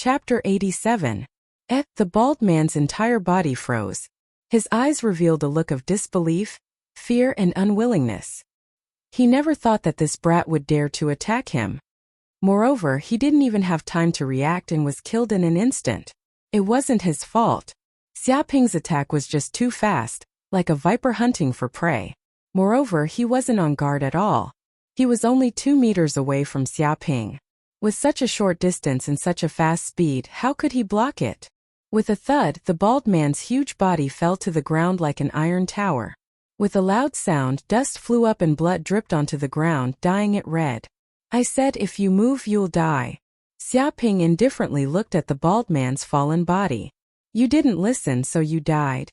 Chapter 87. The bald man's entire body froze. His eyes revealed a look of disbelief, fear and unwillingness. He never thought that this brat would dare to attack him. Moreover, he didn't even have time to react and was killed in an instant. It wasn't his fault. Xiaoping's attack was just too fast, like a viper hunting for prey. Moreover, he wasn't on guard at all. He was only 2 meters away from Xiaoping. With such a short distance and such a fast speed, how could he block it? With a thud, the bald man's huge body fell to the ground like an iron tower. With a loud sound, dust flew up and blood dripped onto the ground, dyeing it red. I said, if you move, you'll die. Xiaoping indifferently looked at the bald man's fallen body. You didn't listen, so you died.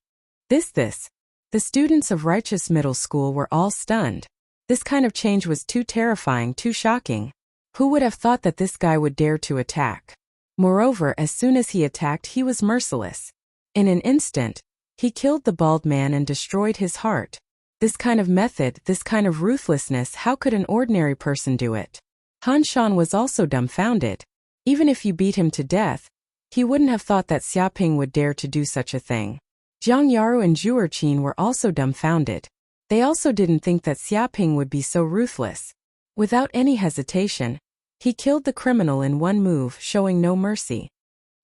This. The students of Righteous Middle School were all stunned. This kind of change was too terrifying, too shocking. Who would have thought that this guy would dare to attack? Moreover, as soon as he attacked, he was merciless. In an instant, he killed the bald man and destroyed his heart. This kind of method, this kind of ruthlessness, how could an ordinary person do it? Han Shan was also dumbfounded. Even if you beat him to death, he wouldn't have thought that Xiaoping would dare to do such a thing. Jiang Yaru and Zhu Erqin were also dumbfounded. They also didn't think that Xiaoping would be so ruthless. Without any hesitation, he killed the criminal in one move, showing no mercy.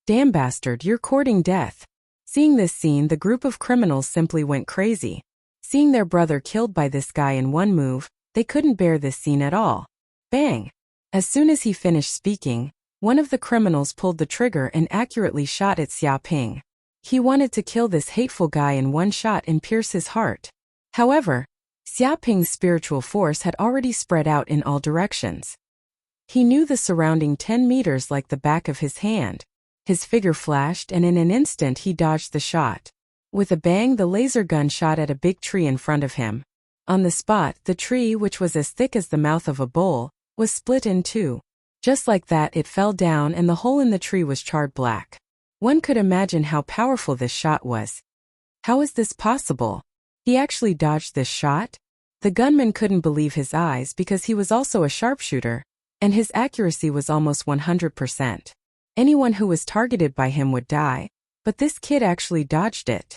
Damn bastard, you're courting death. Seeing this scene, the group of criminals simply went crazy. Seeing their brother killed by this guy in one move, they couldn't bear this scene at all. Bang! As soon as he finished speaking, one of the criminals pulled the trigger and accurately shot at Xiaoping. He wanted to kill this hateful guy in one shot and pierce his heart. However, Xiaoping's spiritual force had already spread out in all directions. He knew the surrounding 10 meters like the back of his hand. His figure flashed and in an instant he dodged the shot. With a bang, the laser gun shot at a big tree in front of him. On the spot, the tree, which was as thick as the mouth of a bowl, was split in two. Just like that, it fell down and the hole in the tree was charred black. One could imagine how powerful this shot was. How is this possible? He actually dodged this shot? The gunman couldn't believe his eyes because he was also a sharpshooter, and his accuracy was almost 100%. Anyone who was targeted by him would die, but this kid actually dodged it.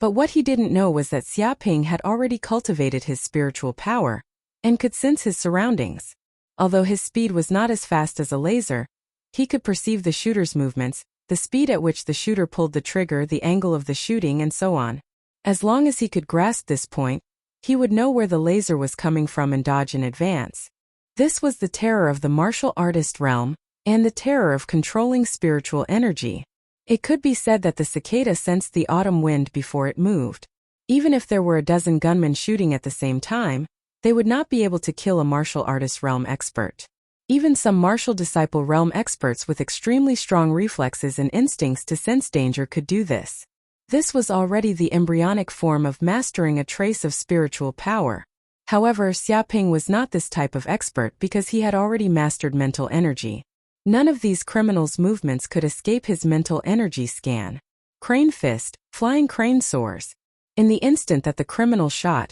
But what he didn't know was that Xiaoping had already cultivated his spiritual power, and could sense his surroundings. Although his speed was not as fast as a laser, he could perceive the shooter's movements, the speed at which the shooter pulled the trigger, the angle of the shooting, and so on. As long as he could grasp this point, he would know where the laser was coming from and dodge in advance. This was the terror of the martial artist realm, and the terror of controlling spiritual energy. It could be said that the cicada sensed the autumn wind before it moved. Even if there were a dozen gunmen shooting at the same time, they would not be able to kill a martial artist realm expert. Even some martial disciple realm experts with extremely strong reflexes and instincts to sense danger could do this. This was already the embryonic form of mastering a trace of spiritual power. However, Xiaoping was not this type of expert because he had already mastered mental energy. None of these criminals' movements could escape his mental energy scan. Crane fist, flying crane soars. In the instant that the criminal shot,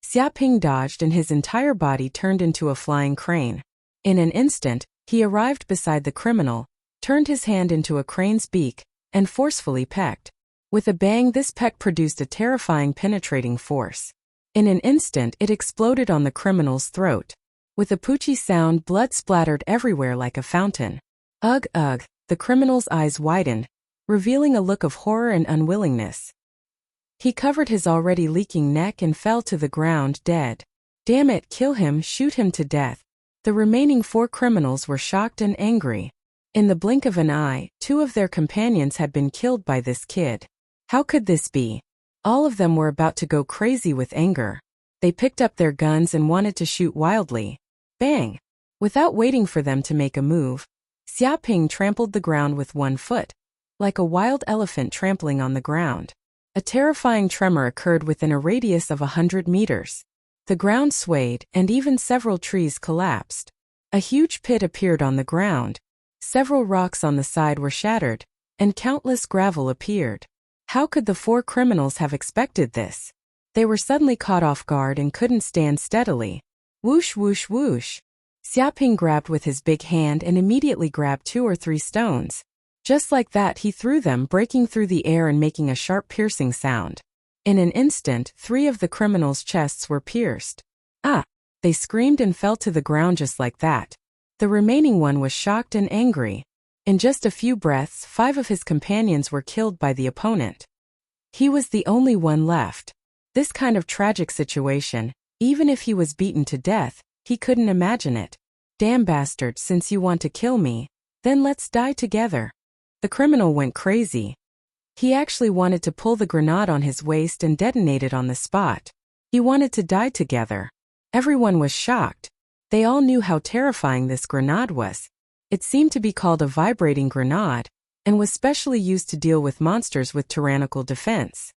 Xiaoping dodged and his entire body turned into a flying crane. In an instant, he arrived beside the criminal, turned his hand into a crane's beak, and forcefully pecked. With a bang, this peck produced a terrifying penetrating force. In an instant, it exploded on the criminal's throat. With a poochy sound, blood splattered everywhere like a fountain. Ugh, ugh, the criminal's eyes widened, revealing a look of horror and unwillingness. He covered his already leaking neck and fell to the ground dead. Damn it, kill him, shoot him to death. The remaining 4 criminals were shocked and angry. In the blink of an eye, 2 of their companions had been killed by this kid. How could this be? All of them were about to go crazy with anger. They picked up their guns and wanted to shoot wildly. Bang! Without waiting for them to make a move, Xiaoping trampled the ground with one foot, like a wild elephant trampling on the ground. A terrifying tremor occurred within a radius of 100 meters. The ground swayed, and even several trees collapsed. A huge pit appeared on the ground. Several rocks on the side were shattered, and countless gravel appeared. How could the 4 criminals have expected this? They were suddenly caught off guard and couldn't stand steadily. Whoosh, whoosh, whoosh. Xiaoping grabbed with his big hand and immediately grabbed 2 or 3 stones. Just like that, he threw them, breaking through the air and making a sharp piercing sound. In an instant, 3 of the criminals' chests were pierced. Ah! They screamed and fell to the ground just like that. The remaining one was shocked and angry. In just a few breaths, 5 of his companions were killed by the opponent. He was the only one left. This kind of tragic situation, even if he was beaten to death, he couldn't imagine it. Damn bastard, since you want to kill me, then let's die together. The criminal went crazy. He actually wanted to pull the grenade on his waist and detonate it on the spot. He wanted to die together. Everyone was shocked. They all knew how terrifying this grenade was. It seemed to be called a vibrating grenade, and was specially used to deal with monsters with tyrannical defense.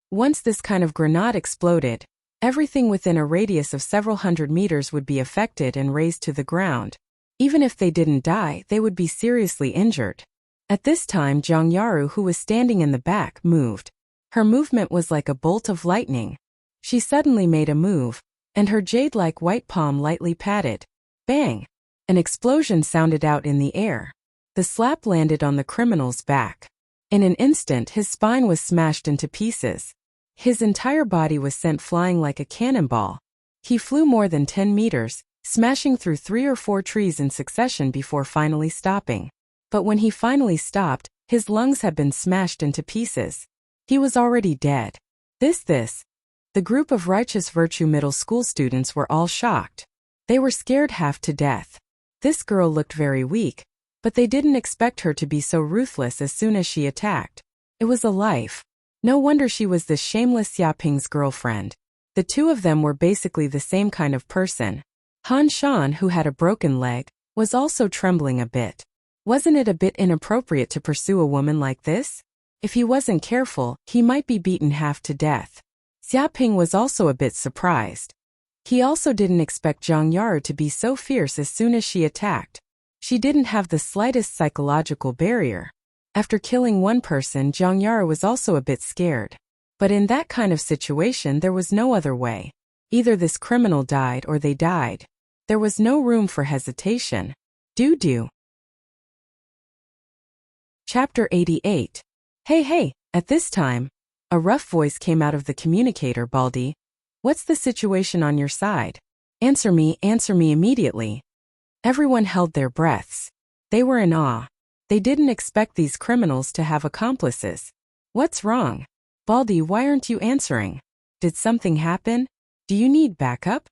Once this kind of grenade exploded, everything within a radius of several hundred meters would be affected and razed to the ground. Even if they didn't die, they would be seriously injured. At this time, Zhang Yaru, who was standing in the back, moved. Her movement was like a bolt of lightning. She suddenly made a move, and her jade-like white palm lightly patted. Bang! An explosion sounded out in the air. The slap landed on the criminal's back. In an instant, his spine was smashed into pieces. His entire body was sent flying like a cannonball. He flew more than 10 meters, smashing through 3 or 4 trees in succession before finally stopping. But when he finally stopped, his lungs had been smashed into pieces. He was already dead. The group of Righteous Virtue middle school students were all shocked. They were scared half to death. This girl looked very weak, but they didn't expect her to be so ruthless as soon as she attacked. It was a life. No wonder she was this shameless Xia Ping's girlfriend. The 2 of them were basically the same kind of person. Han Shan, who had a broken leg, was also trembling a bit. Wasn't it a bit inappropriate to pursue a woman like this? If he wasn't careful, he might be beaten half to death. Xia Ping was also a bit surprised. He also didn't expect Zhang Yaru to be so fierce as soon as she attacked. She didn't have the slightest psychological barrier. After killing one person, Zhang Yaru was also a bit scared. But in that kind of situation, there was no other way. Either this criminal died or they died. There was no room for hesitation. Do. Chapter 88. Hey, at this time, a rough voice came out of the communicator. Baldy, what's the situation on your side? Answer me immediately. Everyone held their breaths. They were in awe. They didn't expect these criminals to have accomplices. What's wrong? Baldy, why aren't you answering? Did something happen? Do you need backup?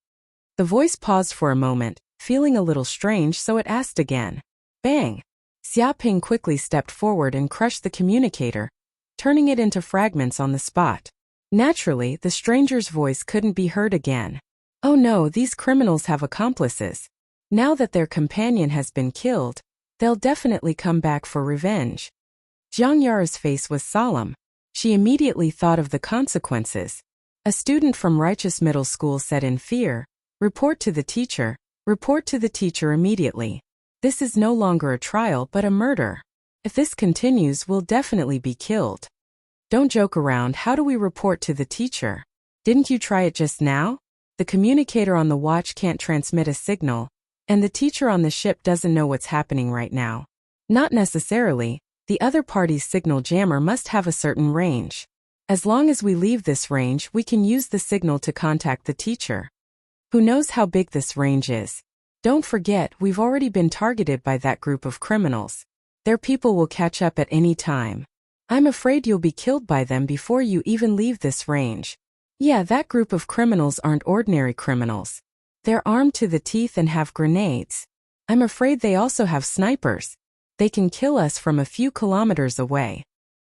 The voice paused for a moment, feeling a little strange, so it asked again. Bang! Xia Ping quickly stepped forward and crushed the communicator, turning it into fragments on the spot. Naturally, the stranger's voice couldn't be heard again. Oh no, these criminals have accomplices. Now that their companion has been killed, they'll definitely come back for revenge. Zhang Yaru's face was solemn. She immediately thought of the consequences. A student from Righteous Middle School said in fear, report to the teacher immediately. This is no longer a trial but a murder. If this continues, we'll definitely be killed. Don't joke around. How do we report to the teacher? Didn't you try it just now? The communicator on the watch can't transmit a signal, and the teacher on the ship doesn't know what's happening right now. Not necessarily. The other party's signal jammer must have a certain range. As long as we leave this range, we can use the signal to contact the teacher. Who knows how big this range is? Don't forget, we've already been targeted by that group of criminals. Their people will catch up at any time. I'm afraid you'll be killed by them before you even leave this range. Yeah, that group of criminals aren't ordinary criminals. They're armed to the teeth and have grenades. I'm afraid they also have snipers. They can kill us from a few kilometers away.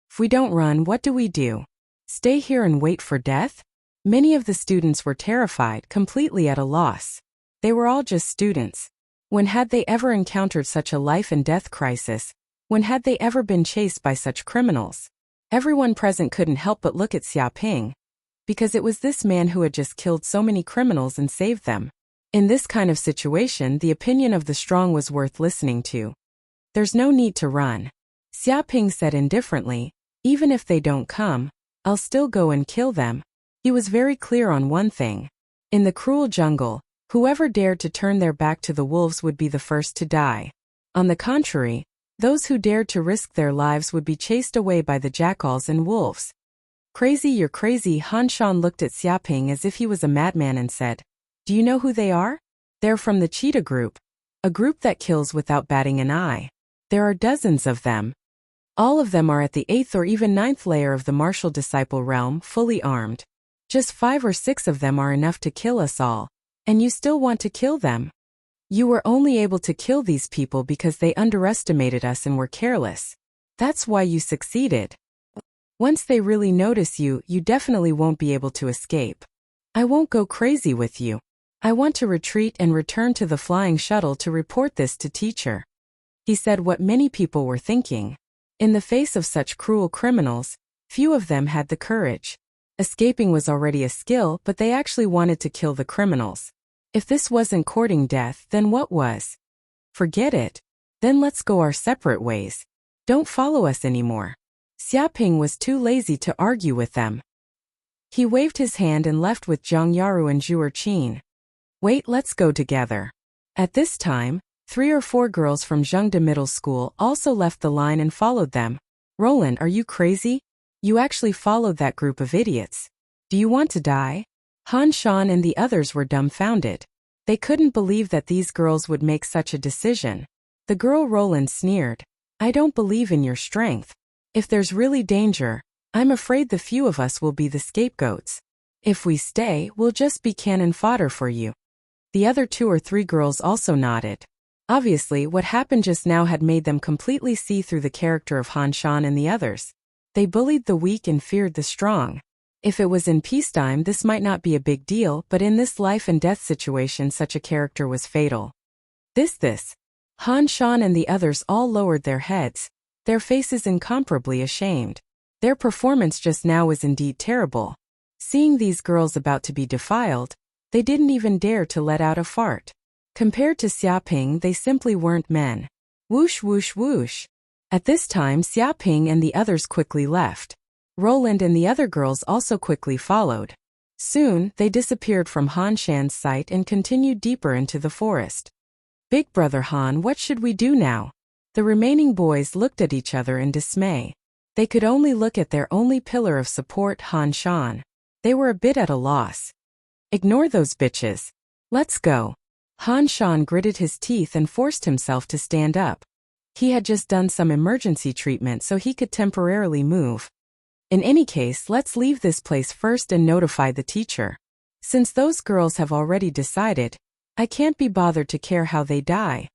If we don't run, what do we do? Stay here and wait for death? Many of the students were terrified, completely at a loss. They were all just students. When had they ever encountered such a life and death crisis? When had they ever been chased by such criminals? Everyone present couldn't help but look at Xia Ping, because it was this man who had just killed so many criminals and saved them. In this kind of situation, the opinion of the strong was worth listening to. There's no need to run. Xia Ping said indifferently, even if they don't come, I'll still go and kill them. He was very clear on one thing. In the cruel jungle, whoever dared to turn their back to the wolves would be the first to die. On the contrary, Those who dared to risk their lives would be chased away by the jackals and wolves. Crazy, you're crazy. Han Shan looked at Xiaoping as if he was a madman and said, "Do you know who they are? They're from the cheetah group. A group that kills without batting an eye. There are dozens of them. All of them are at the 8th or even 9th layer of the martial disciple realm, fully armed. Just 5 or 6 of them are enough to kill us all. And you still want to kill them? You were only able to kill these people because they underestimated us and were careless. That's why you succeeded. Once they really notice you, you definitely won't be able to escape. I won't go crazy with you. I want to retreat and return to the flying shuttle to report this to teacher." He said what many people were thinking. In the face of such cruel criminals, few of them had the courage. Escaping was already a skill, but they actually wanted to kill the criminals. If this wasn't courting death, then what was? Forget it. Then let's go our separate ways. Don't follow us anymore. Xiaoping was too lazy to argue with them. He waved his hand and left with Zhang Yaru and Zhu Erqin. "Wait, let's go together." At this time, 3 or 4 girls from Zhengde Middle School also left the line and followed them. "Roland, are you crazy? You actually followed that group of idiots. Do you want to die?" Han Shan and the others were dumbfounded. They couldn't believe that these girls would make such a decision. The girl Roland sneered, "I don't believe in your strength. If there's really danger, I'm afraid the few of us will be the scapegoats. If we stay, we'll just be cannon fodder for you." The other 2 or 3 girls also nodded. Obviously, what happened just now had made them completely see through the character of Han Shan and the others. They bullied the weak and feared the strong. If it was in peacetime, this might not be a big deal, but in this life and death situation, such a character was fatal. This. Han Shan and the others all lowered their heads, their faces incomparably ashamed. Their performance just now was indeed terrible. Seeing these girls about to be defiled, they didn't even dare to let out a fart. Compared to Xiaoping, they simply weren't men. Whoosh, whoosh, whoosh. At this time, Xiaoping and the others quickly left. Roland and the other girls also quickly followed. Soon, they disappeared from Han Shan's sight and continued deeper into the forest. "Big brother Han, what should we do now?" The remaining boys looked at each other in dismay. They could only look at their only pillar of support, Han Shan. They were a bit at a loss. "Ignore those bitches. Let's go." Han Shan gritted his teeth and forced himself to stand up. He had just done some emergency treatment so he could temporarily move. In any case, let's leave this place first and notify the teacher. Since those girls have already decided, I can't be bothered to care how they die.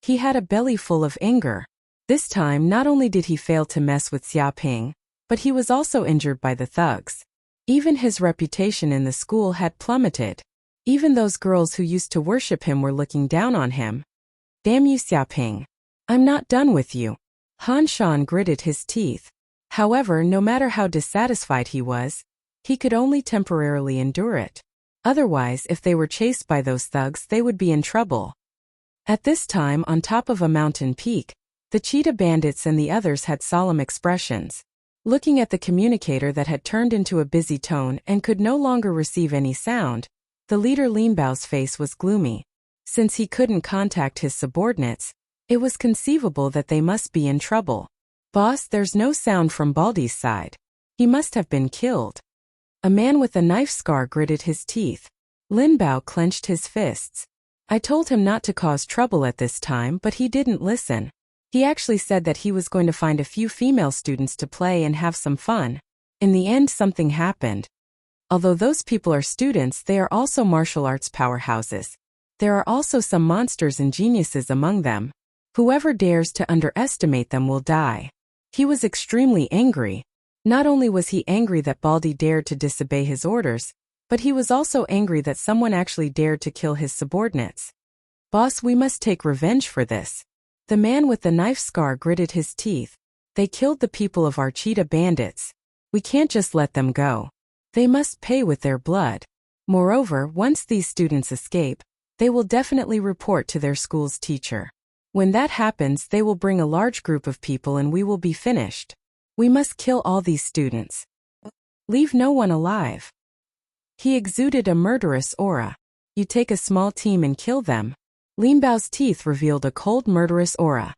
He had a belly full of anger. This time, not only did he fail to mess with Xiaoping, but he was also injured by the thugs. Even his reputation in the school had plummeted. Even those girls who used to worship him were looking down on him. "Damn you, Xiaoping. I'm not done with you." Han Shan gritted his teeth. However, no matter how dissatisfied he was, he could only temporarily endure it. Otherwise, if they were chased by those thugs, they would be in trouble. At this time, on top of a mountain peak, the cheetah bandits and the others had solemn expressions. Looking at the communicator that had turned into a busy tone and could no longer receive any sound, the leader Lin Bao's face was gloomy. Since he couldn't contact his subordinates, it was conceivable that they must be in trouble. "Boss, there's no sound from Baldy's side. He must have been killed." A man with a knife scar gritted his teeth. Lin Bao clenched his fists. "I told him not to cause trouble at this time, but he didn't listen. He actually said that he was going to find a few female students to play and have some fun. In the end, something happened. Although those people are students, they are also martial arts powerhouses. There are also some monsters and geniuses among them. Whoever dares to underestimate them will die." He was extremely angry. Not only was he angry that Baldy dared to disobey his orders, but he was also angry that someone actually dared to kill his subordinates. "Boss, we must take revenge for this." The man with the knife scar gritted his teeth. "They killed the people of our cheetah bandits. We can't just let them go. They must pay with their blood. Moreover, once these students escape, they will definitely report to their school's teacher. When that happens, they will bring a large group of people and we will be finished. We must kill all these students. Leave no one alive." He exuded a murderous aura. "You take a small team and kill them." Lin Bao's teeth revealed a cold murderous aura.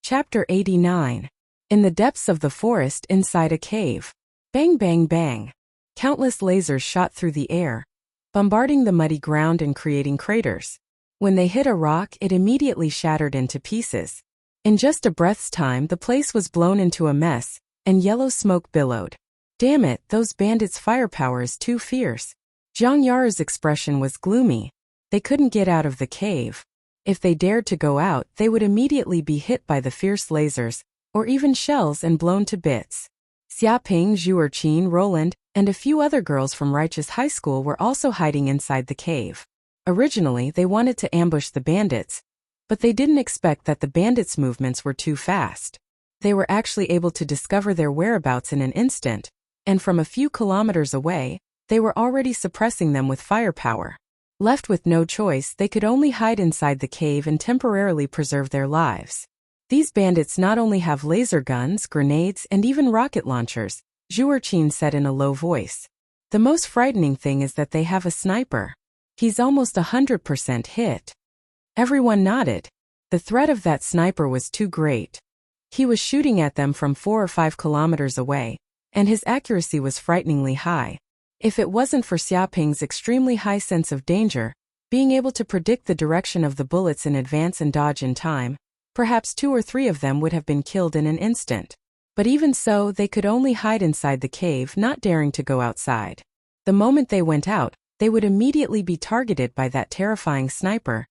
Chapter 89. In the depths of the forest inside a cave. Bang bang bang. Countless lasers shot through the air, bombarding the muddy ground and creating craters. When they hit a rock, it immediately shattered into pieces. In just a breath's time, the place was blown into a mess, and yellow smoke billowed. Damn it, those bandits' firepower is too fierce. Zhang Yaru's expression was gloomy. They couldn't get out of the cave. If they dared to go out, they would immediately be hit by the fierce lasers, or even shells, and blown to bits. Xiaoping, Zhu Erqin, Roland, and a few other girls from Righteous High School were also hiding inside the cave. Originally, they wanted to ambush the bandits, but they didn't expect that the bandits' movements were too fast. They were actually able to discover their whereabouts in an instant, and from a few kilometers away, they were already suppressing them with firepower. Left with no choice, they could only hide inside the cave and temporarily preserve their lives. These bandits not only have laser guns, grenades, and even rocket launchers, Zhu Erqin said in a low voice. The most frightening thing is that they have a sniper. He's almost 100% hit. Everyone nodded. The threat of that sniper was too great. He was shooting at them from 4 or 5 kilometers away, and his accuracy was frighteningly high. If it wasn't for Xiaoping's extremely high sense of danger, being able to predict the direction of the bullets in advance and dodge in time, perhaps 2 or 3 of them would have been killed in an instant. But even so, they could only hide inside the cave, not daring to go outside. The moment they went out, they would immediately be targeted by that terrifying sniper,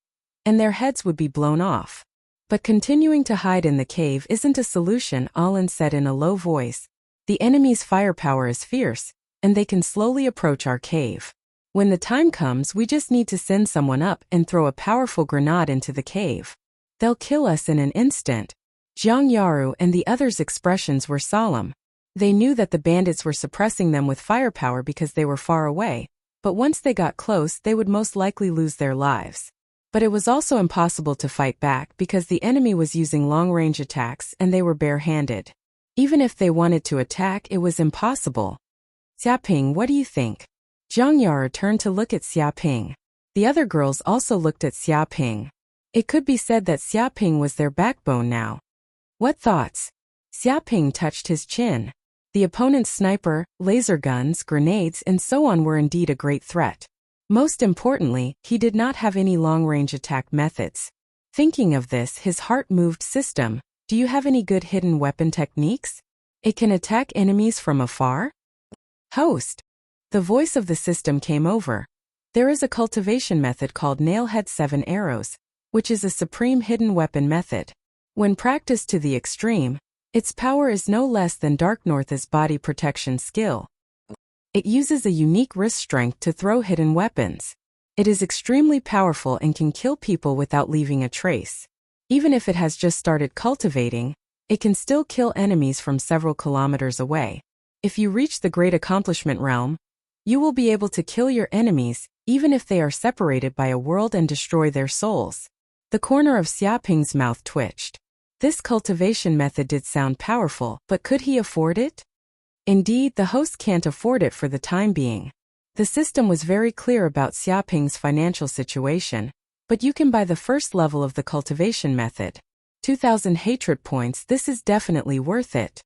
and their heads would be blown off. But continuing to hide in the cave isn't a solution, Alan said in a low voice. The enemy's firepower is fierce, and they can slowly approach our cave. When the time comes, we just need to send someone up and throw a powerful grenade into the cave. They'll kill us in an instant. Zhang Yaru and the others' expressions were solemn. They knew that the bandits were suppressing them with firepower because they were far away, but once they got close, they would most likely lose their lives. But it was also impossible to fight back because the enemy was using long-range attacks and they were bare-handed. Even if they wanted to attack, it was impossible. Xiaoping, what do you think? Zhang Yaru turned to look at Xiaoping. The other girls also looked at Xiaoping. It could be said that Xiaoping was their backbone now. What thoughts? Xiaoping touched his chin. The opponent's sniper, laser guns, grenades, and so on were indeed a great threat. Most importantly, he did not have any long-range attack methods. Thinking of this, his heart moved. System, do you have any good hidden weapon techniques? It can attack enemies from afar? Host. The voice of the system came over. There is a cultivation method called Nailhead 7 Arrows, which is a supreme hidden weapon method. When practiced to the extreme, its power is no less than Dark North's body protection skill. It uses a unique wrist strength to throw hidden weapons. It is extremely powerful and can kill people without leaving a trace. Even if it has just started cultivating, it can still kill enemies from several kilometers away. If you reach the Great Accomplishment realm, you will be able to kill your enemies, even if they are separated by a world, and destroy their souls. The corner of Xiaoping's mouth twitched. This cultivation method did sound powerful, but could he afford it? Indeed, the host can't afford it for the time being. The system was very clear about Xiaoping's financial situation, but you can buy the first level of the cultivation method. 2,000 hatred points, this is definitely worth it.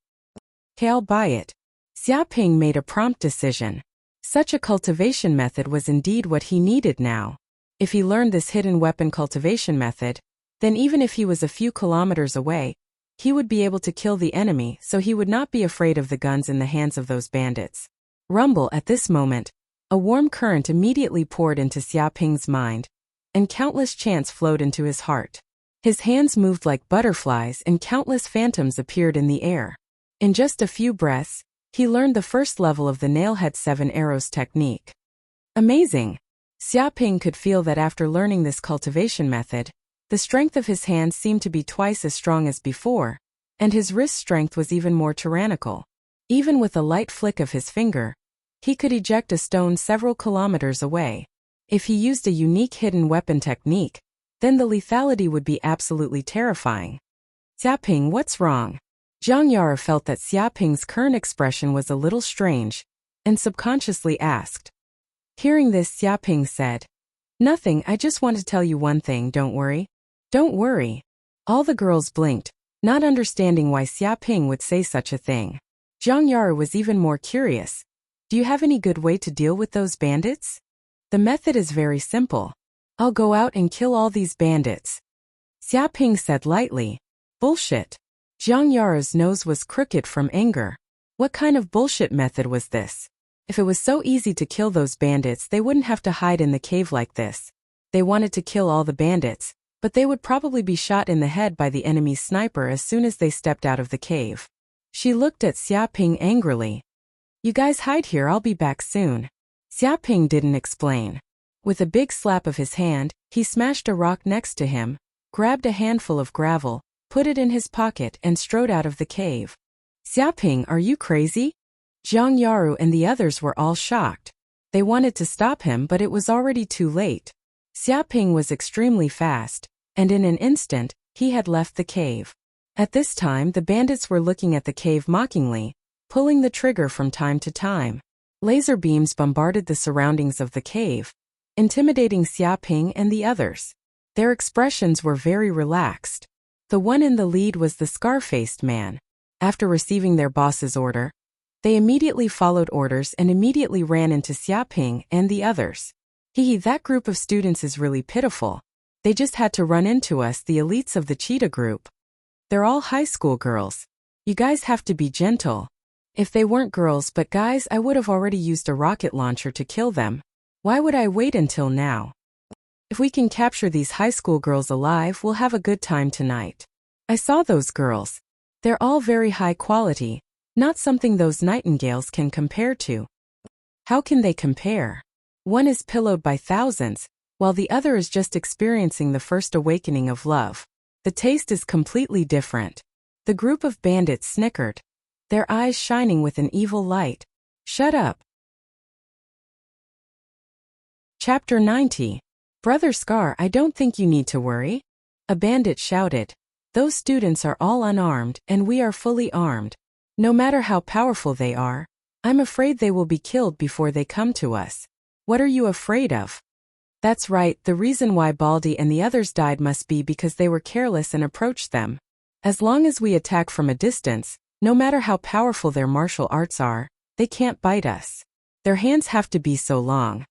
Okay, I'll buy it. Xiaoping made a prompt decision. Such a cultivation method was indeed what he needed now. If he learned this hidden weapon cultivation method, then even if he was a few kilometers away, he would be able to kill the enemy, so he would not be afraid of the guns in the hands of those bandits. Rumble. At this moment, a warm current immediately poured into Xiaoping's mind, and countless chants flowed into his heart. His hands moved like butterflies and countless phantoms appeared in the air. In just a few breaths, he learned the first level of the Nailhead 7 Arrows technique. Amazing! Xiaoping could feel that after learning this cultivation method, the strength of his hands seemed to be twice as strong as before, and his wrist strength was even more tyrannical. Even with a light flick of his finger, he could eject a stone several kilometers away. If he used a unique hidden weapon technique, then the lethality would be absolutely terrifying. Xiaoping, what's wrong? Zhang Yaru felt that Xiaoping's current expression was a little strange, and subconsciously asked. Hearing this, Xiaoping said, Nothing, I just want to tell you one thing, don't worry. Don't worry. All the girls blinked, not understanding why Xia Ping would say such a thing. Zhang Yaru was even more curious. Do you have any good way to deal with those bandits? The method is very simple. I'll go out and kill all these bandits. Xia Ping said lightly. Bullshit. Zhang Yaru's nose was crooked from anger. What kind of bullshit method was this? If it was so easy to kill those bandits, they wouldn't have to hide in the cave like this. They wanted to kill all the bandits, but they would probably be shot in the head by the enemy's sniper as soon as they stepped out of the cave. She looked at Xia Ping angrily. You guys hide here, I'll be back soon. Xia Ping didn't explain. With a big slap of his hand, he smashed a rock next to him, grabbed a handful of gravel, put it in his pocket and strode out of the cave. Xia Ping, are you crazy? Zhang Yaru and the others were all shocked. They wanted to stop him, but it was already too late. Xia Ping was extremely fast, and in an instant, he had left the cave. At this time, the bandits were looking at the cave mockingly, pulling the trigger from time to time. Laser beams bombarded the surroundings of the cave, intimidating Xia Ping and the others. Their expressions were very relaxed. The one in the lead was the scar-faced man. After receiving their boss's order, they immediately followed orders and immediately ran into Xia Ping and the others. That group of students is really pitiful. They just had to run into us, the elites of the cheetah group. They're all high school girls. You guys have to be gentle. If they weren't girls but guys, I would have already used a rocket launcher to kill them. Why would I wait until now? If we can capture these high school girls alive, we'll have a good time tonight. I saw those girls. They're all very high quality, not something those nightingales can compare to. How can they compare? One is pillowed by thousands, while the other is just experiencing the first awakening of love. The taste is completely different. The group of bandits snickered, their eyes shining with an evil light. Shut up. Chapter 90. Brother Scar, I don't think you need to worry. A bandit shouted. Those students are all unarmed, and we are fully armed. No matter how powerful they are, I'm afraid they will be killed before they come to us. What are you afraid of? That's right, the reason why Baldi and the others died must be because they were careless and approached them. As long as we attack from a distance, no matter how powerful their martial arts are, they can't bite us. Their hands have to be so long.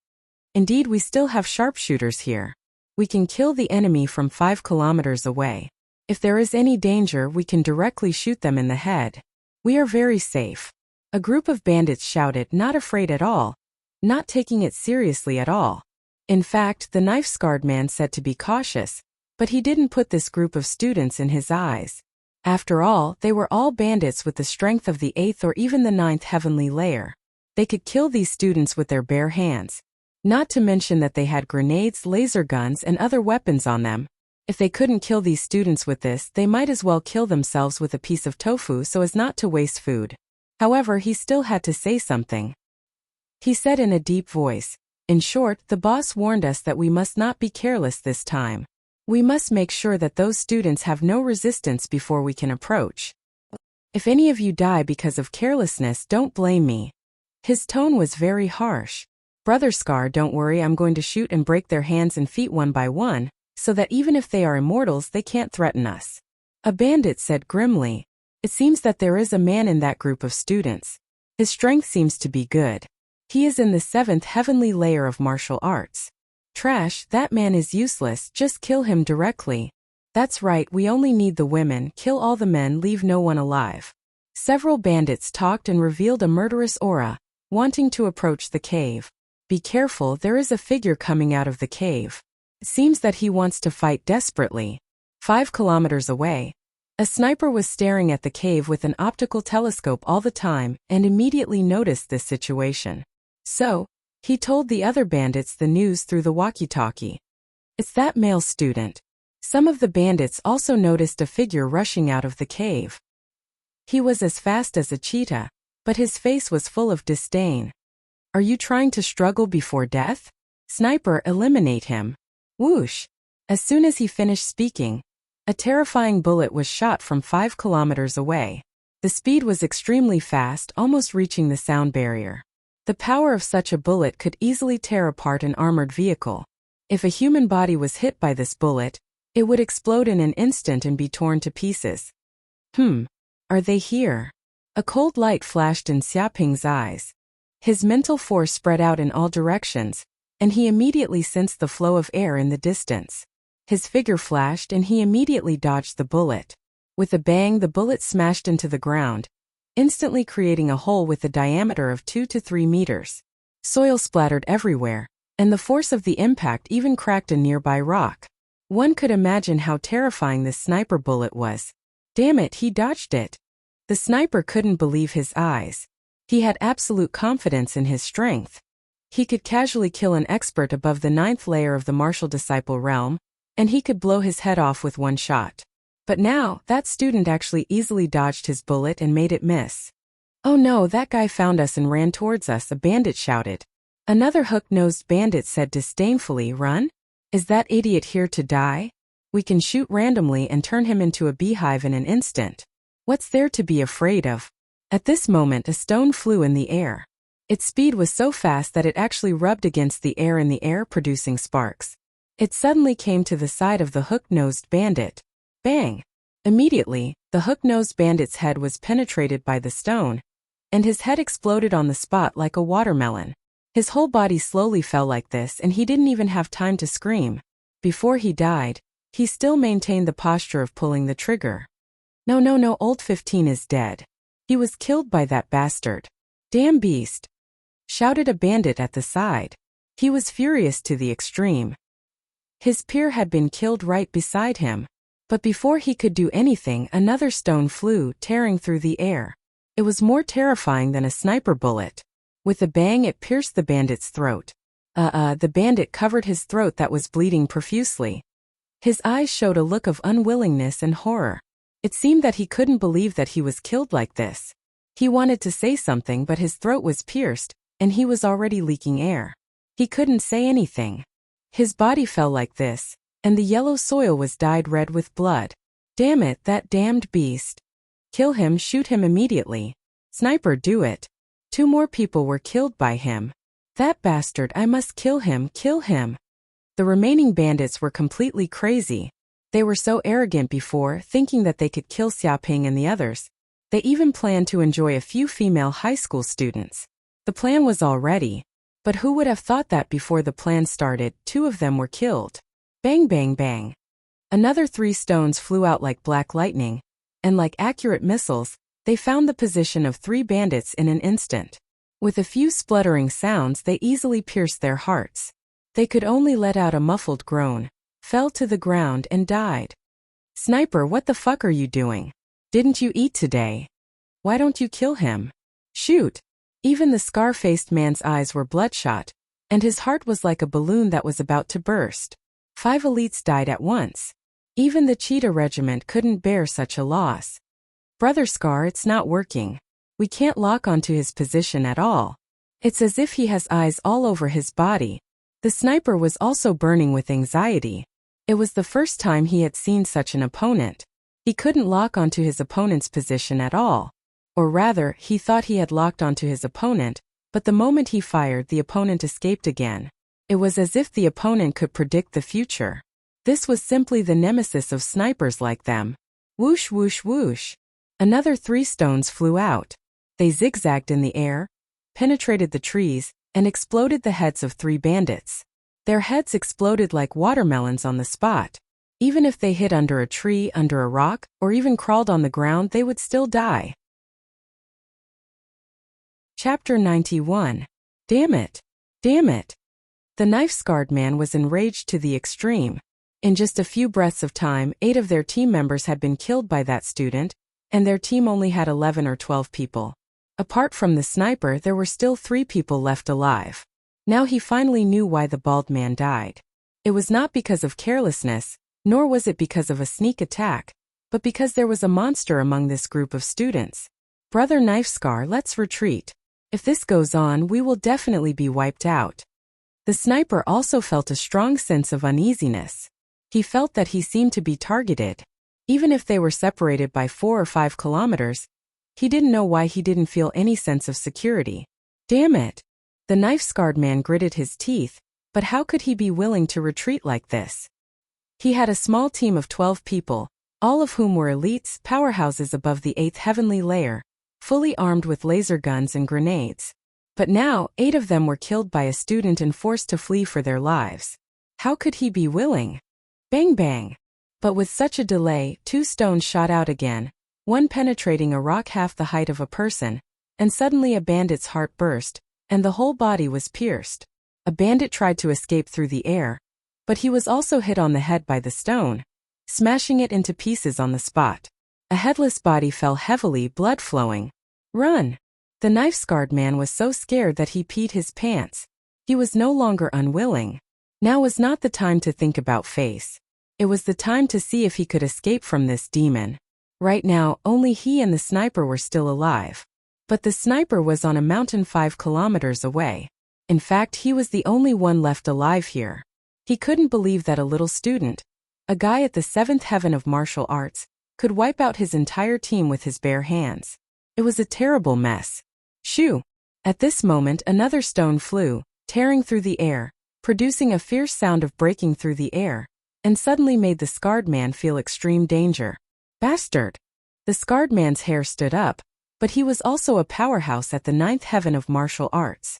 Indeed, we still have sharpshooters here. We can kill the enemy from 5 kilometers away. If there is any danger, we can directly shoot them in the head. We are very safe. A group of bandits shouted, not afraid at all, not taking it seriously at all. In fact, the knife-scarred man said to be cautious, but he didn't put this group of students in his eyes. After all, they were all bandits with the strength of the 8th or even the 9th heavenly layer. They could kill these students with their bare hands. Not to mention that they had grenades, laser guns, and other weapons on them. If they couldn't kill these students with this, they might as well kill themselves with a piece of tofu so as not to waste food. However, he still had to say something. He said in a deep voice, in short, the boss warned us that we must not be careless this time. We must make sure that those students have no resistance before we can approach. If any of you die because of carelessness, don't blame me. His tone was very harsh. Brother Scar, don't worry, I'm going to shoot and break their hands and feet one by one, so that even if they are immortals, they can't threaten us. A bandit said grimly. It seems that there is a man in that group of students. His strength seems to be good. He is in the 7th heavenly layer of martial arts. Trash, that man is useless, just kill him directly. That's right, we only need the women, kill all the men, leave no one alive. Several bandits talked and revealed a murderous aura, wanting to approach the cave. Be careful, there is a figure coming out of the cave. It seems that he wants to fight desperately. 5 kilometers away, a sniper was staring at the cave with an optical telescope all the time and immediately noticed this situation. So, he told the other bandits the news through the walkie-talkie. It's that male student. Some of the bandits also noticed a figure rushing out of the cave. He was as fast as a cheetah, but his face was full of disdain. Are you trying to struggle before death? Sniper, eliminate him. Whoosh! As soon as he finished speaking, a terrifying bullet was shot from 5 kilometers away. The speed was extremely fast, almost reaching the sound barrier. The power of such a bullet could easily tear apart an armored vehicle. If a human body was hit by this bullet, it would explode in an instant and be torn to pieces. Are they here? A cold light flashed in Xiaoping's eyes. His mental force spread out in all directions, and he immediately sensed the flow of air in the distance. His figure flashed and he immediately dodged the bullet. With a bang, the bullet smashed into the ground, instantly creating a hole with a diameter of 2 to 3 meters. Soil splattered everywhere, and the force of the impact even cracked a nearby rock. One could imagine how terrifying this sniper bullet was. Damn it, he dodged it. The sniper couldn't believe his eyes. He had absolute confidence in his strength. He could casually kill an expert above the 9th layer of the martial disciple realm, and he could blow his head off with one shot. But now, that student actually easily dodged his bullet and made it miss. Oh no, that guy found us and ran towards us, a bandit shouted. Another hook-nosed bandit said disdainfully, run? Is that idiot here to die? We can shoot randomly and turn him into a beehive in an instant. What's there to be afraid of? At this moment, a stone flew in the air. Its speed was so fast that it actually rubbed against the air in the air, producing sparks. It suddenly came to the side of the hook-nosed bandit. Bang! Immediately, the hook-nosed bandit's head was penetrated by the stone, and his head exploded on the spot like a watermelon. His whole body slowly fell like this, and he didn't even have time to scream. Before he died, he still maintained the posture of pulling the trigger. No, old 15 is dead. He was killed by that bastard. Damn beast! Shouted a bandit at the side. He was furious to the extreme. His peer had been killed right beside him. But before he could do anything, another stone flew, tearing through the air. It was more terrifying than a sniper bullet. With a bang, it pierced the bandit's throat. The bandit covered his throat that was bleeding profusely. His eyes showed a look of unwillingness and horror. It seemed that he couldn't believe that he was killed like this. He wanted to say something, but his throat was pierced, and he was already leaking air. He couldn't say anything. His body fell like this, and the yellow soil was dyed red with blood. Damn it, that damned beast. Kill him, shoot him immediately. Sniper, do it. 2 more people were killed by him. That bastard, I must kill him, kill him. The remaining bandits were completely crazy. They were so arrogant before, thinking that they could kill Xiaoping and the others. They even planned to enjoy a few female high school students. The plan was all ready. But who would have thought that before the plan started, 2 of them were killed. Bang bang bang. Another 3 stones flew out like black lightning, and like accurate missiles, they found the position of 3 bandits in an instant. With a few spluttering sounds, they easily pierced their hearts. They could only let out a muffled groan, fell to the ground and died. Sniper, what the fuck are you doing? Didn't you eat today? Why don't you kill him? Shoot! Even the scar-faced man's eyes were bloodshot, and his heart was like a balloon that was about to burst. 5 elites died at once. Even the cheetah regiment couldn't bear such a loss. Brother Scar, it's not working. We can't lock onto his position at all. It's as if he has eyes all over his body. The sniper was also burning with anxiety. It was the first time he had seen such an opponent. He couldn't lock onto his opponent's position at all. Or rather, he thought he had locked onto his opponent, but the moment he fired, the opponent escaped again. It was as if the opponent could predict the future. This was simply the nemesis of snipers like them. Whoosh whoosh whoosh. Another 3 stones flew out. They zigzagged in the air, penetrated the trees, and exploded the heads of 3 bandits. Their heads exploded like watermelons on the spot. Even if they hid under a tree, under a rock, or even crawled on the ground, they would still die. Chapter 91. Damn it! Damn it! The knife-scarred man was enraged to the extreme. In just a few breaths of time, 8 of their team members had been killed by that student, and their team only had 11 or 12 people. Apart from the sniper, there were still 3 people left alive. Now he finally knew why the bald man died. It was not because of carelessness, nor was it because of a sneak attack, but because there was a monster among this group of students. Brother Knifescar, let's retreat. If this goes on, we will definitely be wiped out. The sniper also felt a strong sense of uneasiness. He felt that he seemed to be targeted. Even if they were separated by 4 or 5 kilometers, he didn't know why he didn't feel any sense of security. Damn it! The knife-scarred man gritted his teeth, but how could he be willing to retreat like this? He had a small team of 12 people, all of whom were elites, powerhouses above the 8th heavenly layer, fully armed with laser guns and grenades. But now, 8 of them were killed by a student and forced to flee for their lives. How could he be willing? Bang bang! But with such a delay, 2 stones shot out again, one penetrating a rock half the height of a person, and suddenly a bandit's heart burst, and the whole body was pierced. A bandit tried to escape through the air, but he was also hit on the head by the stone, smashing it into pieces on the spot. A headless body fell heavily, blood flowing. Run! The knife-scarred man was so scared that he peed his pants. He was no longer unwilling. Now was not the time to think about face. It was the time to see if he could escape from this demon. Right now, only he and the sniper were still alive. But the sniper was on a mountain 5 kilometers away. In fact, he was the only one left alive here. He couldn't believe that a little student, a guy at the 7th heaven of martial arts, could wipe out his entire team with his bare hands. It was a terrible mess. Shoo! At this moment, another stone flew, tearing through the air, producing a fierce sound of breaking through the air, and suddenly made the scarred man feel extreme danger. Bastard! The scarred man's hair stood up, but he was also a powerhouse at the 9th heaven of martial arts.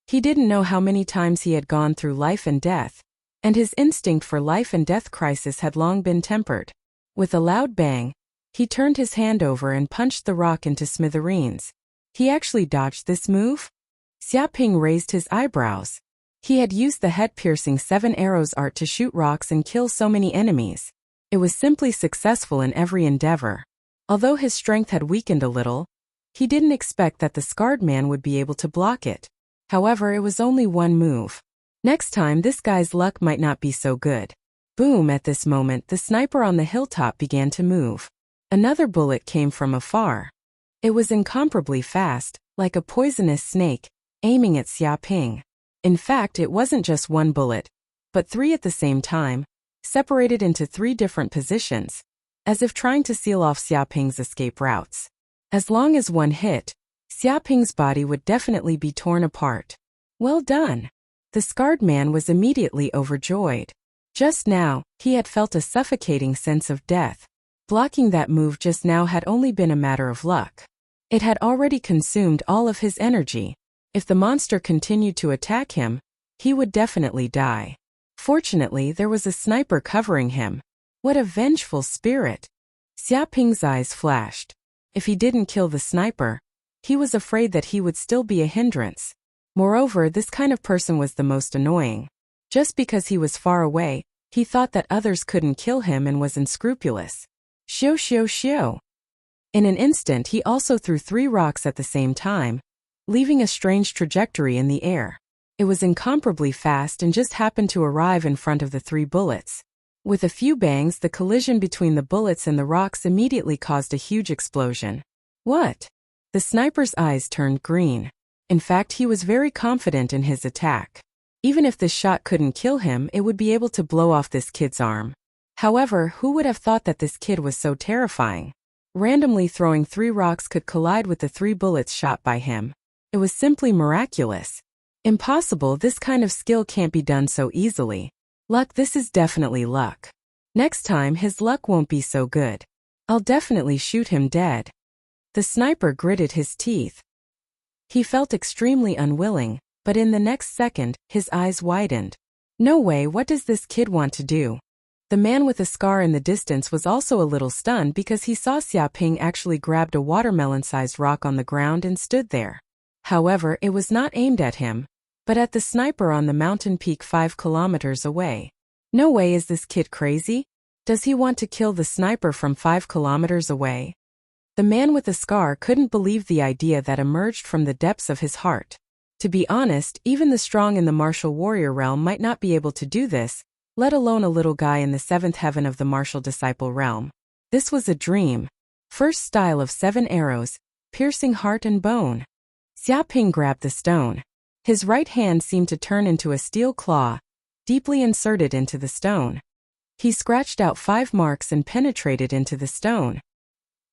He didn't know how many times he had gone through life and death, and his instinct for life and death crisis had long been tempered. With a loud bang, he turned his hand over and punched the rock into smithereens. He actually dodged this move? Xiaoping raised his eyebrows. He had used the head-piercing 7 arrows art to shoot rocks and kill so many enemies. It was simply successful in every endeavor. Although his strength had weakened a little, he didn't expect that the scarred man would be able to block it. However, it was only one move. Next time, this guy's luck might not be so good. Boom! At this moment, the sniper on the hilltop began to move. Another bullet came from afar. It was incomparably fast, like a poisonous snake, aiming at Xiaoping. In fact, it wasn't just one bullet, but 3 at the same time, separated into 3 different positions, as if trying to seal off Xiaoping's escape routes. As long as one hit, Xiaoping's body would definitely be torn apart. Well done! The scarred man was immediately overjoyed. Just now, he had felt a suffocating sense of death. Blocking that move just now had only been a matter of luck. It had already consumed all of his energy. If the monster continued to attack him, he would definitely die. Fortunately, there was a sniper covering him. What a vengeful spirit! Xiaoping's eyes flashed. If he didn't kill the sniper, he was afraid that he would still be a hindrance. Moreover, this kind of person was the most annoying. Just because he was far away, he thought that others couldn't kill him and was unscrupulous. Xiu xiu xiu. In an instant, he also threw 3 rocks at the same time, leaving a strange trajectory in the air. It was incomparably fast and just happened to arrive in front of the 3 bullets. With a few bangs, the collision between the bullets and the rocks immediately caused a huge explosion. What? The sniper's eyes turned green. In fact, he was very confident in his attack. Even if this shot couldn't kill him, it would be able to blow off this kid's arm. However, who would have thought that this kid was so terrifying? Randomly throwing 3 rocks could collide with the 3 bullets shot by him. It was simply miraculous. Impossible, this kind of skill can't be done so easily. Luck, this is definitely luck. Next time, his luck won't be so good. I'll definitely shoot him dead. The sniper gritted his teeth. He felt extremely unwilling, but in the next second, his eyes widened. No way, what does this kid want to do? The man with a scar in the distance was also a little stunned because he saw Xiaoping actually grabbed a watermelon-sized rock on the ground and stood there. However, it was not aimed at him, but at the sniper on the mountain peak 5 kilometers away. No way, is this kid crazy? Does he want to kill the sniper from 5 kilometers away? The man with the scar couldn't believe the idea that emerged from the depths of his heart. To be honest, even the strong in the martial warrior realm might not be able to do this, let alone a little guy in the 7th heaven of the martial disciple realm. This was a dream. First style of 7 arrows, piercing heart and bone. Xiaoping grabbed the stone. His right hand seemed to turn into a steel claw, deeply inserted into the stone. He scratched out 5 marks and penetrated into the stone.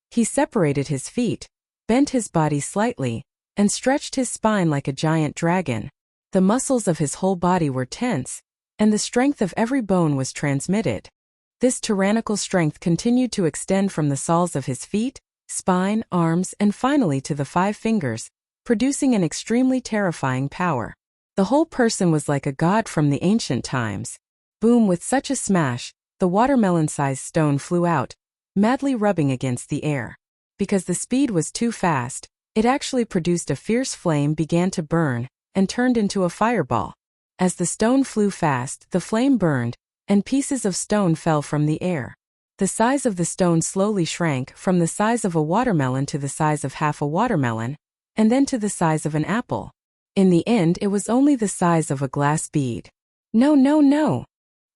He separated his feet, bent his body slightly, and stretched his spine like a giant dragon. The muscles of his whole body were tense, and the strength of every bone was transmitted. This tyrannical strength continued to extend from the soles of his feet, spine, arms, and finally to the 5 fingers, producing an extremely terrifying power. The whole person was like a god from the ancient times. Boom! With such a smash, the watermelon-sized stone flew out, madly rubbing against the air. Because the speed was too fast, it actually produced a fierce flame, began to burn, and turned into a fireball. As the stone flew fast, the flame burned, and pieces of stone fell from the air. The size of the stone slowly shrank from the size of a watermelon to the size of half a watermelon, and then to the size of an apple. In the end, it was only the size of a glass bead. No, no, no!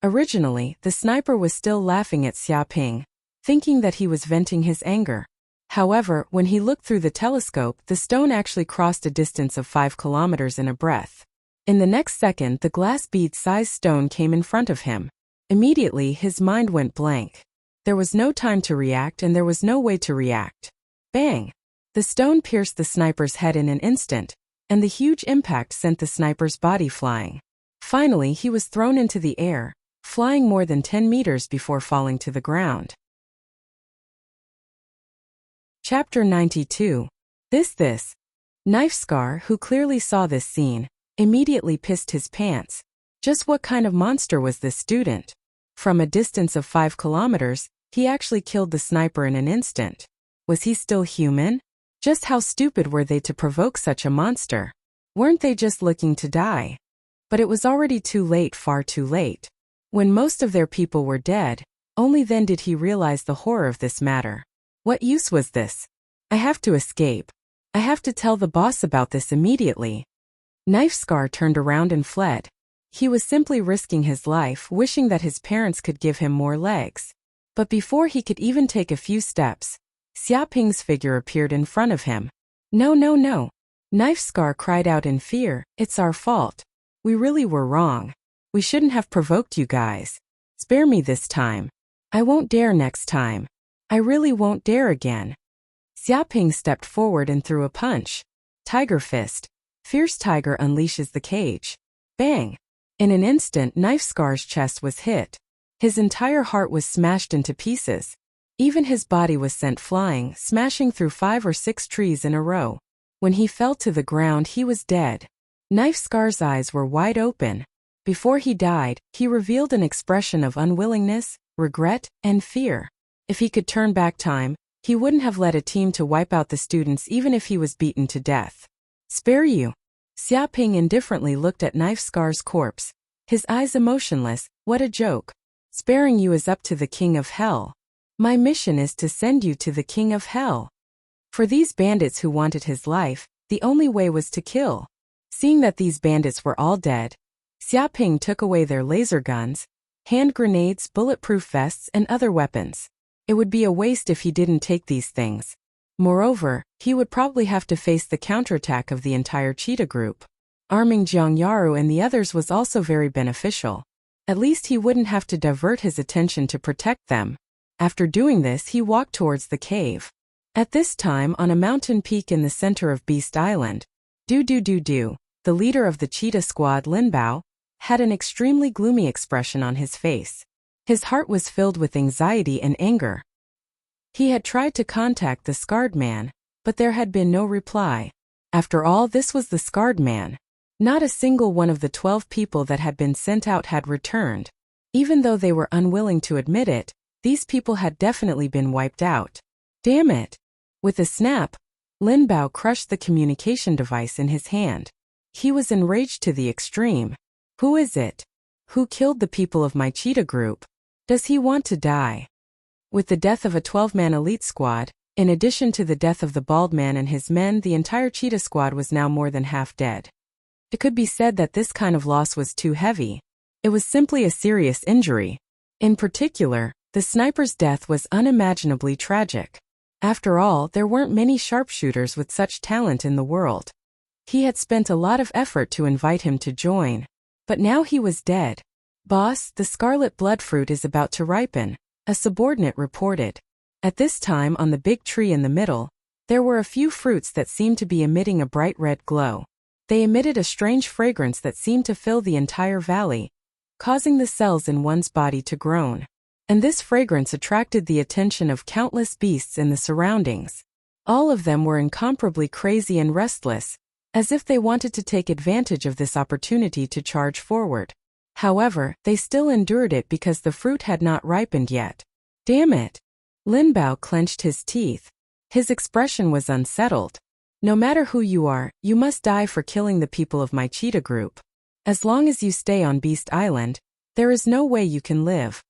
Originally, the sniper was still laughing at Xiaoping, thinking that he was venting his anger. However, when he looked through the telescope, the stone actually crossed a distance of 5 kilometers in a breath. In the next second, the glass bead-sized stone came in front of him. Immediately, his mind went blank. There was no time to react and there was no way to react. Bang! The stone pierced the sniper's head in an instant, and the huge impact sent the sniper's body flying. Finally, he was thrown into the air, flying more than 10 meters before falling to the ground. Chapter 92. This. Knife Scar, who clearly saw this scene, immediately pissed his pants. Just what kind of monster was this student? From a distance of 5 kilometers, he actually killed the sniper in an instant. Was he still human? Just how stupid were they to provoke such a monster? Weren't they just looking to die? But it was already too late, far too late. When most of their people were dead, only then did he realize the horror of this matter. What use was this? I have to escape. I have to tell the boss about this immediately. Knife Scar turned around and fled. He was simply risking his life, wishing that his parents could give him more legs. But before he could even take a few steps, Xiaoping's figure appeared in front of him. No, no, no! Knife Scar cried out in fear, it's our fault. We really were wrong. We shouldn't have provoked you guys. Spare me this time. I won't dare next time. I really won't dare again. Xiaoping stepped forward and threw a punch. Tiger Fist. Fierce Tiger unleashes the cage. Bang! In an instant, Knife Scar's chest was hit. His entire heart was smashed into pieces. Even his body was sent flying, smashing through 5 or 6 trees in a row. When he fell to the ground, he was dead. Knife Scar's eyes were wide open. Before he died, he revealed an expression of unwillingness, regret, and fear. If he could turn back time, he wouldn't have led a team to wipe out the students even if he was beaten to death. Spare you? Xiaoping indifferently looked at Knife Scar's corpse, his eyes emotionless. What a joke. Sparing you is up to the King of Hell. My mission is to send you to the King of Hell. For these bandits who wanted his life, the only way was to kill. Seeing that these bandits were all dead, Xiaoping took away their laser guns, hand grenades, bulletproof vests, and other weapons. It would be a waste if he didn't take these things. Moreover, he would probably have to face the counterattack of the entire cheetah group. Arming Jiang Yaru and the others was also very beneficial. At least he wouldn't have to divert his attention to protect them. After doing this, he walked towards the cave. At this time, on a mountain peak in the center of Beast Island, the leader of the cheetah squad, Lin Bao, had an extremely gloomy expression on his face. His heart was filled with anxiety and anger. He had tried to contact the scarred man, but there had been no reply. After all, this was the scarred man. Not a single one of the 12 people that had been sent out had returned. Even though they were unwilling to admit it, these people had definitely been wiped out. Damn it! With a snap, Lin Bao crushed the communication device in his hand. He was enraged to the extreme. Who is it? Who killed the people of my cheetah group? Does he want to die? With the death of a 12-man elite squad, in addition to the death of the bald man and his men, the entire cheetah squad was now more than half dead. It could be said that this kind of loss was too heavy. It was simply a serious injury. In particular, the sniper's death was unimaginably tragic. After all, there weren't many sharpshooters with such talent in the world. He had spent a lot of effort to invite him to join. But now he was dead. Boss, the scarlet bloodfruit is about to ripen, a subordinate reported. At this time, on the big tree in the middle, there were a few fruits that seemed to be emitting a bright red glow. They emitted a strange fragrance that seemed to fill the entire valley, causing the cells in one's body to groan. and this fragrance attracted the attention of countless beasts in the surroundings. All of them were incomparably crazy and restless, as if they wanted to take advantage of this opportunity to charge forward. However, they still endured it because the fruit had not ripened yet. Damn it! Lin Bao clenched his teeth. His expression was unsettled. No matter who you are, you must die for killing the people of my cheetah group. As long as you stay on Beast Island, there is no way you can live.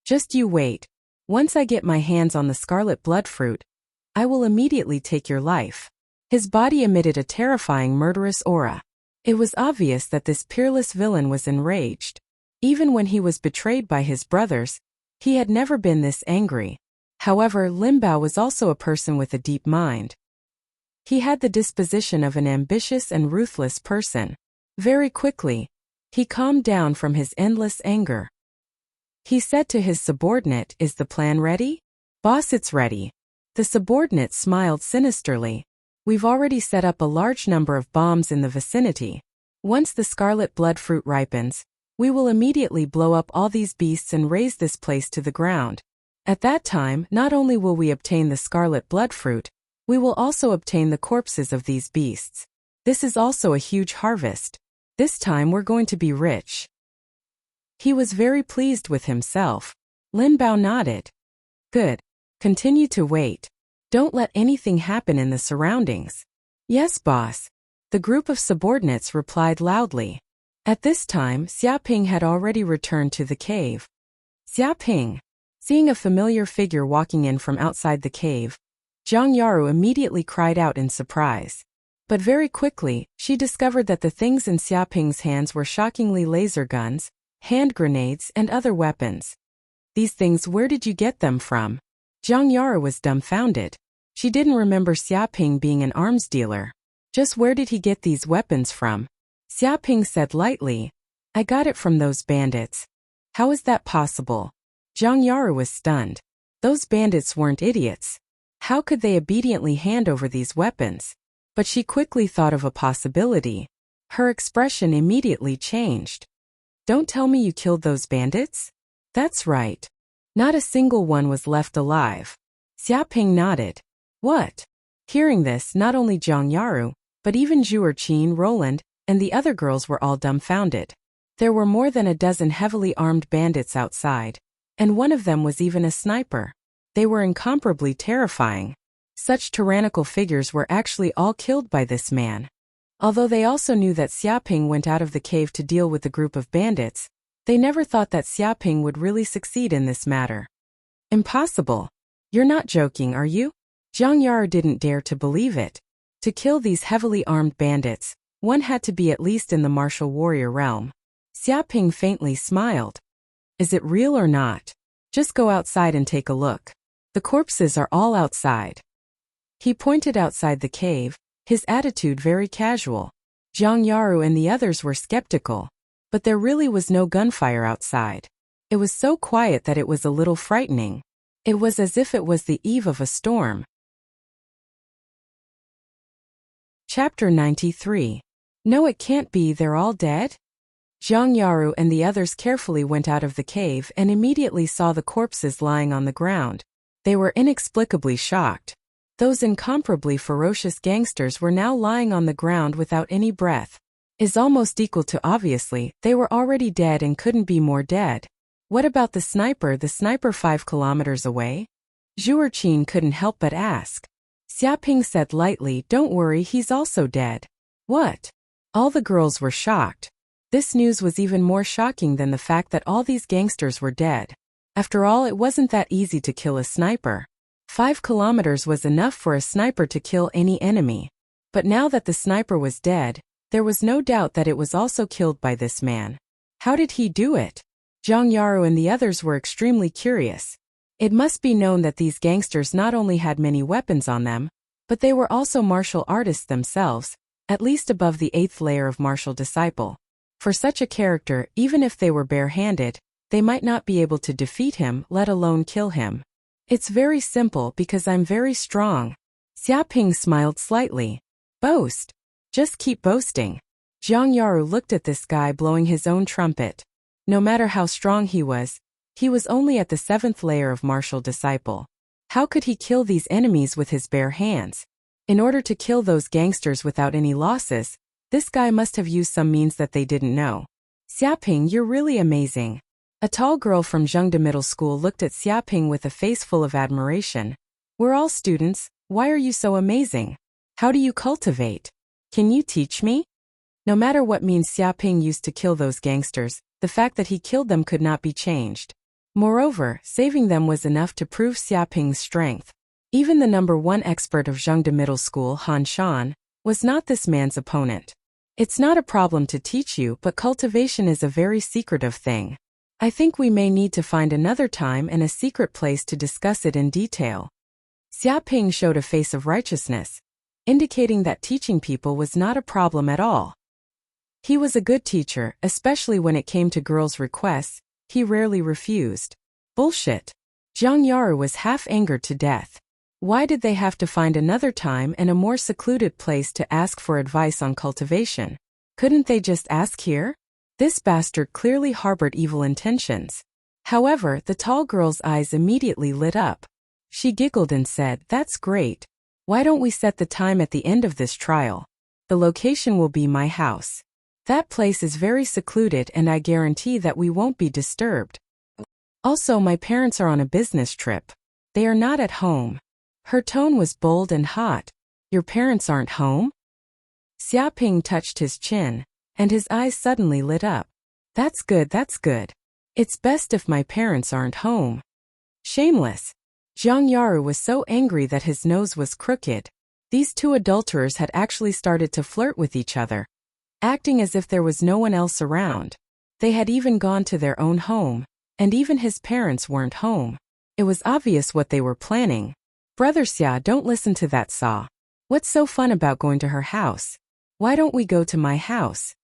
Just you wait. Once I get my hands on the scarlet blood fruit, I will immediately take your life. His body emitted a terrifying murderous aura. It was obvious that this peerless villain was enraged. Even when he was betrayed by his brothers, he had never been this angry. However, Lin Bao was also a person with a deep mind. He had the disposition of an ambitious and ruthless person. Very quickly, he calmed down from his endless anger. He said to his subordinate, "Is the plan ready?" "Boss, it's ready." The subordinate smiled sinisterly. "We've already set up a large number of bombs in the vicinity. Once the scarlet blood fruit ripens, we will immediately blow up all these beasts and raze this place to the ground. At that time, not only will we obtain the scarlet blood fruit, we will also obtain the corpses of these beasts. This is also a huge harvest. This time we're going to be rich." He was very pleased with himself. Lin Bao nodded. "Good. Continue to wait. Don't let anything happen in the surroundings." "Yes, boss." The group of subordinates replied loudly. At this time, Xiaoping had already returned to the cave. Xiaoping. Seeing a familiar figure walking in from outside the cave, Zhang Yaru immediately cried out in surprise. But very quickly, she discovered that the things in Xiaoping's hands were shockingly laser guns, hand grenades, and other weapons. "These things, where did you get them from?" Zhang Yaru was dumbfounded. She didn't remember Xiaoping being an arms dealer. Just where did he get these weapons from? Xiaoping said lightly, "I got it from those bandits." "How is that possible?" Zhang Yaru was stunned. Those bandits weren't idiots. How could they obediently hand over these weapons? But she quickly thought of a possibility. Her expression immediately changed. "Don't tell me you killed those bandits?" "That's right. Not a single one was left alive." Xiaoping nodded. "What?" Hearing this, not only Zhang Yaru, but even Zhu Erqin, Roland, and the other girls were all dumbfounded. There were more than a dozen heavily armed bandits outside, and one of them was even a sniper. They were incomparably terrifying. Such tyrannical figures were actually all killed by this man. Although they also knew that Xiaoping went out of the cave to deal with the group of bandits, they never thought that Xiaoping would really succeed in this matter. "Impossible. You're not joking, are you?" Zhang Yaru didn't dare to believe it. To kill these heavily armed bandits, one had to be at least in the martial warrior realm. Xiaoping faintly smiled. "Is it real or not? Just go outside and take a look. The corpses are all outside." He pointed outside the cave, his attitude very casual. Zhang Yaru and the others were skeptical. But there really was no gunfire outside. It was so quiet that it was a little frightening. It was as if it was the eve of a storm. Chapter 93. No, it can't be, they're all dead? Zhang Yaru and the others carefully went out of the cave and immediately saw the corpses lying on the ground. They were inexplicably shocked. Those incomparably ferocious gangsters were now lying on the ground without any breath. Is almost equal to obviously, they were already dead and couldn't be more dead. What about the sniper 5 kilometers away? Zhu Erqin couldn't help but ask. Xiaoping said lightly, "Don't worry, he's also dead." "What?" All the girls were shocked. This news was even more shocking than the fact that all these gangsters were dead. After all, it wasn't that easy to kill a sniper. 5 kilometers was enough for a sniper to kill any enemy. But now that the sniper was dead, there was no doubt that it was also killed by this man. How did he do it? Zhang Yaru and the others were extremely curious. It must be known that these gangsters not only had many weapons on them, but they were also martial artists themselves, at least above the 8th layer of martial disciple. For such a character, even if they were bare-handed, they might not be able to defeat him, let alone kill him. "It's very simple because I'm very strong." Xiaoping smiled slightly. "Boast. Just keep boasting." Zhang Yaru looked at this guy blowing his own trumpet. No matter how strong he was, He was only at the 7th layer of martial disciple. How could he kill these enemies with his bare hands? In order to kill those gangsters without any losses, this guy must have used some means that they didn't know. Xiaping, you're really amazing. A tall girl from Zhengde Middle School looked at Xiaping with a face full of admiration. We're all students, why are you so amazing? How do you cultivate? Can you teach me? No matter what means Xiaping used to kill those gangsters, the fact that he killed them could not be changed. Moreover, saving them was enough to prove Xiaping's strength. Even the #1 expert of Zhengde Middle School, Han Shan, was not this man's opponent. It's not a problem to teach you, but cultivation is a very secretive thing. I think we may need to find another time and a secret place to discuss it in detail. Xiaping showed a face of righteousness, indicating that teaching people was not a problem at all. He was a good teacher, especially when it came to girls' requests. He rarely refused. Bullshit. Zhang Yaru was half angered to death. Why did they have to find another time and a more secluded place to ask for advice on cultivation? Couldn't they just ask here? This bastard clearly harbored evil intentions. However, the tall girl's eyes immediately lit up. She giggled and said, "That's great. Why don't we set the time at the end of this trial? The location will be my house. That place is very secluded and I guarantee that we won't be disturbed. Also, my parents are on a business trip. They are not at home." Her tone was bold and hot. Your parents aren't home? Xiaping touched his chin, and his eyes suddenly lit up. That's good, that's good. It's best if my parents aren't home. Shameless. Zhang Yaru was so angry that his nose was crooked. These two adulterers had actually started to flirt with each other, acting as if there was no one else around. They had even gone to their own home, and even his parents weren't home. It was obvious what they were planning. Brother Xia, don't listen to that saw. What's so fun about going to her house? Why don't we go to my house?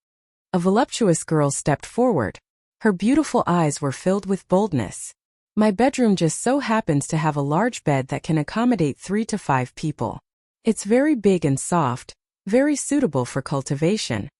A voluptuous girl stepped forward. Her beautiful eyes were filled with boldness. My bedroom just so happens to have a large bed that can accommodate 3 to 5 people. It's very big and soft, very suitable for cultivation.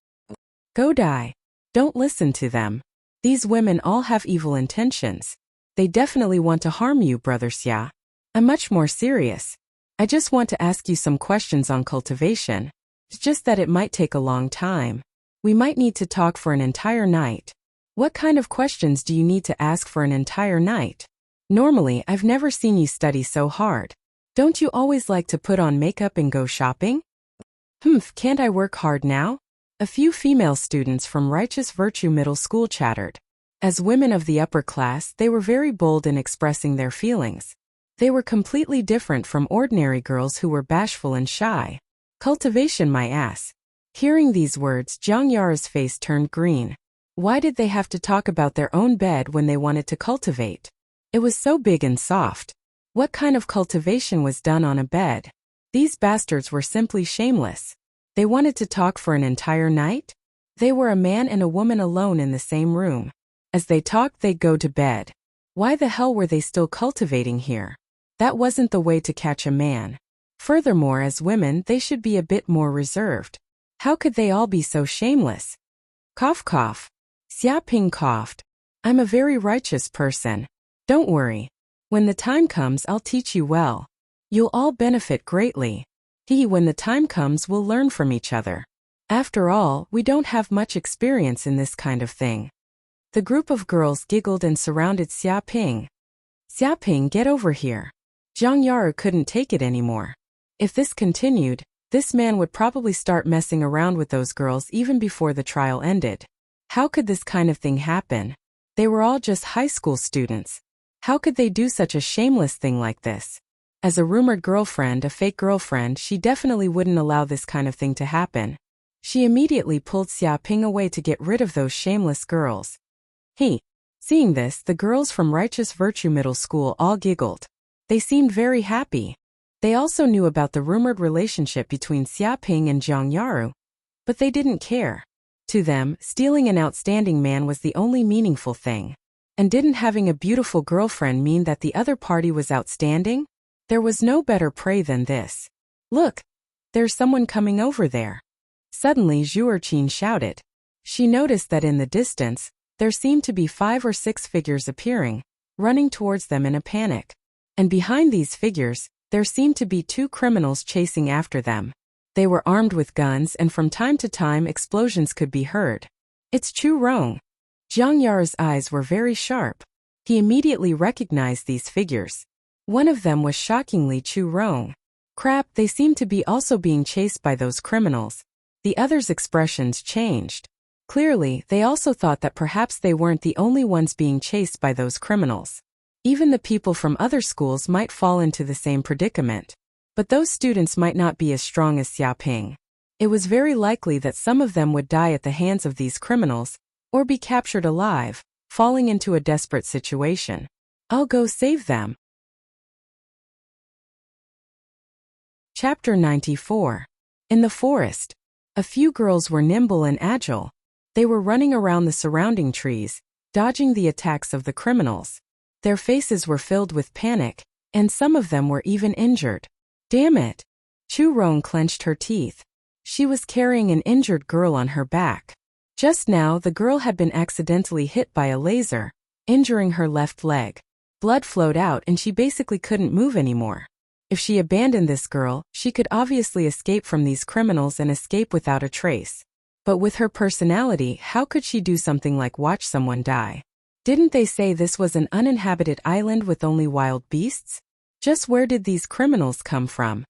Go die. Don't listen to them. These women all have evil intentions. They definitely want to harm you, Brother Xia. I'm much more serious. I just want to ask you some questions on cultivation. It's just that it might take a long time. We might need to talk for an entire night. What kind of questions do you need to ask for an entire night? Normally, I've never seen you study so hard. Don't you always like to put on makeup and go shopping? Can't I work hard now? A few female students from Righteous Virtue Middle School chattered. As women of the upper class, they were very bold in expressing their feelings. They were completely different from ordinary girls who were bashful and shy. Cultivation, my ass. Hearing these words, Zhang Yaru's face turned green. Why did they have to talk about their own bed when they wanted to cultivate? It was so big and soft. What kind of cultivation was done on a bed? These bastards were simply shameless. They wanted to talk for an entire night? They were a man and a woman alone in the same room. As they talked, they'd go to bed. Why the hell were they still cultivating here? That wasn't the way to catch a man. Furthermore, as women, they should be a bit more reserved. How could they all be so shameless? Cough cough. Xiaping coughed. I'm a very righteous person. Don't worry. When the time comes, I'll teach you well. You'll all benefit greatly. When the time comes, we'll learn from each other. After all, we don't have much experience in this kind of thing. The group of girls giggled and surrounded Xiaping. Xiaping, get over here. Zhang Yaru couldn't take it anymore. If this continued, this man would probably start messing around with those girls even before the trial ended. How could this kind of thing happen? They were all just high school students. How could they do such a shameless thing like this? As a rumored girlfriend, a fake girlfriend, she definitely wouldn't allow this kind of thing to happen. She immediately pulled Xiaping away to get rid of those shameless girls. Seeing this, the girls from Righteous Virtue Middle School all giggled. They seemed very happy. They also knew about the rumored relationship between Xiaping and Zhang Yaru, but they didn't care. To them, stealing an outstanding man was the only meaningful thing. And didn't having a beautiful girlfriend mean that the other party was outstanding? There was no better prey than this. Look! There's someone coming over there. Suddenly Zhu Erqin shouted. She noticed that in the distance, there seemed to be 5 or 6 figures appearing. running towards them in a panic. And behind these figures, there seemed to be two criminals chasing after them. They were armed with guns and from time to time explosions could be heard. It's Chu Rong. Jiang Yao's eyes were very sharp. He immediately recognized these figures. One of them was shockingly Chu Rong. Crap, they seemed to be also being chased by those criminals. The others' expressions changed. Clearly, they also thought that perhaps they weren't the only ones being chased by those criminals. Even the people from other schools might fall into the same predicament. But those students might not be as strong as Xiaoping. It was very likely that some of them would die at the hands of these criminals, or be captured alive, falling into a desperate situation. I'll go save them. Chapter 94. In the forest. A few girls were nimble and agile. They were running around the surrounding trees, dodging the attacks of the criminals. Their faces were filled with panic, and some of them were even injured. Damn it! Chu Rong clenched her teeth. She was carrying an injured girl on her back. Just now the girl had been accidentally hit by a laser, injuring her left leg. Blood flowed out and she basically couldn't move anymore. If she abandoned this girl, she could obviously escape from these criminals and escape without a trace. But with her personality, how could she do something like watch someone die? Didn't they say this was an uninhabited island with only wild beasts? Just where did these criminals come from?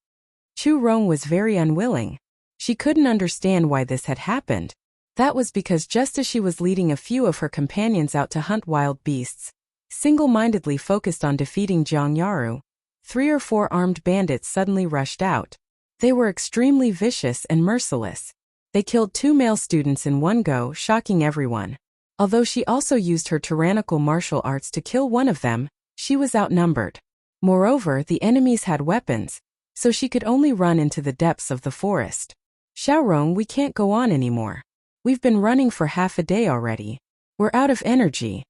Chu Rong was very unwilling. She couldn't understand why this had happened. That was because just as she was leading a few of her companions out to hunt wild beasts, single-mindedly focused on defeating Jiang Yao, 3 or 4 armed bandits suddenly rushed out. They were extremely vicious and merciless. They killed 2 male students in one go, shocking everyone. Although she also used her tyrannical martial arts to kill one of them, she was outnumbered. Moreover, the enemies had weapons, so she could only run into the depths of the forest. Xiaorong, we can't go on anymore. We've been running for half a day already. We're out of energy.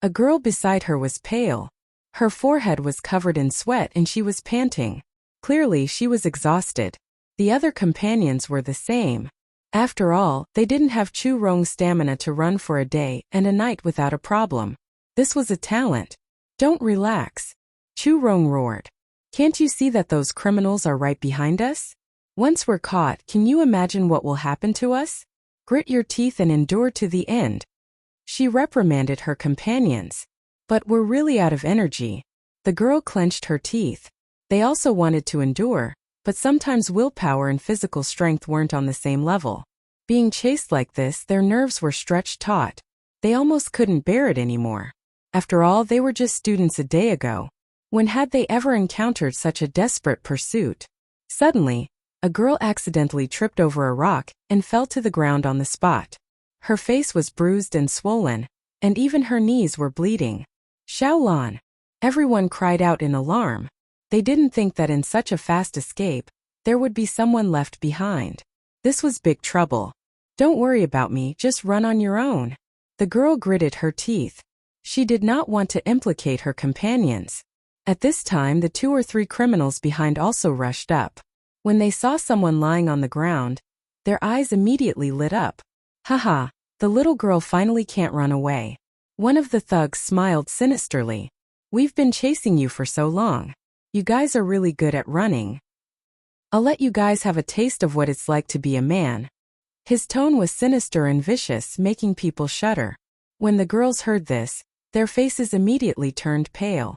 A girl beside her was pale. Her forehead was covered in sweat and she was panting. Clearly, she was exhausted. The other companions were the same. After all, they didn't have Chu Rong's stamina to run for a day and a night without a problem. This was a talent. Don't relax. Chu Rong roared. Can't you see that those criminals are right behind us? Once we're caught, can you imagine what will happen to us? Grit your teeth and endure to the end. She reprimanded her companions. But we're really out of energy. The girl clenched her teeth. They also wanted to endure, but sometimes willpower and physical strength weren't on the same level. Being chased like this, their nerves were stretched taut. They almost couldn't bear it anymore. After all, they were just students a day ago. When had they ever encountered such a desperate pursuit? Suddenly, a girl accidentally tripped over a rock and fell to the ground on the spot. Her face was bruised and swollen, and even her knees were bleeding. Xiaolan! Everyone cried out in alarm. They didn't think that in such a fast escape, there would be someone left behind. This was big trouble. Don't worry about me, just run on your own. The girl gritted her teeth. She did not want to implicate her companions. At this time, the 2 or 3 criminals behind also rushed up. When they saw someone lying on the ground, their eyes immediately lit up. Haha, the little girl finally can't run away. One of the thugs smiled sinisterly. We've been chasing you for so long. You guys are really good at running. I'll let you guys have a taste of what it's like to be a man. His tone was sinister and vicious, making people shudder. When the girls heard this, their faces immediately turned pale.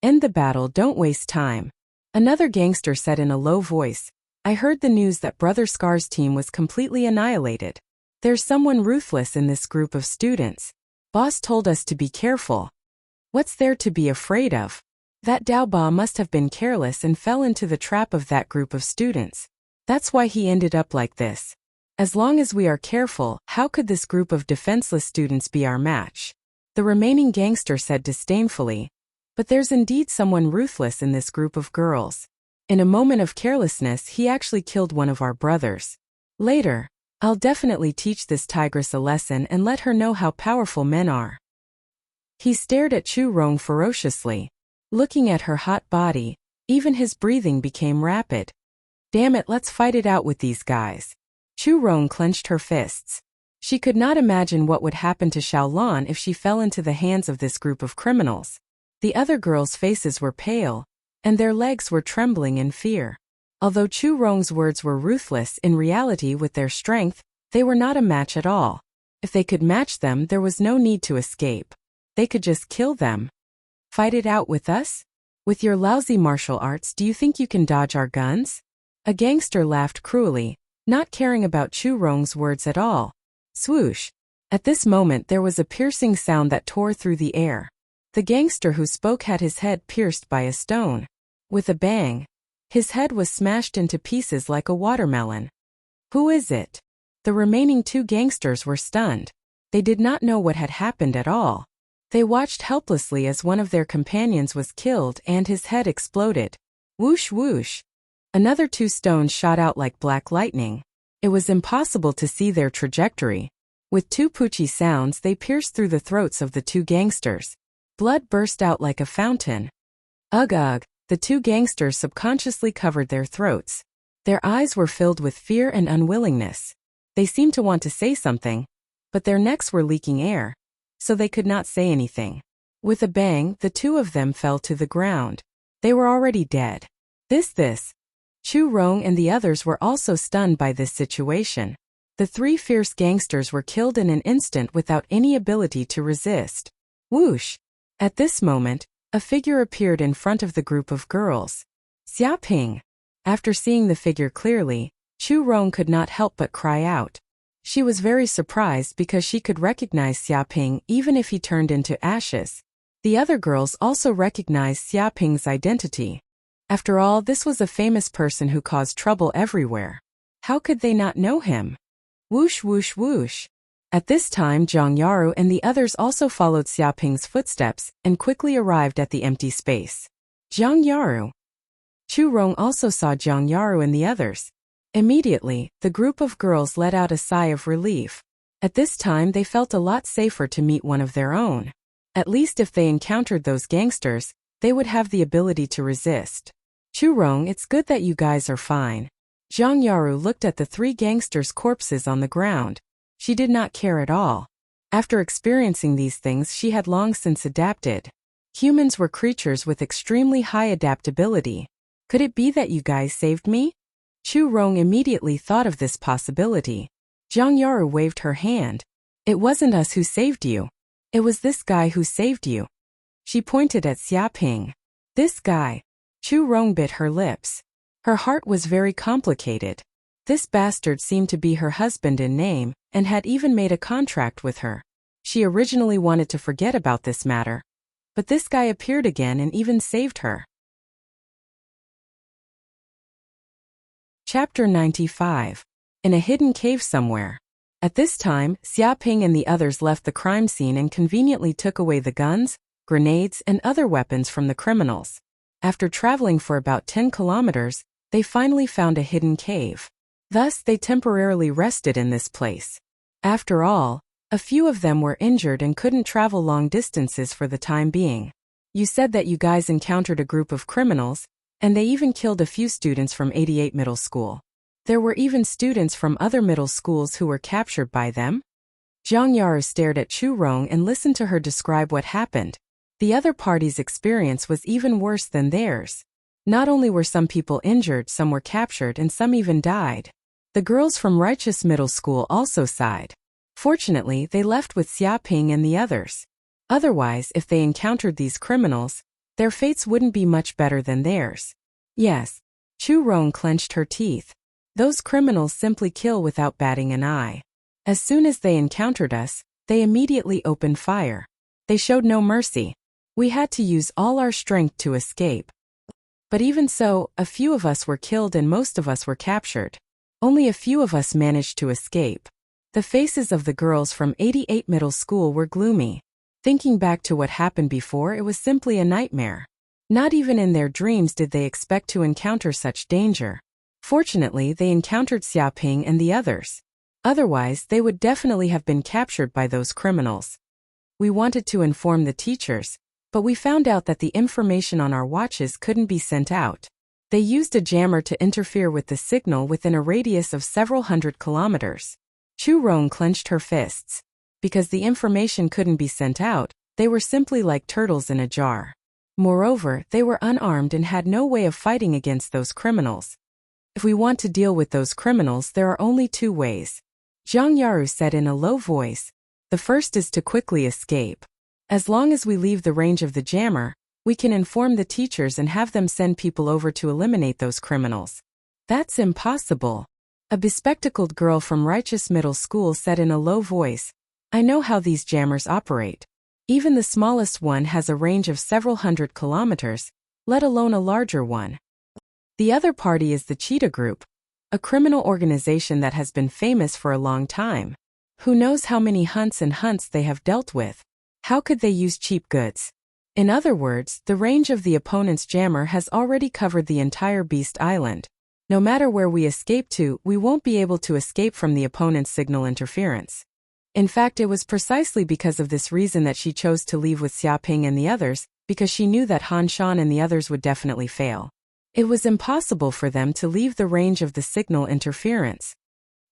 End the battle, don't waste time. Another gangster said in a low voice, I heard the news that Brother Scar's team was completely annihilated. There's someone ruthless in this group of students. Boss told us to be careful. What's there to be afraid of? That Daoba must have been careless and fell into the trap of that group of students. That's why he ended up like this. As long as we are careful, how could this group of defenseless students be our match? The remaining gangster said disdainfully, but there's indeed someone ruthless in this group of girls. In a moment of carelessness, he actually killed one of our brothers. Later, I'll definitely teach this tigress a lesson and let her know how powerful men are. He stared at Chu Rong ferociously. Looking at her hot body, even his breathing became rapid. Damn it, let's fight it out with these guys. Chu Rong clenched her fists. She could not imagine what would happen to Xiaolan if she fell into the hands of this group of criminals. The other girls' faces were pale, and their legs were trembling in fear. Although Chu Rong's words were ruthless, in reality with their strength, they were not a match at all. If they could match them, there was no need to escape. They could just kill them. Fight it out with us? With your lousy martial arts, do you think you can dodge our guns? A gangster laughed cruelly, not caring about Chu Rong's words at all. Swoosh! At this moment there was a piercing sound that tore through the air. The gangster who spoke had his head pierced by a stone. With a bang, his head was smashed into pieces like a watermelon. Who is it? The remaining two gangsters were stunned. They did not know what had happened at all. They watched helplessly as one of their companions was killed and his head exploded. Whoosh whoosh! Another two stones shot out like black lightning. It was impossible to see their trajectory. With two poochie sounds, they pierced through the throats of the two gangsters. Blood burst out like a fountain. Ugh ugh! The two gangsters subconsciously covered their throats. Their eyes were filled with fear and unwillingness. They seemed to want to say something, but their necks were leaking air, so they could not say anything. With a bang, the two of them fell to the ground. They were already dead. This. Chu Rong and the others were also stunned by this situation. The three fierce gangsters were killed in an instant without any ability to resist. Whoosh! At this moment, a figure appeared in front of the group of girls. Xia Ping. After seeing the figure clearly, Chu Rong could not help but cry out. She was very surprised because she could recognize Xia Ping even if he turned into ashes. The other girls also recognized Xia Ping's identity. After all, this was a famous person who caused trouble everywhere. How could they not know him? Whoosh whoosh whoosh! At this time, Zhang Yaru and the others also followed Xia Ping's footsteps and quickly arrived at the empty space. Zhang Yaru. Chu Rong also saw Zhang Yaru and the others. Immediately, the group of girls let out a sigh of relief. At this time they felt a lot safer to meet one of their own. At least if they encountered those gangsters, they would have the ability to resist. Chu Rong, it's good that you guys are fine. Zhang Yaru looked at the three gangsters' corpses on the ground. She did not care at all. After experiencing these things, she had long since adapted. Humans were creatures with extremely high adaptability. Could it be that you guys saved me? Chu Rong immediately thought of this possibility. Zhang Yaru waved her hand. It wasn't us who saved you. It was this guy who saved you. She pointed at Xia Ping. This guy. Chu Rong bit her lips. Her heart was very complicated. This bastard seemed to be her husband in name, and had even made a contract with her. She originally wanted to forget about this matter. But this guy appeared again and even saved her. Chapter 95. In a hidden cave somewhere. At this time, Xia Ping and the others left the crime scene and conveniently took away the guns, grenades, and other weapons from the criminals. After traveling for about 10 kilometers, they finally found a hidden cave. Thus, they temporarily rested in this place. After all, a few of them were injured and couldn't travel long distances for the time being. You said that you guys encountered a group of criminals, and they even killed a few students from 88 Middle School. There were even students from other middle schools who were captured by them. Zhang Yaru stared at Chu Rong and listened to her describe what happened. The other party's experience was even worse than theirs. Not only were some people injured, some were captured and some even died. The girls from Righteous Middle School also sighed. Fortunately, they left with Xia Ping and the others. Otherwise, if they encountered these criminals, their fates wouldn't be much better than theirs. Yes. Chu Rong clenched her teeth. Those criminals simply kill without batting an eye. As soon as they encountered us, they immediately opened fire. They showed no mercy. We had to use all our strength to escape. But even so, a few of us were killed and most of us were captured. Only a few of us managed to escape. The faces of the girls from 88 Middle School were gloomy. Thinking back to what happened before, it was simply a nightmare. Not even in their dreams did they expect to encounter such danger. Fortunately, they encountered Xia Ping and the others. Otherwise, they would definitely have been captured by those criminals. We wanted to inform the teachers, but we found out that the information on our watches couldn't be sent out. They used a jammer to interfere with the signal within a radius of several hundred kilometers. Chu Rong clenched her fists. Because the information couldn't be sent out, they were simply like turtles in a jar. Moreover, they were unarmed and had no way of fighting against those criminals. If we want to deal with those criminals, there are only two ways, Zhang Yaru said in a low voice. The first is to quickly escape. As long as we leave the range of the jammer, we can inform the teachers and have them send people over to eliminate those criminals. That's impossible. A bespectacled girl from Righteous Middle School said in a low voice. I know how these jammers operate. Even the smallest one has a range of several hundred kilometers, let alone a larger one. The other party is the Cheetah Group, a criminal organization that has been famous for a long time. Who knows how many hunts and hunts they have dealt with? How could they use cheap goods? In other words, the range of the opponent's jammer has already covered the entire Beast Island. No matter where we escape to, we won't be able to escape from the opponent's signal interference. In fact, it was precisely because of this reason that she chose to leave with Xiaoping and the others, because she knew that Han Shan and the others would definitely fail. It was impossible for them to leave the range of the signal interference.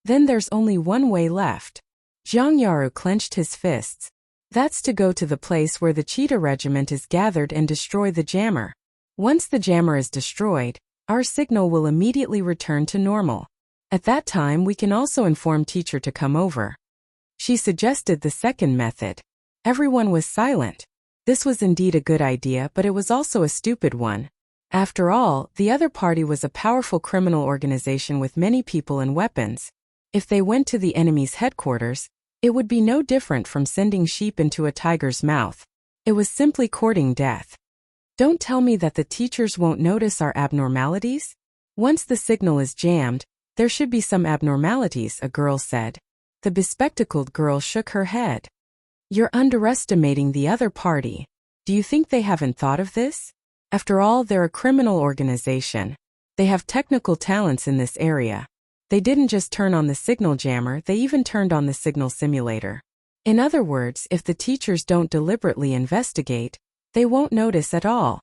Then there's only one way left. Zhang Yaru clenched his fists. That's to go to the place where the Cheetah Regiment is gathered and destroy the jammer. Once the jammer is destroyed, our signal will immediately return to normal. At that time we can also inform teacher to come over. She suggested the second method. Everyone was silent. This was indeed a good idea, but it was also a stupid one. After all, the other party was a powerful criminal organization with many people and weapons. If they went to the enemy's headquarters, it would be no different from sending sheep into a tiger's mouth. It was simply courting death. Don't tell me that the teachers won't notice our abnormalities? Once the signal is jammed, there should be some abnormalities, a girl said. The bespectacled girl shook her head. You're underestimating the other party. Do you think they haven't thought of this? After all, they're a criminal organization. They have technical talents in this area. They didn't just turn on the signal jammer, they even turned on the signal simulator. In other words, if the teachers don't deliberately investigate, they won't notice at all.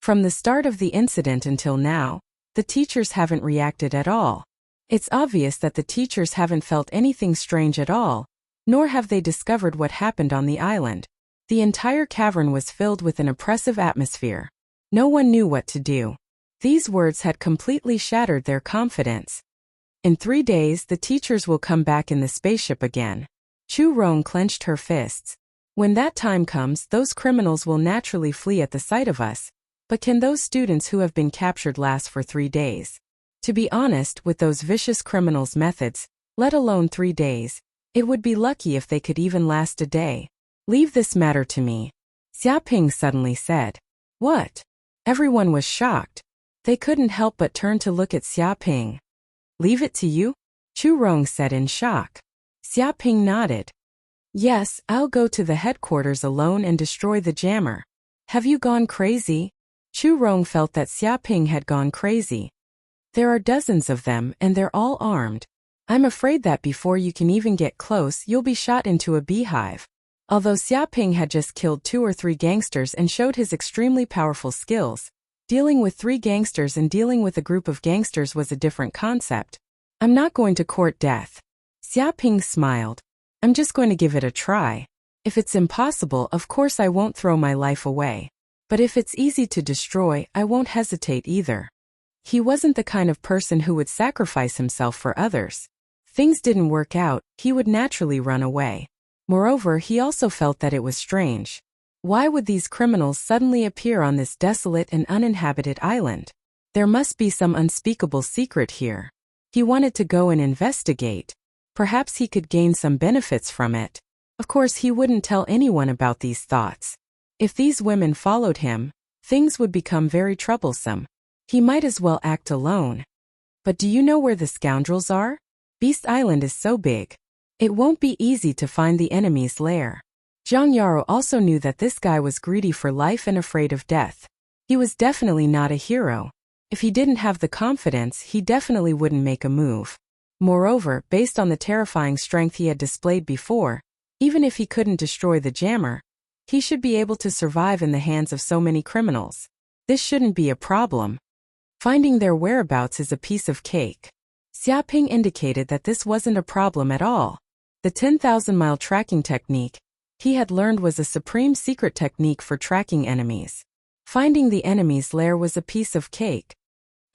From the start of the incident until now, the teachers haven't reacted at all. It's obvious that the teachers haven't felt anything strange at all, nor have they discovered what happened on the island. The entire cavern was filled with an oppressive atmosphere. No one knew what to do. These words had completely shattered their confidence. In 3 days, the teachers will come back in the spaceship again. Chu Rong clenched her fists. When that time comes, those criminals will naturally flee at the sight of us. But can those students who have been captured last for 3 days? To be honest, with those vicious criminals' methods, let alone 3 days, it would be lucky if they could even last a day. Leave this matter to me. Xiaoping suddenly said. What? Everyone was shocked. They couldn't help but turn to look at Xiaoping. Leave it to you? Chu Rong said in shock. Xiaoping nodded. Yes, I'll go to the headquarters alone and destroy the jammer. Have you gone crazy? Chu Rong felt that Xiaoping had gone crazy. There are dozens of them, and they're all armed. I'm afraid that before you can even get close, you'll be shot into a beehive. Although Xiaoping had just killed 2 or 3 gangsters and showed his extremely powerful skills, dealing with 3 gangsters and dealing with a group of gangsters was a different concept. I'm not going to court death. Xiaoping smiled. I'm just going to give it a try. If it's impossible, of course I won't throw my life away. But if it's easy to destroy, I won't hesitate either. He wasn't the kind of person who would sacrifice himself for others. Things didn't work out, he would naturally run away. Moreover, he also felt that it was strange. Why would these criminals suddenly appear on this desolate and uninhabited island? There must be some unspeakable secret here. He wanted to go and investigate. Perhaps he could gain some benefits from it. Of course, he wouldn't tell anyone about these thoughts. If these women followed him, things would become very troublesome. He might as well act alone. But do you know where the scoundrels are? Beast Island is so big. It won't be easy to find the enemy's lair. Zhang Yaru also knew that this guy was greedy for life and afraid of death. He was definitely not a hero. If he didn't have the confidence, he definitely wouldn't make a move. Moreover, based on the terrifying strength he had displayed before, even if he couldn't destroy the jammer, he should be able to survive in the hands of so many criminals. This shouldn't be a problem. Finding their whereabouts is a piece of cake. Xiaoping indicated that this wasn't a problem at all. The 10,000-mile tracking technique he had learned was a supreme secret technique for tracking enemies. Finding the enemy's lair was a piece of cake.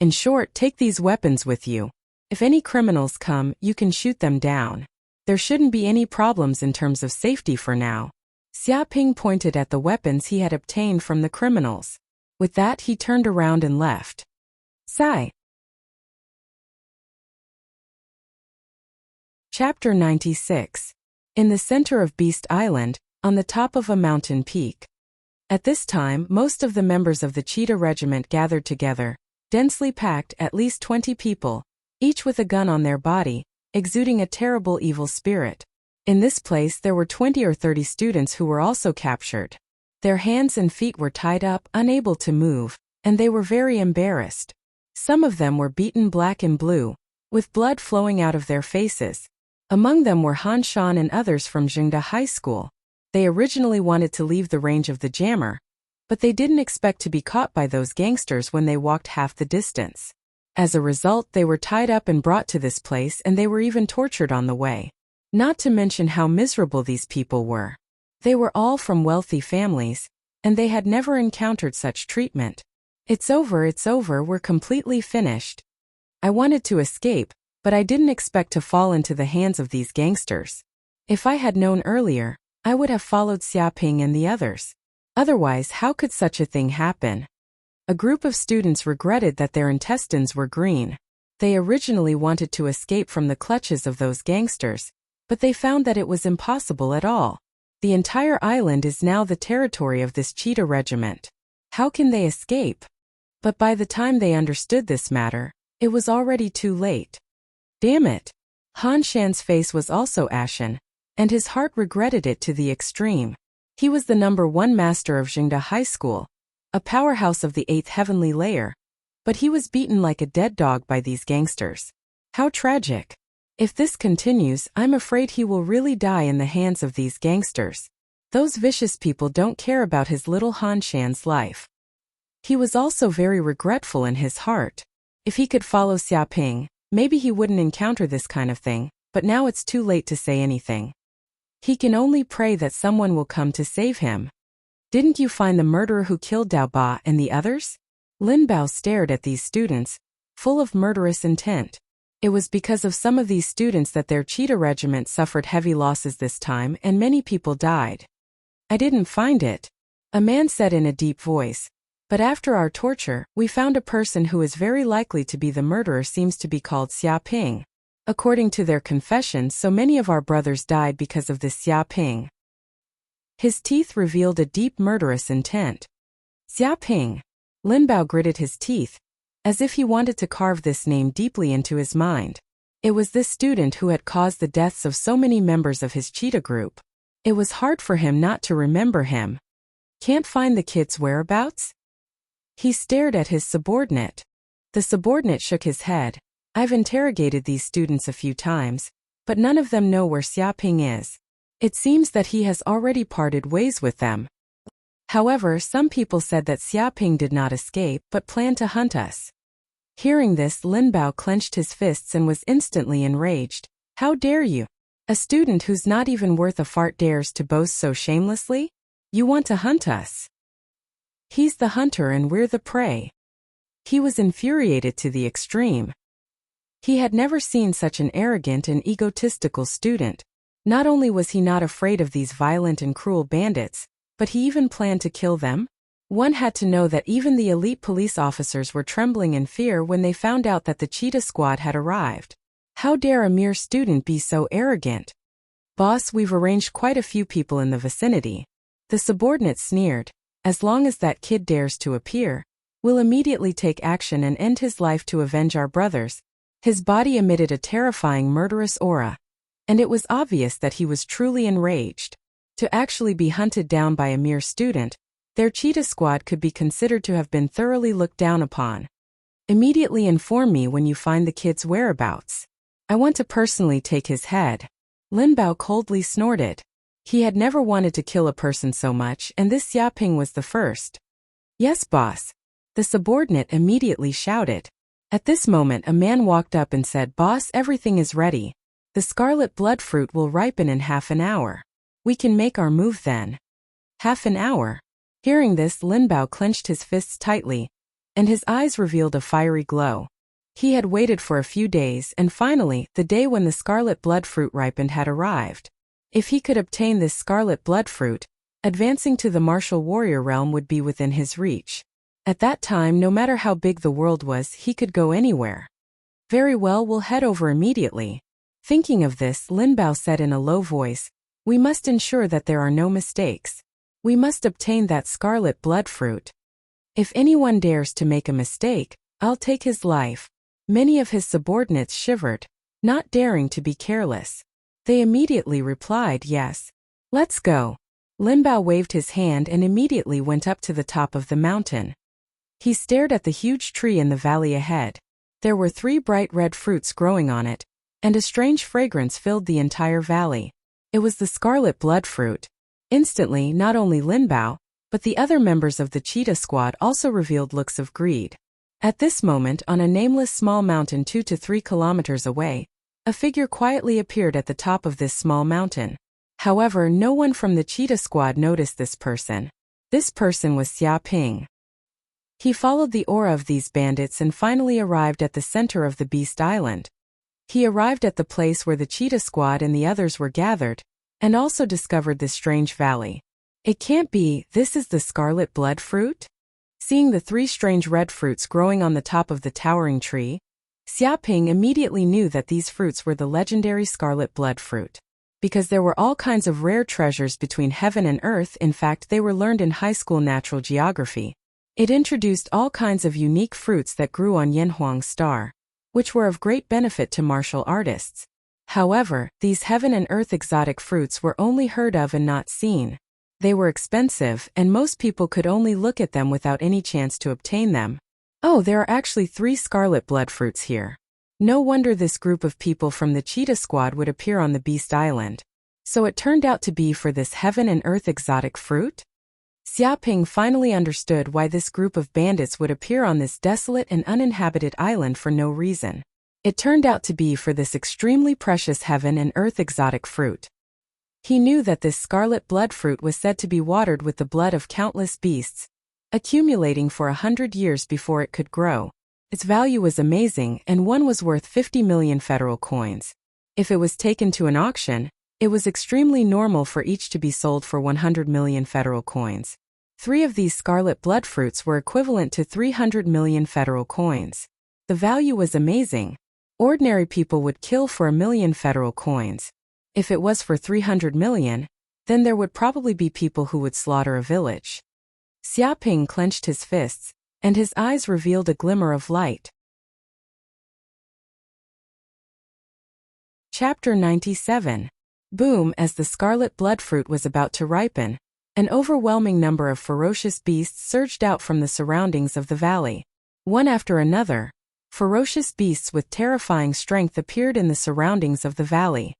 In short, take these weapons with you. If any criminals come, you can shoot them down. There shouldn't be any problems in terms of safety for now. Xiaoping pointed at the weapons he had obtained from the criminals. With that, he turned around and left. Sigh. Chapter 96. In the center of Beast Island, on the top of a mountain peak. At this time, most of the members of the cheetah regiment gathered together, densely packed, at least 20 people, each with a gun on their body, exuding a terrible evil spirit. In this place there were 20 or 30 students who were also captured. Their hands and feet were tied up, unable to move, and they were very embarrassed. Some of them were beaten black and blue, with blood flowing out of their faces. Among them were Han Shan and others from Jingda High School. They originally wanted to leave the range of the jammer, but they didn't expect to be caught by those gangsters when they walked half the distance. As a result, they were tied up and brought to this place, and they were even tortured on the way. Not to mention how miserable these people were. They were all from wealthy families, and they had never encountered such treatment. It's over, we're completely finished. I wanted to escape, but I didn't expect to fall into the hands of these gangsters. If I had known earlier, I would have followed Xiaoping and the others. Otherwise, how could such a thing happen? A group of students regretted that their intestines were green. They originally wanted to escape from the clutches of those gangsters, but they found that it was impossible at all. The entire island is now the territory of this cheetah regiment. How can they escape? But by the time they understood this matter, it was already too late. Damn it! Han Shan's face was also ashen, and his heart regretted it to the extreme. He was the #1 master of Jingda High School, a powerhouse of the 8th heavenly layer, but he was beaten like a dead dog by these gangsters. How tragic. If this continues, I'm afraid he will really die in the hands of these gangsters. Those vicious people don't care about his little Han Shan's life. He was also very regretful in his heart. If he could follow Xiaoping, maybe he wouldn't encounter this kind of thing, but now it's too late to say anything. He can only pray that someone will come to save him. Didn't you find the murderer who killed Dao Ba and the others? Lin Bao stared at these students, full of murderous intent. It was because of some of these students that their cheetah regiment suffered heavy losses this time, and many people died. I didn't find it, a man said in a deep voice. But after our torture, we found a person who is very likely to be the murderer, seems to be called Xiaoping. According to their confession, so many of our brothers died because of this Xiaoping. His teeth revealed a deep murderous intent. Xiaoping. Lin Bao gritted his teeth, as if he wanted to carve this name deeply into his mind. It was this student who had caused the deaths of so many members of his cheetah group. It was hard for him not to remember him. Can't find the kid's whereabouts? He stared at his subordinate. The subordinate shook his head. I've interrogated these students a few times, but none of them know where Xiaoping is. It seems that he has already parted ways with them. However, some people said that Xiaoping did not escape but planned to hunt us. Hearing this, Lin Bao clenched his fists and was instantly enraged. How dare you? A student who's not even worth a fart dares to boast so shamelessly? You want to hunt us? He's the hunter and we're the prey. He was infuriated to the extreme. He had never seen such an arrogant and egotistical student. Not only was he not afraid of these violent and cruel bandits, but he even planned to kill them. One had to know that even the elite police officers were trembling in fear when they found out that the cheetah squad had arrived. How dare a mere student be so arrogant? Boss, we've arranged quite a few people in the vicinity. The subordinate sneered. As long as that kid dares to appear, we'll immediately take action and end his life to avenge our brothers. His body emitted a terrifying murderous aura, and it was obvious that he was truly enraged. To actually be hunted down by a mere student, their cheetah squad could be considered to have been thoroughly looked down upon. Immediately inform me when you find the kid's whereabouts. I want to personally take his head. Lin Bao coldly snorted. He had never wanted to kill a person so much, and this Xiaoping was the first. Yes, boss. The subordinate immediately shouted. At this moment a man walked up and said, Boss, everything is ready. The scarlet blood fruit will ripen in half an hour. We can make our move then. Half an hour? Hearing this, Lin Bao clenched his fists tightly, and his eyes revealed a fiery glow. He had waited for a few days, and finally, the day when the scarlet blood fruit ripened had arrived. If he could obtain this scarlet blood fruit, advancing to the martial warrior realm would be within his reach. At that time, no matter how big the world was, he could go anywhere. Very well, we'll head over immediately. Thinking of this, Lin Bao said in a low voice, we must ensure that there are no mistakes. We must obtain that scarlet blood fruit. If anyone dares to make a mistake, I'll take his life. Many of his subordinates shivered, not daring to be careless. They immediately replied, yes. Let's go. Lin Bao waved his hand and immediately went up to the top of the mountain. He stared at the huge tree in the valley ahead. There were 3 bright red fruits growing on it, and a strange fragrance filled the entire valley. It was the scarlet blood fruit. Instantly, not only Lin Bao, but the other members of the cheetah squad also revealed looks of greed. At this moment, on a nameless small mountain 2 to 3 kilometers away, a figure quietly appeared at the top of this small mountain. However, no one from the cheetah squad noticed this person. This person was Xia Ping. He followed the aura of these bandits and finally arrived at the center of the Beast Island. He arrived at the place where the cheetah squad and the others were gathered, and also discovered this strange valley. It can't be, this is the scarlet blood fruit? Seeing the 3 strange red fruits growing on the top of the towering tree, Xia Ping immediately knew that these fruits were the legendary scarlet blood fruit. Because there were all kinds of rare treasures between heaven and earth, in fact they were learned in high school natural geography. It introduced all kinds of unique fruits that grew on Yanhuang's star, which were of great benefit to martial artists. However, these heaven and earth exotic fruits were only heard of and not seen. They were expensive, and most people could only look at them without any chance to obtain them. Oh, there are actually 3 scarlet blood fruits here. No wonder this group of people from the cheetah squad would appear on the Beast Island. So it turned out to be for this heaven and earth exotic fruit? Xia Ping finally understood why this group of bandits would appear on this desolate and uninhabited island for no reason. It turned out to be for this extremely precious heaven and earth exotic fruit. He knew that this scarlet blood fruit was said to be watered with the blood of countless beasts, accumulating for 100 years before it could grow. Its value was amazing, and one was worth 50 million federal coins. If it was taken to an auction, it was extremely normal for each to be sold for 100 million federal coins. 3 of these scarlet blood fruits were equivalent to 300 million federal coins. The value was amazing. Ordinary people would kill for 1 million federal coins. If it was for 300 million, then there would probably be people who would slaughter a village. Xia Ping clenched his fists, and his eyes revealed a glimmer of light. Chapter 97. Boom! As the scarlet blood fruit was about to ripen, an overwhelming number of ferocious beasts surged out from the surroundings of the valley. One after another, ferocious beasts with terrifying strength appeared in the surroundings of the valley.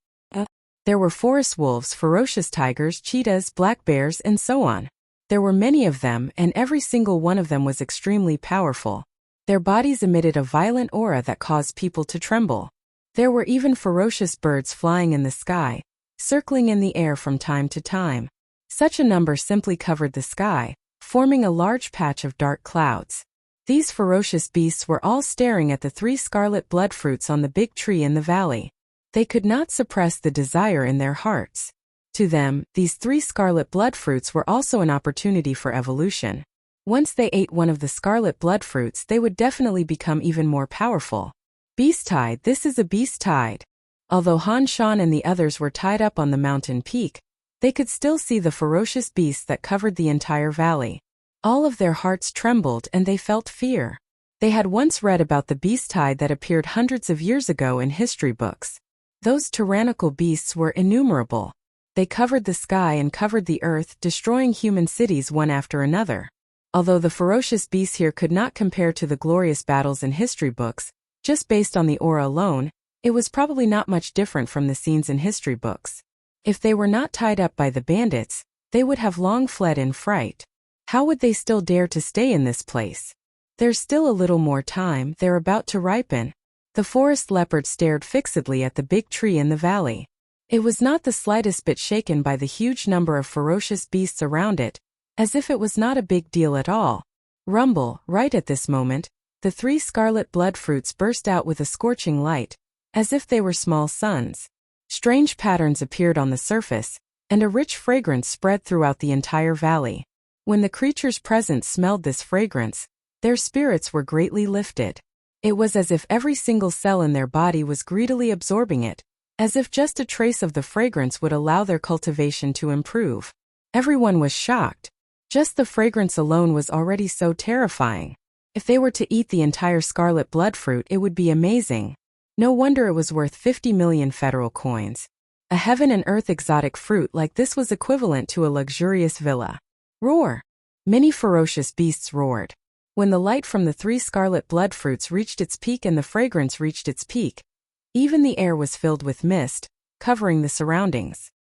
There were forest wolves, ferocious tigers, cheetahs, black bears, and so on. There were many of them, and every single one of them was extremely powerful. Their bodies emitted a violent aura that caused people to tremble. There were even ferocious birds flying in the sky, circling in the air from time to time. Such a number simply covered the sky, forming a large patch of dark clouds. These ferocious beasts were all staring at the 3 scarlet blood fruits on the big tree in the valley. They could not suppress the desire in their hearts. To them, these 3 scarlet blood fruits were also an opportunity for evolution. Once they ate one of the scarlet blood fruits, they would definitely become even more powerful. Beast tide, this is a beast tide. Although Han Shan and the others were tied up on the mountain peak, they could still see the ferocious beasts that covered the entire valley. All of their hearts trembled and they felt fear. They had once read about the beast tide that appeared hundreds of years ago in history books. Those tyrannical beasts were innumerable. They covered the sky and covered the earth, destroying human cities one after another. Although the ferocious beasts here could not compare to the glorious battles in history books, just based on the aura alone, it was probably not much different from the scenes in history books. If they were not tied up by the bandits, they would have long fled in fright. How would they still dare to stay in this place? There's still a little more time, they're about to ripen. The forest leopard stared fixedly at the big tree in the valley. It was not the slightest bit shaken by the huge number of ferocious beasts around it, as if it was not a big deal at all. Rumble, right at this moment, the 3 scarlet blood fruits burst out with a scorching light, as if they were small suns. Strange patterns appeared on the surface, and a rich fragrance spread throughout the entire valley. When the creatures present smelled this fragrance, their spirits were greatly lifted. It was as if every single cell in their body was greedily absorbing it, as if just a trace of the fragrance would allow their cultivation to improve. Everyone was shocked. Just the fragrance alone was already so terrifying. If they were to eat the entire scarlet blood fruit, it would be amazing. No wonder it was worth 50 million federal coins. A heaven and earth exotic fruit like this was equivalent to a luxurious villa. Roar! Many ferocious beasts roared. When the light from the 3 scarlet blood fruits reached its peak and the fragrance reached its peak, even the air was filled with mist, covering the surroundings.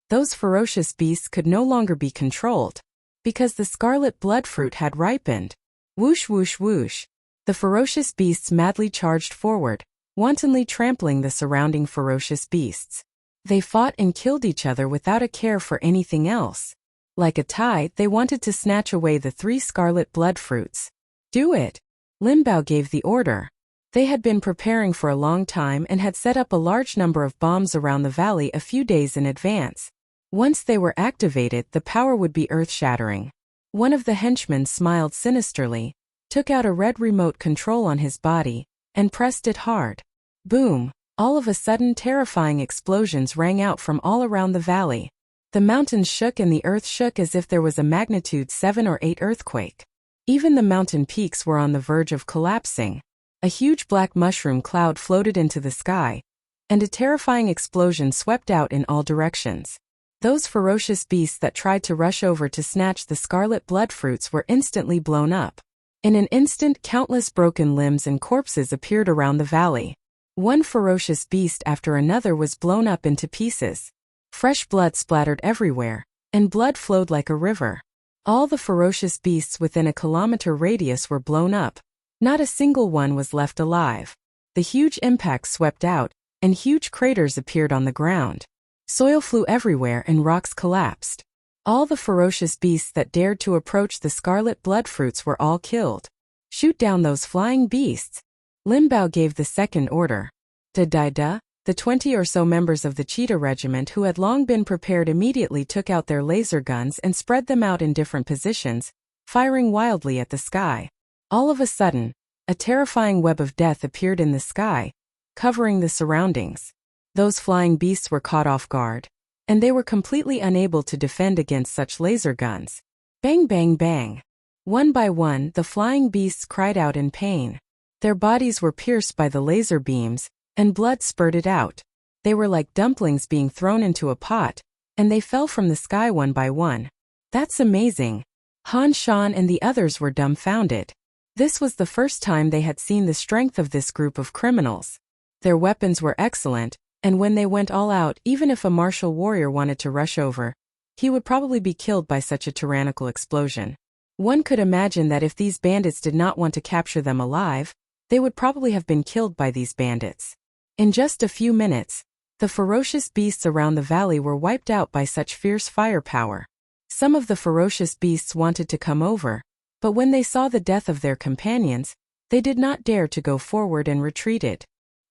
Those ferocious beasts could no longer be controlled, because the scarlet blood fruit had ripened. Whoosh whoosh whoosh. The ferocious beasts madly charged forward, wantonly trampling the surrounding ferocious beasts. They fought and killed each other without a care for anything else. Like a tide, they wanted to snatch away the 3 scarlet blood fruits. Do it! Lin Bao gave the order. They had been preparing for a long time and had set up a large number of bombs around the valley a few days in advance. Once they were activated, the power would be earth-shattering. One of the henchmen smiled sinisterly, took out a red remote control on his body, and pressed it hard. Boom! All of a sudden terrifying explosions rang out from all around the valley. The mountains shook and the earth shook as if there was a magnitude 7 or 8 earthquake. Even the mountain peaks were on the verge of collapsing. A huge black mushroom cloud floated into the sky, and a terrifying explosion swept out in all directions. Those ferocious beasts that tried to rush over to snatch the scarlet blood fruits were instantly blown up. In an instant, countless broken limbs and corpses appeared around the valley. One ferocious beast after another was blown up into pieces. Fresh blood splattered everywhere, and blood flowed like a river. All the ferocious beasts within a kilometer radius were blown up. Not a single one was left alive. The huge impacts swept out, and huge craters appeared on the ground. Soil flew everywhere and rocks collapsed. All the ferocious beasts that dared to approach the scarlet blood fruits were all killed. Shoot down those flying beasts! Lin Bao gave the second order. Da-da-da! The 20 or so members of the cheetah regiment who had long been prepared immediately took out their laser guns and spread them out in different positions, firing wildly at the sky. All of a sudden, a terrifying web of death appeared in the sky, covering the surroundings. Those flying beasts were caught off guard, and they were completely unable to defend against such laser guns. Bang bang bang! One by one, the flying beasts cried out in pain. Their bodies were pierced by the laser beams, and blood spurted out. They were like dumplings being thrown into a pot, and they fell from the sky one by one. That's amazing. Han Shan and the others were dumbfounded. This was the first time they had seen the strength of this group of criminals. Their weapons were excellent, and when they went all out, even if a martial warrior wanted to rush over, he would probably be killed by such a tyrannical explosion. One could imagine that if these bandits did not want to capture them alive, they would probably have been killed by these bandits. In just a few minutes, the ferocious beasts around the valley were wiped out by such fierce firepower. Some of the ferocious beasts wanted to come over, but when they saw the death of their companions, they did not dare to go forward and retreated.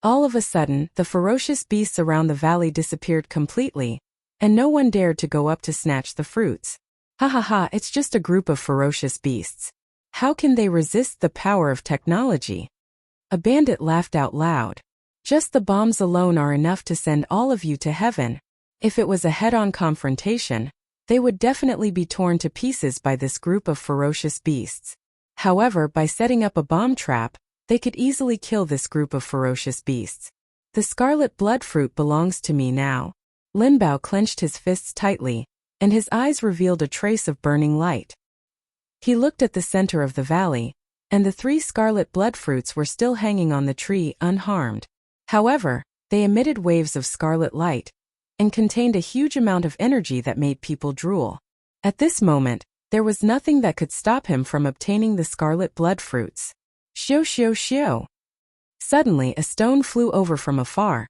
All of a sudden, the ferocious beasts around the valley disappeared completely, and no one dared to go up to snatch the fruits. Ha ha ha, it's just a group of ferocious beasts. How can they resist the power of technology? A bandit laughed out loud. Just the bombs alone are enough to send all of you to heaven. If it was a head-on confrontation, they would definitely be torn to pieces by this group of ferocious beasts. However, by setting up a bomb trap, they could easily kill this group of ferocious beasts. The scarlet blood fruit belongs to me now. Lin Bao clenched his fists tightly, and his eyes revealed a trace of burning light. He looked at the center of the valley, and the 3 scarlet blood fruits were still hanging on the tree unharmed. However, they emitted waves of scarlet light, and contained a huge amount of energy that made people drool. At this moment, there was nothing that could stop him from obtaining the scarlet blood fruits. Shio shio shio! Suddenly a stone flew over from afar,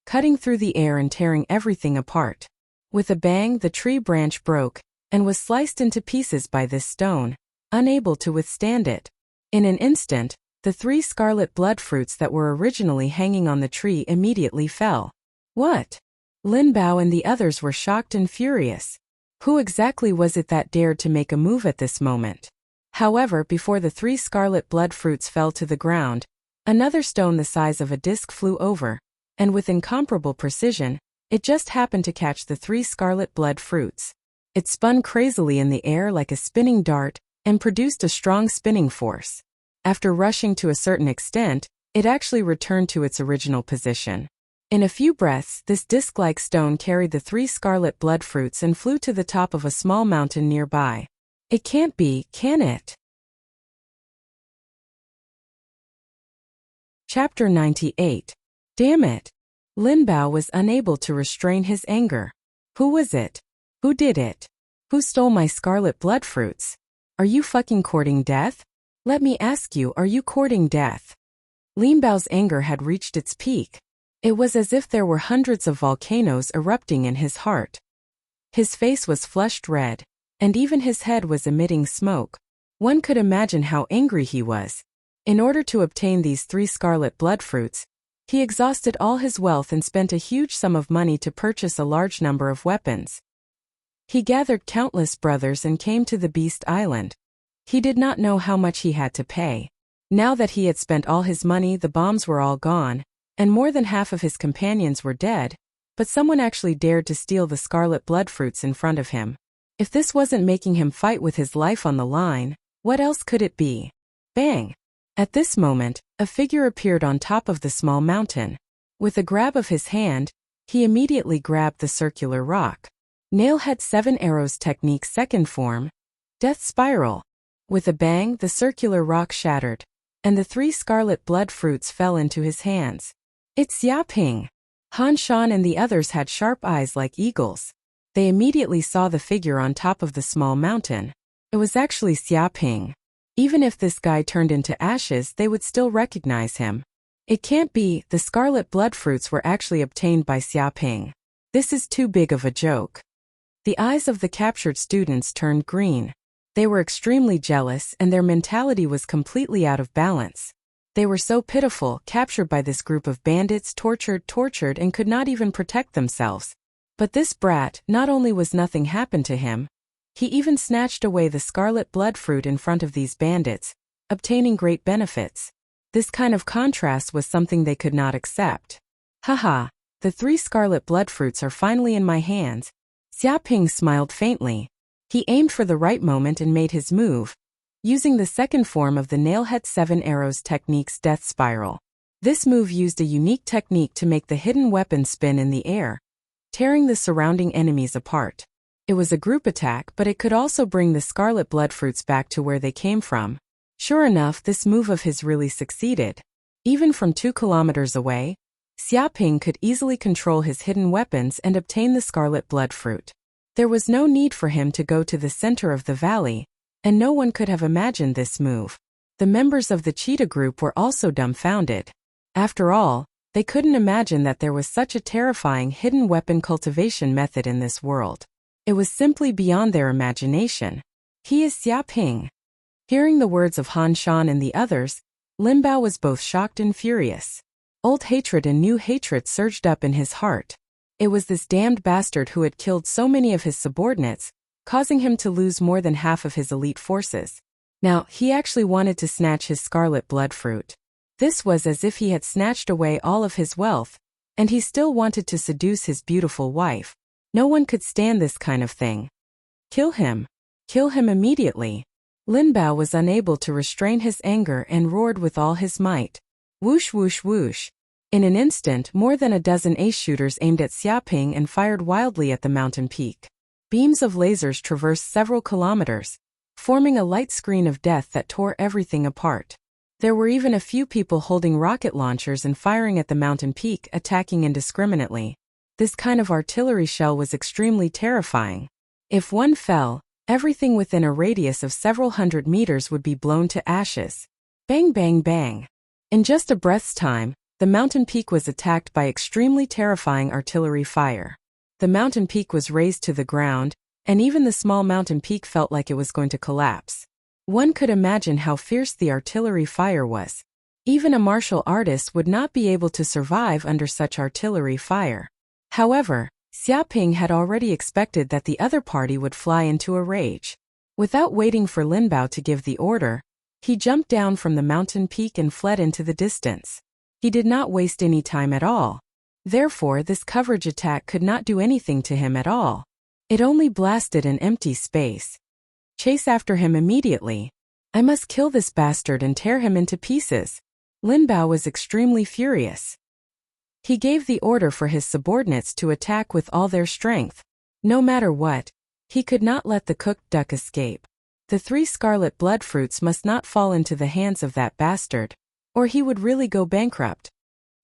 cutting through the air and tearing everything apart. With a bang, the tree branch broke, and was sliced into pieces by this stone, unable to withstand it. In an instant, the 3 scarlet blood fruits that were originally hanging on the tree immediately fell. What? Lin Bao and the others were shocked and furious. Who exactly was it that dared to make a move at this moment? However, before the 3 scarlet blood fruits fell to the ground, another stone the size of a disc flew over, and with incomparable precision, it just happened to catch the 3 scarlet blood fruits. It spun crazily in the air like a spinning dart, and produced a strong spinning force. After rushing to a certain extent, it actually returned to its original position. In a few breaths, this disc-like stone carried the 3 scarlet blood fruits and flew to the top of a small mountain nearby. It can't be, can it? Chapter 98. Damn it! Lin Bao was unable to restrain his anger. Who was it? Who did it? Who stole my scarlet blood fruits? Are you fucking courting death? Let me ask you, are you courting death? Lin Bao's anger had reached its peak. It was as if there were hundreds of volcanoes erupting in his heart. His face was flushed red, and even his head was emitting smoke. One could imagine how angry he was. In order to obtain these 3 scarlet blood fruits, he exhausted all his wealth and spent a huge sum of money to purchase a large number of weapons. He gathered countless brothers and came to the Beast Island. He did not know how much he had to pay. Now that he had spent all his money, the bombs were all gone, and more than half of his companions were dead, but someone actually dared to steal the scarlet blood fruits in front of him. If this wasn't making him fight with his life on the line, what else could it be? Bang! At this moment, a figure appeared on top of the small mountain. With a grab of his hand, he immediately grabbed the circular rock. Nailhead 7 Arrows Technique Second Form, Death Spiral. With a bang, the circular rock shattered, and the 3 scarlet blood fruits fell into his hands. It's Yaping! Han Shan and the others had sharp eyes like eagles. They immediately saw the figure on top of the small mountain. It was actually Xiaping. Even if this guy turned into ashes, they would still recognize him. It can't be, the scarlet blood fruits were actually obtained by Xiaping. This is too big of a joke. The eyes of the captured students turned green. They were extremely jealous and their mentality was completely out of balance. They were so pitiful, captured by this group of bandits, tortured and could not even protect themselves. But this brat, not only was nothing happened to him, he even snatched away the scarlet blood fruit in front of these bandits, obtaining great benefits. This kind of contrast was something they could not accept. Haha, the 3 scarlet blood fruits are finally in my hands. Xiaping smiled faintly. He aimed for the right moment and made his move, using the second form of the Nailhead 7 Arrows Technique's Death Spiral. This move used a unique technique to make the hidden weapon spin in the air, tearing the surrounding enemies apart. It was a group attack, but it could also bring the scarlet blood fruits back to where they came from. Sure enough, this move of his really succeeded. Even from 2 kilometers away, Xiaping could easily control his hidden weapons and obtain the scarlet blood fruit. There was no need for him to go to the center of the valley, and no one could have imagined this move. The members of the cheetah group were also dumbfounded. After all, they couldn't imagine that there was such a terrifying hidden weapon cultivation method in this world. It was simply beyond their imagination. He is Xiaping. Hearing the words of Han Shan and the others, Lin Bao was both shocked and furious. Old hatred and new hatred surged up in his heart. It was this damned bastard who had killed so many of his subordinates, causing him to lose more than half of his elite forces. Now, he actually wanted to snatch his scarlet blood fruit. This was as if he had snatched away all of his wealth, and he still wanted to seduce his beautiful wife. No one could stand this kind of thing. Kill him. Kill him immediately. Lin Bao was unable to restrain his anger and roared with all his might. Whoosh whoosh whoosh. In an instant, more than a dozen ace shooters aimed at Xiaping and fired wildly at the mountain peak. Beams of lasers traversed several kilometers, forming a light screen of death that tore everything apart. There were even a few people holding rocket launchers and firing at the mountain peak, attacking indiscriminately. This kind of artillery shell was extremely terrifying. If one fell, everything within a radius of several hundred meters would be blown to ashes. Bang bang bang. In just a breath's time, the mountain peak was attacked by extremely terrifying artillery fire. The mountain peak was razed to the ground, and even the small mountain peak felt like it was going to collapse. One could imagine how fierce the artillery fire was. Even a martial artist would not be able to survive under such artillery fire. However, Xiaoping had already expected that the other party would fly into a rage. Without waiting for Lin Bao to give the order, he jumped down from the mountain peak and fled into the distance. He did not waste any time at all. Therefore, this coverage attack could not do anything to him at all. It only blasted an empty space. Chase after him immediately. I must kill this bastard and tear him into pieces. Lin Bao was extremely furious. He gave the order for his subordinates to attack with all their strength. No matter what, he could not let the cooked duck escape. The 3 scarlet blood fruits must not fall into the hands of that bastard, or he would really go bankrupt.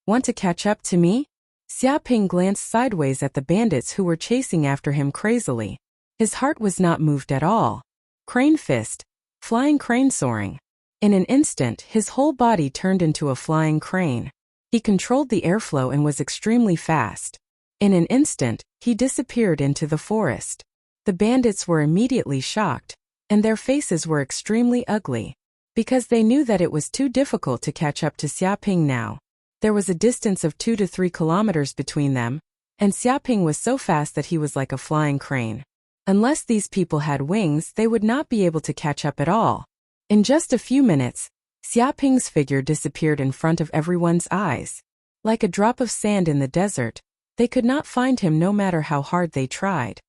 Want to catch up to me? Xiaoping glanced sideways at the bandits who were chasing after him crazily. His heart was not moved at all. Crane fist, flying crane soaring. In an instant, his whole body turned into a flying crane. He controlled the airflow and was extremely fast. In an instant, he disappeared into the forest. The bandits were immediately shocked, and their faces were extremely ugly, because they knew that it was too difficult to catch up to Xiaoping now. There was a distance of 2 to 3 kilometers between them, and Xiaoping was so fast that he was like a flying crane. Unless these people had wings, they would not be able to catch up at all. In just a few minutes, Xiaoping's figure disappeared in front of everyone's eyes. Like a drop of sand in the desert, they could not find him no matter how hard they tried.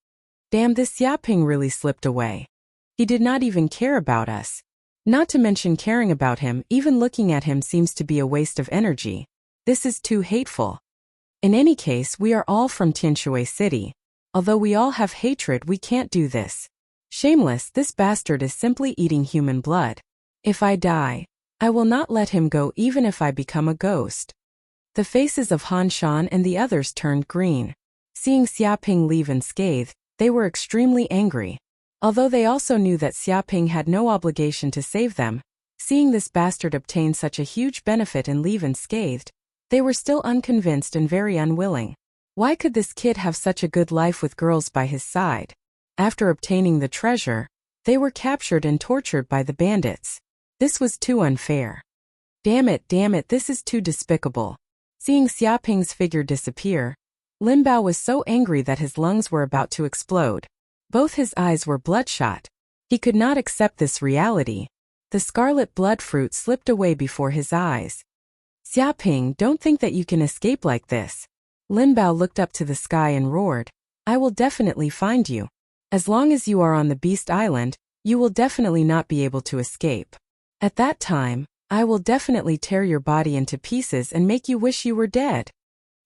Damn, this Xiaoping really slipped away. He did not even care about us. Not to mention caring about him, even looking at him seems to be a waste of energy. This is too hateful. In any case, we are all from Tianshui City. Although we all have hatred, we can't do this. Shameless, this bastard is simply eating human blood. If I die, I will not let him go even if I become a ghost. The faces of Han Shan and the others turned green. Seeing Xiaoping leave unscathed, they were extremely angry. Although they also knew that Xiaoping had no obligation to save them, seeing this bastard obtain such a huge benefit and leave unscathed, they were still unconvinced and very unwilling. Why could this kid have such a good life with girls by his side? After obtaining the treasure, they were captured and tortured by the bandits. This was too unfair. Damn it, this is too despicable. Seeing Xiaoping's figure disappear, Lin Bao was so angry that his lungs were about to explode. Both his eyes were bloodshot. He could not accept this reality. The scarlet blood fruit slipped away before his eyes. Xiaoping, don't think that you can escape like this. Lin Bao looked up to the sky and roared, I will definitely find you. As long as you are on the Beast Island, you will definitely not be able to escape. At that time, I will definitely tear your body into pieces and make you wish you were dead.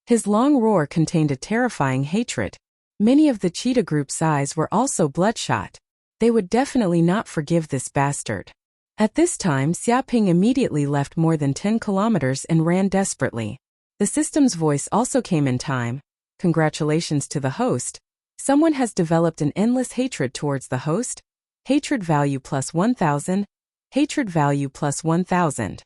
His long roar contained a terrifying hatred. Many of the cheetah group's eyes were also bloodshot. They would definitely not forgive this bastard. At this time, Xiaoping immediately left more than 10 kilometers and ran desperately. The system's voice also came in time. Congratulations to the host. Someone has developed an endless hatred towards the host. Hatred value plus 1000. Hatred value plus 1000.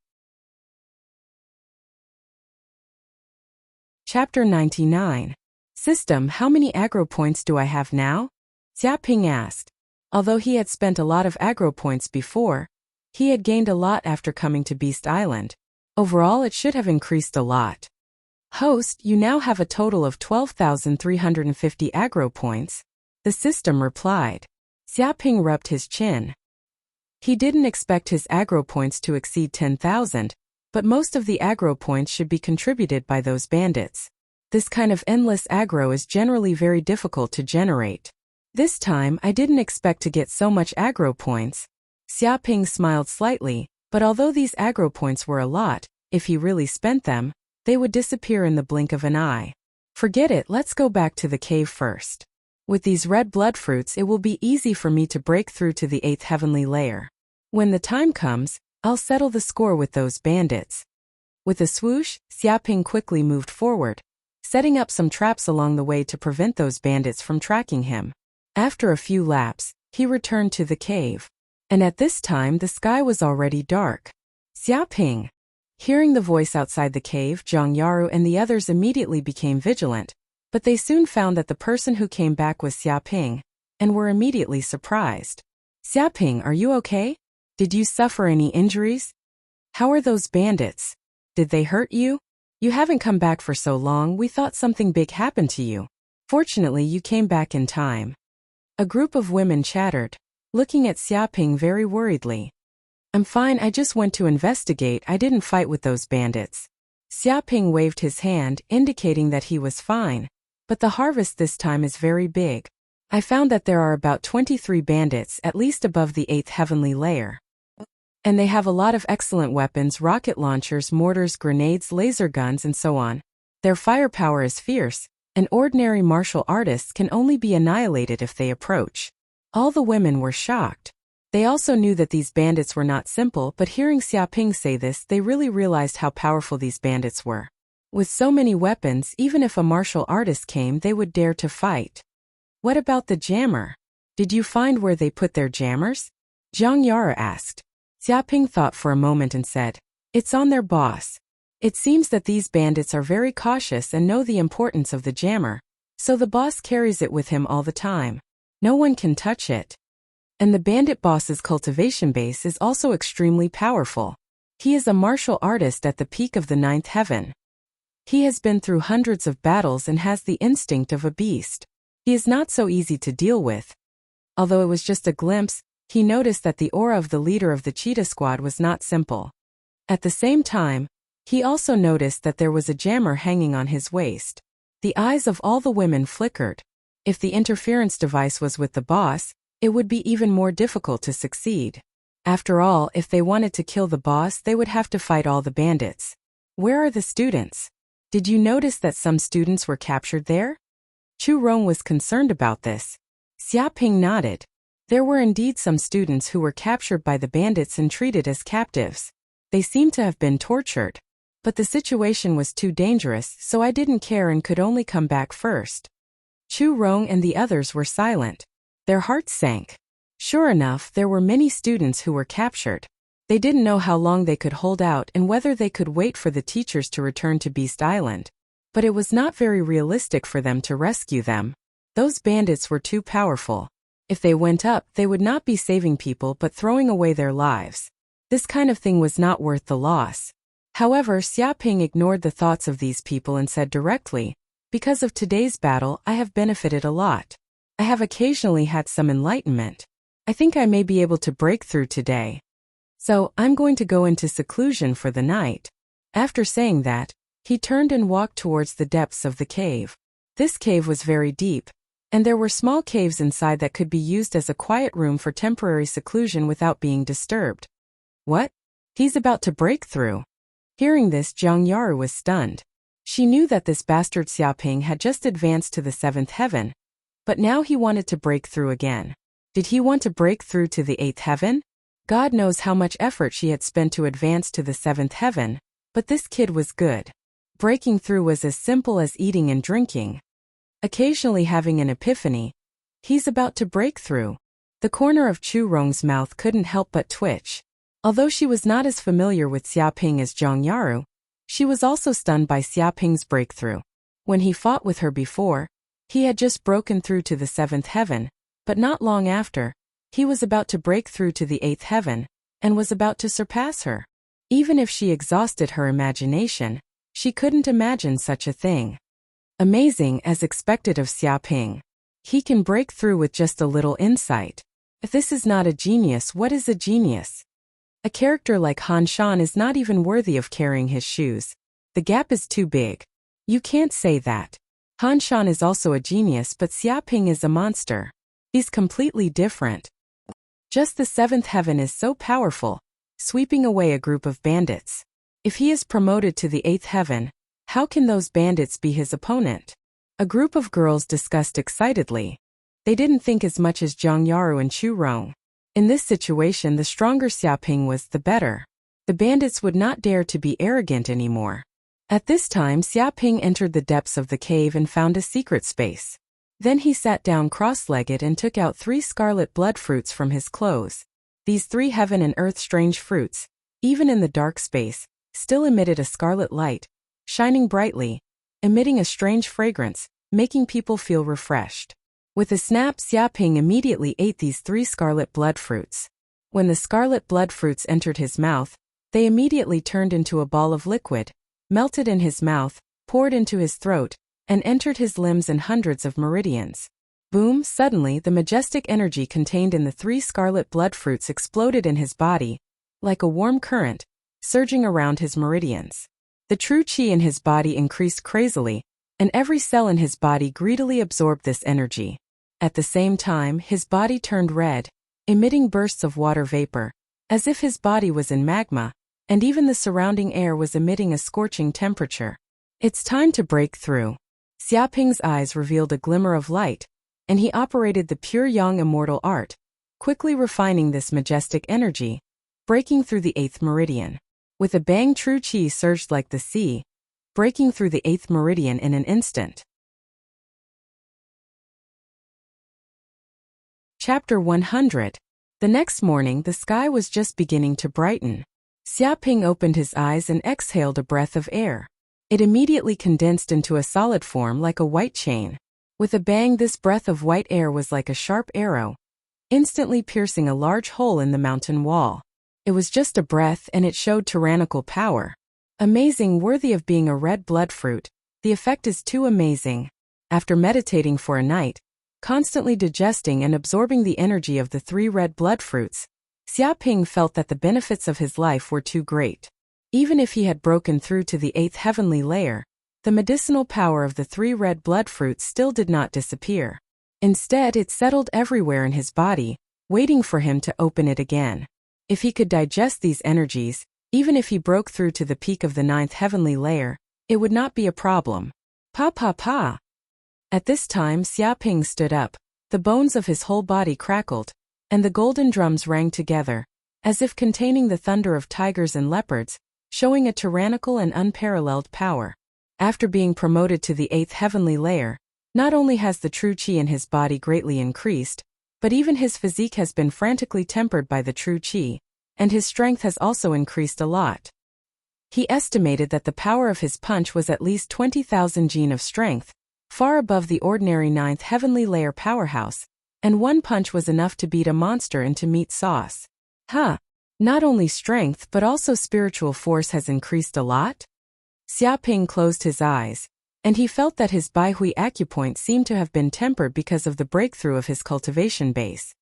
Chapter 99. System, how many aggro points do I have now? Xiaoping asked. Although he had spent a lot of aggro points before, he had gained a lot after coming to Beast Island. Overall, it should have increased a lot. Host, you now have a total of 12,350 aggro points. The system replied. Xiaoping rubbed his chin. He didn't expect his aggro points to exceed 10,000, but most of the aggro points should be contributed by those bandits. This kind of endless aggro is generally very difficult to generate. This time, I didn't expect to get so much aggro points. Xiaoping smiled slightly, but although these aggro points were a lot, if he really spent them, they would disappear in the blink of an eye. Forget it, let's go back to the cave first. With these red blood fruits, it will be easy for me to break through to the 8th heavenly layer. When the time comes, I'll settle the score with those bandits. With a swoosh, Xiaoping quickly moved forward, setting up some traps along the way to prevent those bandits from tracking him. After a few laps, he returned to the cave. And at this time the sky was already dark. Xiaoping. Hearing the voice outside the cave, Zhang Yaru and the others immediately became vigilant, but they soon found that the person who came back was Xiaoping, and were immediately surprised. Xiaoping, are you okay? Did you suffer any injuries? How are those bandits? Did they hurt you? You haven't come back for so long, we thought something big happened to you. Fortunately, you came back in time. A group of women chattered, looking at Xiaoping very worriedly. I'm fine, I just went to investigate, I didn't fight with those bandits. Xiaoping waved his hand, indicating that he was fine. But the harvest this time is very big. I found that there are about 23 bandits, at least above the 8th heavenly layer. And they have a lot of excellent weapons, rocket launchers, mortars, grenades, laser guns, and so on. Their firepower is fierce, and ordinary martial artists can only be annihilated if they approach. All the women were shocked. They also knew that these bandits were not simple, but hearing Xiaoping say this, they really realized how powerful these bandits were. With so many weapons, even if a martial artist came, they would dare to fight. What about the jammer? Did you find where they put their jammers? Zhang Yara asked. Xiaoping thought for a moment and said, it's on their boss. It seems that these bandits are very cautious and know the importance of the jammer, so the boss carries it with him all the time. No one can touch it. And the bandit boss's cultivation base is also extremely powerful. He is a martial artist at the peak of the 9th heaven. He has been through hundreds of battles and has the instinct of a beast. He is not so easy to deal with. Although it was just a glimpse, he noticed that the aura of the leader of the cheetah squad was not simple. At the same time, he also noticed that there was a jammer hanging on his waist. The eyes of all the women flickered. If the interference device was with the boss, it would be even more difficult to succeed. After all, if they wanted to kill the boss, they would have to fight all the bandits. Where are the students? Did you notice that some students were captured there? Chu Rong was concerned about this. Xiaoping nodded. There were indeed some students who were captured by the bandits and treated as captives. They seemed to have been tortured. But the situation was too dangerous, so I didn't care and could only come back first. Chu Rong and the others were silent. Their hearts sank. Sure enough, there were many students who were captured. They didn't know how long they could hold out and whether they could wait for the teachers to return to Beast Island. But it was not very realistic for them to rescue them. Those bandits were too powerful. If they went up, they would not be saving people but throwing away their lives. This kind of thing was not worth the loss. However, Xiaoping ignored the thoughts of these people and said directly, because of today's battle, I have benefited a lot. I have occasionally had some enlightenment. I think I may be able to break through today. So, I'm going to go into seclusion for the night. After saying that, he turned and walked towards the depths of the cave. This cave was very deep, and there were small caves inside that could be used as a quiet room for temporary seclusion without being disturbed. What? He's about to break through. Hearing this, Zhang Yaru was stunned. She knew that this bastard Xiaoping had just advanced to the 7th heaven, but now he wanted to break through again. Did he want to break through to the 8th heaven? God knows how much effort she had spent to advance to the 7th heaven, but this kid was good. Breaking through was as simple as eating and drinking. Occasionally having an epiphany. He's about to break through. The corner of Chu Rong's mouth couldn't help but twitch. Although she was not as familiar with Xiaoping as Zhang Yaru, she was also stunned by Xiaoping's breakthrough. When he fought with her before, he had just broken through to the 7th heaven, but not long after, he was about to break through to the 8th heaven, and was about to surpass her. Even if she exhausted her imagination, she couldn't imagine such a thing. Amazing as expected of Xiaoping. He can break through with just a little insight. If this is not a genius, what is a genius? A character like Han Shan is not even worthy of carrying his shoes. The gap is too big. You can't say that. Han Shan is also a genius, but Xiaoping is a monster. He's completely different. Just the 7th heaven is so powerful, sweeping away a group of bandits. If he is promoted to the 8th heaven, how can those bandits be his opponent? A group of girls discussed excitedly. They didn't think as much as Zhang Yaru and Chu Rong. In this situation, the stronger Xiaoping was, the better. The bandits would not dare to be arrogant anymore. At this time, Xiaoping entered the depths of the cave and found a secret space. Then he sat down cross-legged and took out 3 scarlet blood fruits from his clothes. These 3 heaven and earth strange fruits, even in the dark space, still emitted a scarlet light, shining brightly, emitting a strange fragrance, making people feel refreshed. With a snap, Xiaoping immediately ate these 3 scarlet blood fruits. When the scarlet blood fruits entered his mouth, they immediately turned into a ball of liquid, melted in his mouth, poured into his throat, and entered his limbs in hundreds of meridians. Boom! Suddenly, the majestic energy contained in the 3 scarlet blood fruits exploded in his body, like a warm current, surging around his meridians. The true qi in his body increased crazily, and every cell in his body greedily absorbed this energy. At the same time, his body turned red, emitting bursts of water vapor, as if his body was in magma, and even the surrounding air was emitting a scorching temperature. It's time to break through. Xiaoping's eyes revealed a glimmer of light, and he operated the pure yang immortal art, quickly refining this majestic energy, breaking through the 8th meridian. With a bang, true qi surged like the sea, breaking through the 8th meridian in an instant. Chapter 100. The next morning, the sky was just beginning to brighten. Xiaoping opened his eyes and exhaled a breath of air. It immediately condensed into a solid form like a white chain. With a bang, this breath of white air was like a sharp arrow, instantly piercing a large hole in the mountain wall. It was just a breath, and it showed tyrannical power. Amazing, worthy of being a red blood fruit. The effect is too amazing. After meditating for a night, constantly digesting and absorbing the energy of the 3 red blood fruits, Xiaoping felt that the benefits of his life were too great. Even if he had broken through to the 8th heavenly layer, the medicinal power of the 3 red blood fruits still did not disappear. Instead, it settled everywhere in his body, waiting for him to open it again. If he could digest these energies, even if he broke through to the peak of the 9th heavenly layer, it would not be a problem. Pa pa pa! At this time, Xiaoping stood up. The bones of his whole body crackled, and the golden drums rang together, as if containing the thunder of tigers and leopards, showing a tyrannical and unparalleled power. After being promoted to the 8th heavenly layer, not only has the true qi in his body greatly increased, but even his physique has been frantically tempered by the true qi, and his strength has also increased a lot. He estimated that the power of his punch was at least 20,000 jin of strength, far above the ordinary 9th heavenly layer powerhouse, and one punch was enough to beat a monster into meat sauce. Huh! Not only strength but also spiritual force has increased a lot? Xiaoping closed his eyes, and he felt that his Baihui acupoint seemed to have been tempered because of the breakthrough of his cultivation base.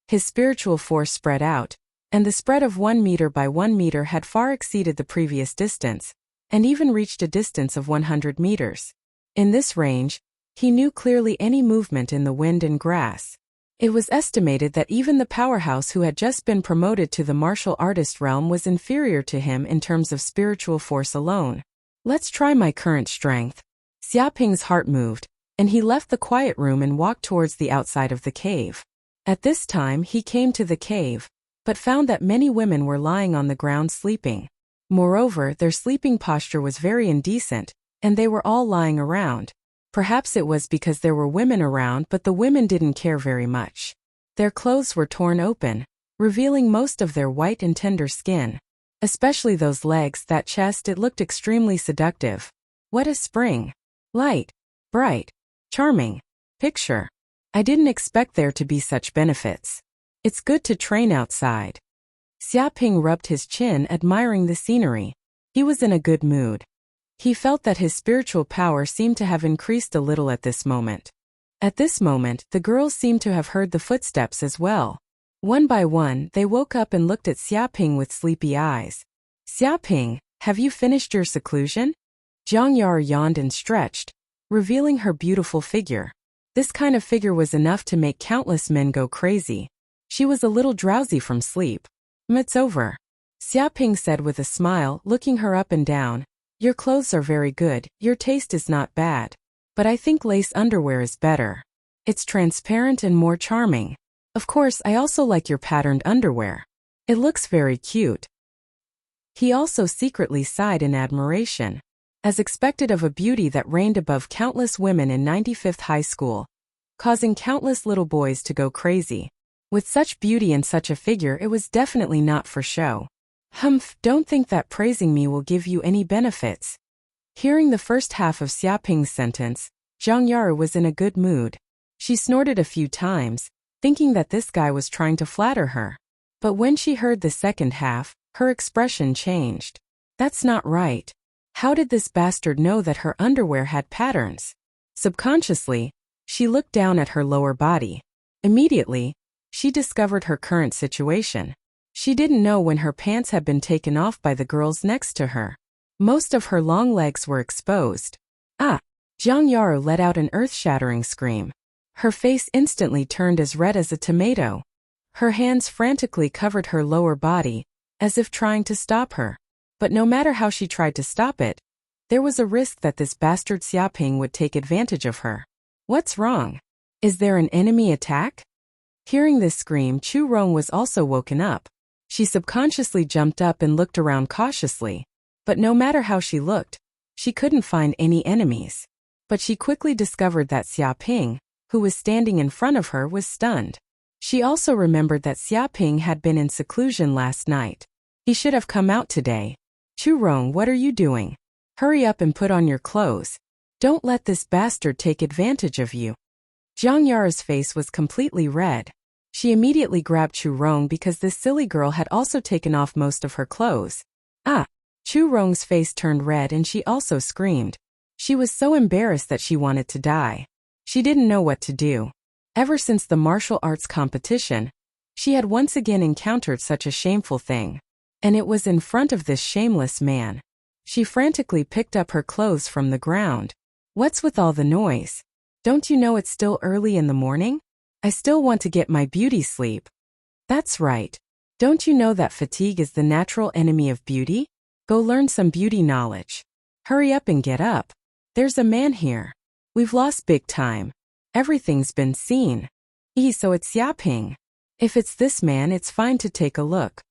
His spiritual force spread out, and the spread of 1 meter by 1 meter had far exceeded the previous distance, and even reached a distance of 100 meters. In this range, he knew clearly any movement in the wind and grass. It was estimated that even the powerhouse who had just been promoted to the martial artist realm was inferior to him in terms of spiritual force alone. Let's try my current strength. Xiaoping's heart moved, and he left the quiet room and walked towards the outside of the cave. At this time, he came to the cave, but found that many women were lying on the ground sleeping. Moreover, their sleeping posture was very indecent, and they were all lying around. Perhaps it was because there were women around, but the women didn't care very much. Their clothes were torn open, revealing most of their white and tender skin. Especially those legs, that chest, it looked extremely seductive. What a spring! Light, bright, charming picture. I didn't expect there to be such benefits. It's good to train outside. Xiaoping rubbed his chin, admiring the scenery. He was in a good mood. He felt that his spiritual power seemed to have increased a little at this moment. At this moment, the girls seemed to have heard the footsteps as well. One by one, they woke up and looked at Xiaoping with sleepy eyes. Xiaoping, have you finished your seclusion? Zhang Yar yawned and stretched, revealing her beautiful figure. This kind of figure was enough to make countless men go crazy. She was a little drowsy from sleep. It's over, Xiaoping said with a smile, looking her up and down. Your clothes are very good, your taste is not bad. But I think lace underwear is better. It's transparent and more charming. Of course, I also like your patterned underwear. It looks very cute. He also secretly sighed in admiration. As expected of a beauty that reigned above countless women in 95th high school, causing countless little boys to go crazy. With such beauty and such a figure, it was definitely not for show. Humph, don't think that praising me will give you any benefits. Hearing the first half of Xiaoping's sentence, Zhang Yaru was in a good mood. She snorted a few times, thinking that this guy was trying to flatter her. But when she heard the second half, her expression changed. That's not right. How did this bastard know that her underwear had patterns? Subconsciously, she looked down at her lower body. Immediately, she discovered her current situation. She didn't know when her pants had been taken off by the girls next to her. Most of her long legs were exposed. Ah! Jiang Yaru let out an earth-shattering scream. Her face instantly turned as red as a tomato. Her hands frantically covered her lower body, as if trying to stop her. But no matter how she tried to stop it, there was a risk that this bastard Xiaoping would take advantage of her. What's wrong? Is there an enemy attack? Hearing this scream, Chu Rong was also woken up. She subconsciously jumped up and looked around cautiously. But no matter how she looked, she couldn't find any enemies. But she quickly discovered that Xiaoping, who was standing in front of her, was stunned. She also remembered that Xiaoping had been in seclusion last night. He should have come out today. Chu Rong, what are you doing? Hurry up and put on your clothes. Don't let this bastard take advantage of you. Jiang Yaru's face was completely red. She immediately grabbed Chu Rong because this silly girl had also taken off most of her clothes. Ah! Chu Rong's face turned red and she also screamed. She was so embarrassed that she wanted to die. She didn't know what to do. Ever since the martial arts competition, she had once again encountered such a shameful thing. And it was in front of this shameless man. She frantically picked up her clothes from the ground. What's with all the noise? Don't you know it's still early in the morning? I still want to get my beauty sleep. That's right. Don't you know that fatigue is the natural enemy of beauty? Go learn some beauty knowledge. Hurry up and get up. There's a man here. We've lost big time. Everything's been seen. So it's Xiaoping. If it's this man, it's fine to take a look.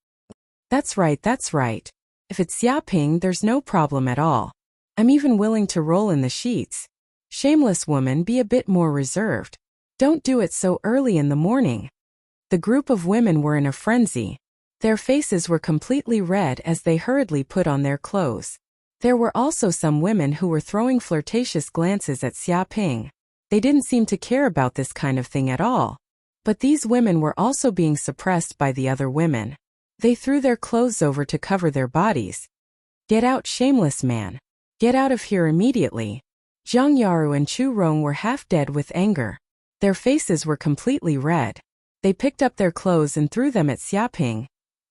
That's right, that's right. If it's Xiaoping, there's no problem at all. I'm even willing to roll in the sheets. Shameless woman, be a bit more reserved. Don't do it so early in the morning. The group of women were in a frenzy. Their faces were completely red as they hurriedly put on their clothes. There were also some women who were throwing flirtatious glances at Xiaoping. They didn't seem to care about this kind of thing at all. But these women were also being suppressed by the other women. They threw their clothes over to cover their bodies. Get out, shameless man. Get out of here immediately. Jiang Yaru and Chu Rong were half dead with anger. Their faces were completely red. They picked up their clothes and threw them at Xiaoping,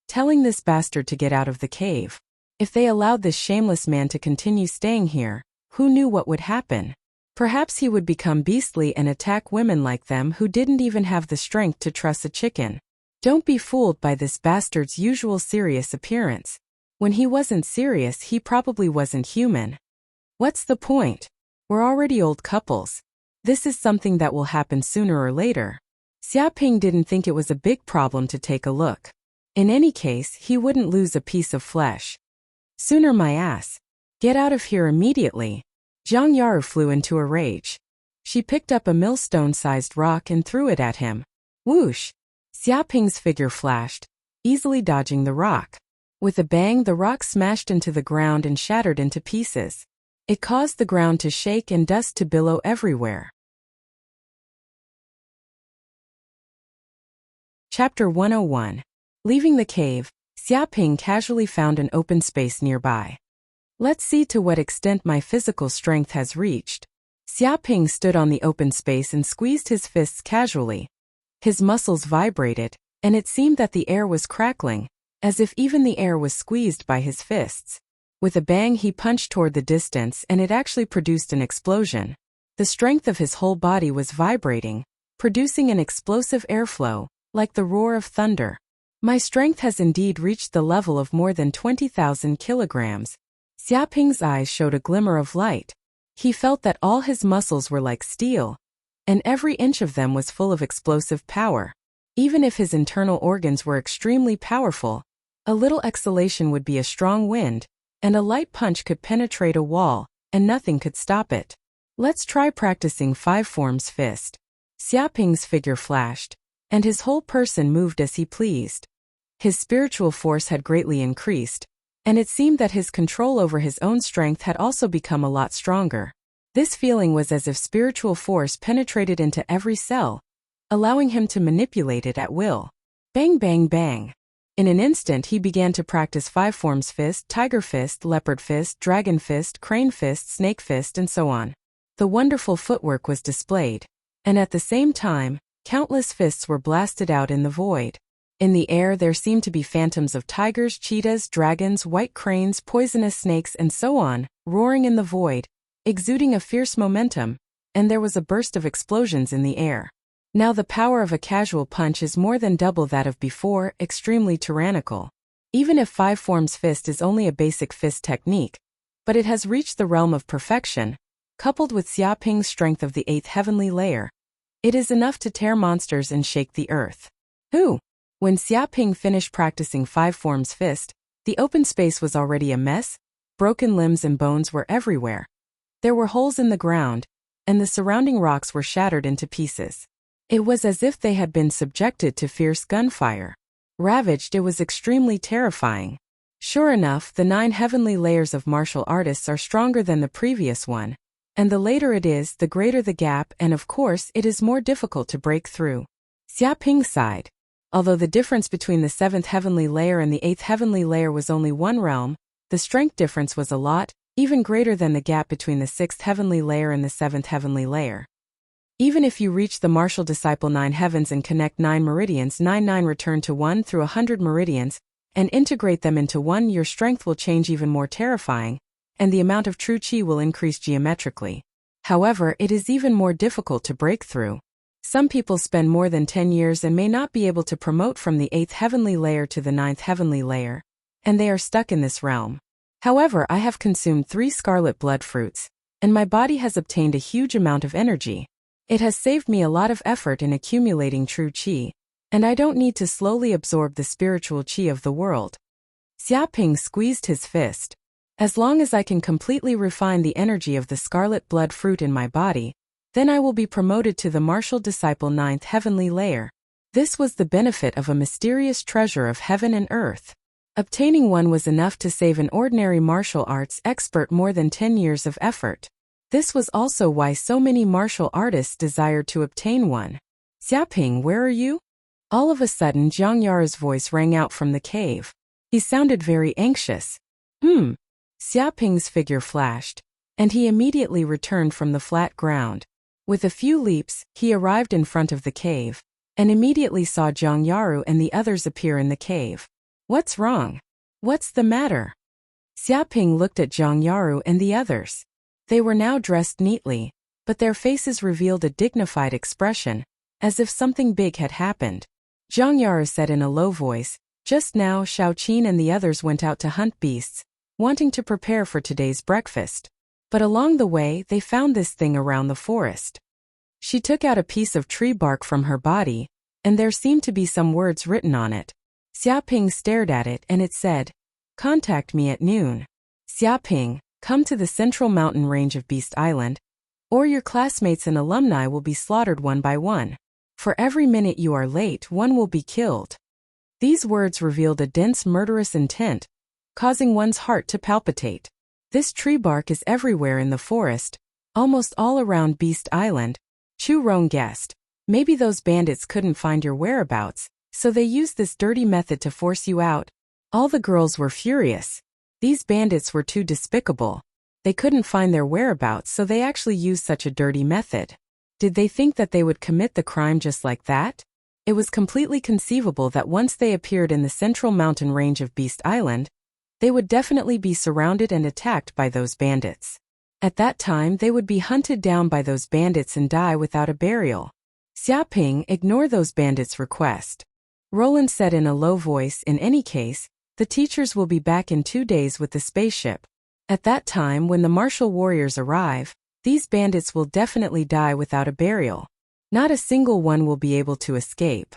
telling this bastard to get out of the cave. If they allowed this shameless man to continue staying here, who knew what would happen? Perhaps he would become beastly and attack women like them who didn't even have the strength to truss a chicken. Don't be fooled by this bastard's usual serious appearance. When he wasn't serious, he probably wasn't human. What's the point? We're already old couples. This is something that will happen sooner or later. Xiaoping didn't think it was a big problem to take a look. In any case, he wouldn't lose a piece of flesh. Sooner my ass. Get out of here immediately. Jiang Yaru flew into a rage. She picked up a millstone-sized rock and threw it at him. Whoosh! Xiaoping's figure flashed, easily dodging the rock. With a bang, the rock smashed into the ground and shattered into pieces. It caused the ground to shake and dust to billow everywhere. Chapter 101. Leaving the cave, Xiaoping casually found an open space nearby. Let's see to what extent my physical strength has reached. Xiaoping stood on the open space and squeezed his fists casually. His muscles vibrated, and it seemed that the air was crackling, as if even the air was squeezed by his fists. With a bang, he punched toward the distance, and it actually produced an explosion. The strength of his whole body was vibrating, producing an explosive airflow, like the roar of thunder. My strength has indeed reached the level of more than 20,000 kilograms. Xiaoping's eyes showed a glimmer of light. He felt that all his muscles were like steel, and every inch of them was full of explosive power. Even if his internal organs were extremely powerful, a little exhalation would be a strong wind, and a light punch could penetrate a wall, and nothing could stop it. Let's try practicing 5 forms fist. Xiaoping's figure flashed, and his whole person moved as he pleased. His spiritual force had greatly increased, and it seemed that his control over his own strength had also become a lot stronger. This feeling was as if spiritual force penetrated into every cell, allowing him to manipulate it at will. Bang bang bang. In an instant he began to practice 5 forms: fist, tiger fist, leopard fist, dragon fist, crane fist, snake fist, and so on. The wonderful footwork was displayed, and at the same time, countless fists were blasted out in the void. In the air there seemed to be phantoms of tigers, cheetahs, dragons, white cranes, poisonous snakes, and so on, roaring in the void, exuding a fierce momentum, and there was a burst of explosions in the air. Now the power of a casual punch is more than double that of before, extremely tyrannical. Even if 5 forms fist is only a basic fist technique, but it has reached the realm of perfection, coupled with Xia Ping's strength of the 8th heavenly layer. It is enough to tear monsters and shake the earth. When Xia Ping finished practicing 5 forms fist, the open space was already a mess. Broken limbs and bones were everywhere. There were holes in the ground, and the surrounding rocks were shattered into pieces. It was as if they had been subjected to fierce gunfire. Ravaged, it was extremely terrifying. Sure enough, the 9 heavenly layers of martial artists are stronger than the previous one, and the later it is, the greater the gap, and of course it is more difficult to break through. Xia Ping sighed. Although the difference between the 7th heavenly layer and the 8th heavenly layer was only 1 realm, the strength difference was a lot, even greater than the gap between the 6th heavenly layer and the 7th heavenly layer. Even if you reach the martial disciple 9 heavens and connect 9 meridians, 9 return to 1 through 100 meridians, and integrate them into 1, your strength will change even more terrifying, and the amount of true qi will increase geometrically. However, it is even more difficult to break through. Some people spend more than 10 years and may not be able to promote from the 8th heavenly layer to the 9th heavenly layer, and they are stuck in this realm. However, I have consumed 3 scarlet blood fruits, and my body has obtained a huge amount of energy. It has saved me a lot of effort in accumulating true qi, and I don't need to slowly absorb the spiritual qi of the world. Xia Ping squeezed his fist. As long as I can completely refine the energy of the scarlet blood fruit in my body, then I will be promoted to the martial disciple 9th heavenly layer. This was the benefit of a mysterious treasure of heaven and earth. Obtaining one was enough to save an ordinary martial arts expert more than 10 years of effort. This was also why so many martial artists desired to obtain one. Xia Ping, where are you? All of a sudden Jiang Yara's voice rang out from the cave. He sounded very anxious. Xia Ping's figure flashed, and he immediately returned from the flat ground. With a few leaps, he arrived in front of the cave, and immediately saw Jiang Yaru and the others appear in the cave. What's wrong? What's the matter? Xia Ping looked at Jiang Yaru and the others. They were now dressed neatly, but their faces revealed a dignified expression, as if something big had happened. Jiang Yaru said in a low voice, "Just now Shao Qin and the others went out to hunt beasts, wanting to prepare for today's breakfast. But along the way they found this thing around the forest." She took out a piece of tree bark from her body, and there seemed to be some words written on it. Xia Ping stared at it and it said, "Contact me at noon. Xia Ping, come to the central mountain range of Beast Island, or your classmates and alumni will be slaughtered one by one. For every minute you are late, one will be killed." These words revealed a dense murderous intent, causing one's heart to palpitate. This tree bark is everywhere in the forest, almost all around Beast Island. Chu Rong guessed. Maybe those bandits couldn't find your whereabouts, so they used this dirty method to force you out. All the girls were furious. These bandits were too despicable. They couldn't find their whereabouts, so they actually used such a dirty method. Did they think that they would commit the crime just like that? It was completely conceivable that once they appeared in the central mountain range of Beast Island, they would definitely be surrounded and attacked by those bandits. At that time they would be hunted down by those bandits and die without a burial. Xia Ping, ignore those bandits' request. Roland said in a low voice, in any case, the teachers will be back in 2 days with the spaceship. At that time, when the martial warriors arrive, these bandits will definitely die without a burial. Not a single one will be able to escape.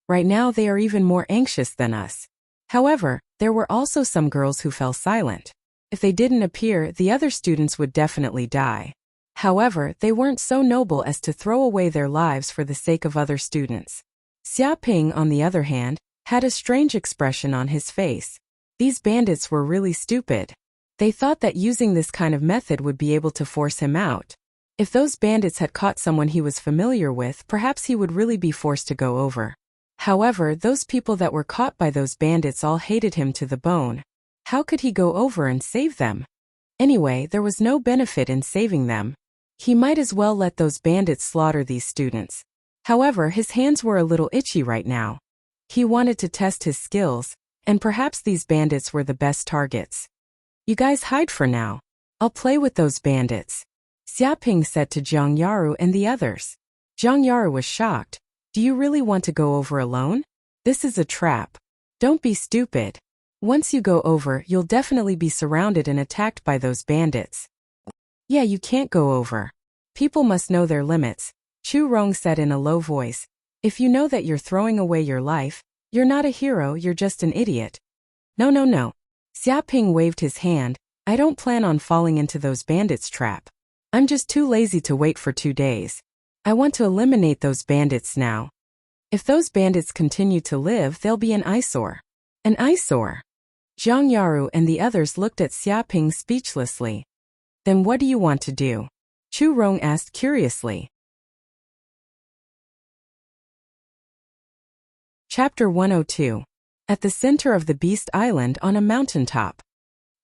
Right now they are even more anxious than us. However, there were also some girls who fell silent. If they didn't appear, the other students would definitely die. However, they weren't so noble as to throw away their lives for the sake of other students. Xia Ping, on the other hand, had a strange expression on his face. These bandits were really stupid. They thought that using this kind of method would be able to force him out. If those bandits had caught someone he was familiar with, perhaps he would really be forced to go over. However, those people that were caught by those bandits all hated him to the bone. How could he go over and save them? Anyway, there was no benefit in saving them. He might as well let those bandits slaughter these students. However, his hands were a little itchy right now. He wanted to test his skills, and perhaps these bandits were the best targets. You guys hide for now. I'll play with those bandits, Xiaoping said to Zhang Yaru and the others. Zhang Yaru was shocked. Do you really want to go over alone? This is a trap. Don't be stupid. Once you go over, you'll definitely be surrounded and attacked by those bandits. Yeah, you can't go over. People must know their limits, Chu Rong said in a low voice. If you know that you're throwing away your life, you're not a hero, you're just an idiot. No. Xiaoping waved his hand. I don't plan on falling into those bandits' trap. I'm just too lazy to wait for 2 days. I want to eliminate those bandits now. If those bandits continue to live, they'll be an eyesore. An eyesore? Zhang Yaru and the others looked at Xiaoping speechlessly. Then what do you want to do? Chu Rong asked curiously. Chapter 102. At the center of the Beast Island on a mountaintop.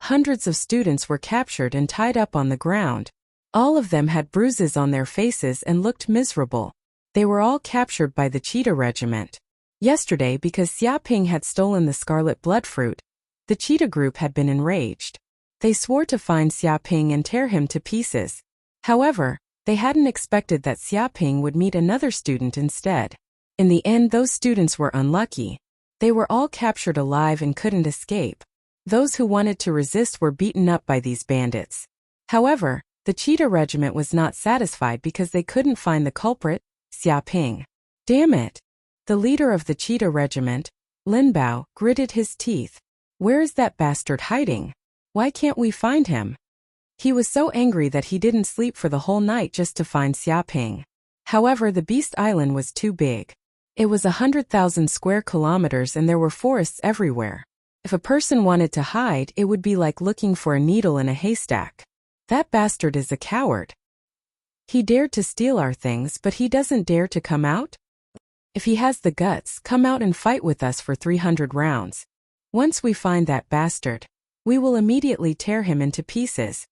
Hundreds of students were captured and tied up on the ground. All of them had bruises on their faces and looked miserable. They were all captured by the Cheetah Regiment. Yesterday, because Xiaoping had stolen the scarlet bloodfruit, the Cheetah group had been enraged. They swore to find Xiaoping and tear him to pieces. However, they hadn't expected that Xiaoping would meet another student instead. In the end, those students were unlucky. They were all captured alive and couldn't escape. Those who wanted to resist were beaten up by these bandits. However, the Cheetah Regiment was not satisfied because they couldn't find the culprit, Xiaoping. Damn it! The leader of the Cheetah Regiment, Lin Bao, gritted his teeth. Where is that bastard hiding? Why can't we find him? He was so angry that he didn't sleep for the whole night just to find Xiaoping. However, the Beast Island was too big. It was 100,000 square kilometers and there were forests everywhere. If a person wanted to hide, it would be like looking for a needle in a haystack. That bastard is a coward. He dared to steal our things, but he doesn't dare to come out? If he has the guts, come out and fight with us for 300 rounds. Once we find that bastard, we will immediately tear him into pieces.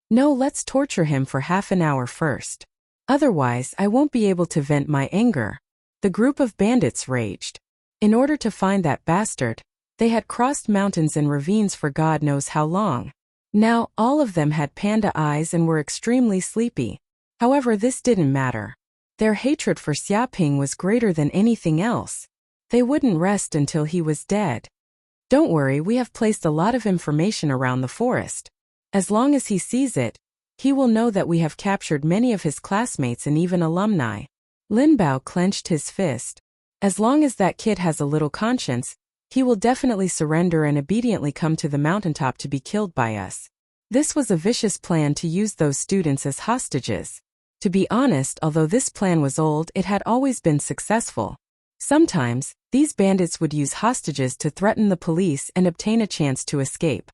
No, let's torture him for half an hour first. Otherwise, I won't be able to vent my anger. The group of bandits raged. In order to find that bastard, they had crossed mountains and ravines for God knows how long. Now, all of them had panda eyes and were extremely sleepy. However, this didn't matter. Their hatred for Xiaoping was greater than anything else. They wouldn't rest until he was dead. Don't worry, we have placed a lot of information around the forest. As long as he sees it, he will know that we have captured many of his classmates and even alumni. Lin Bao clenched his fist. As long as that kid has a little conscience, he will definitely surrender and obediently come to the mountaintop to be killed by us. This was a vicious plan to use those students as hostages. To be honest, although this plan was old, it had always been successful. Sometimes, these bandits would use hostages to threaten the police and obtain a chance to escape.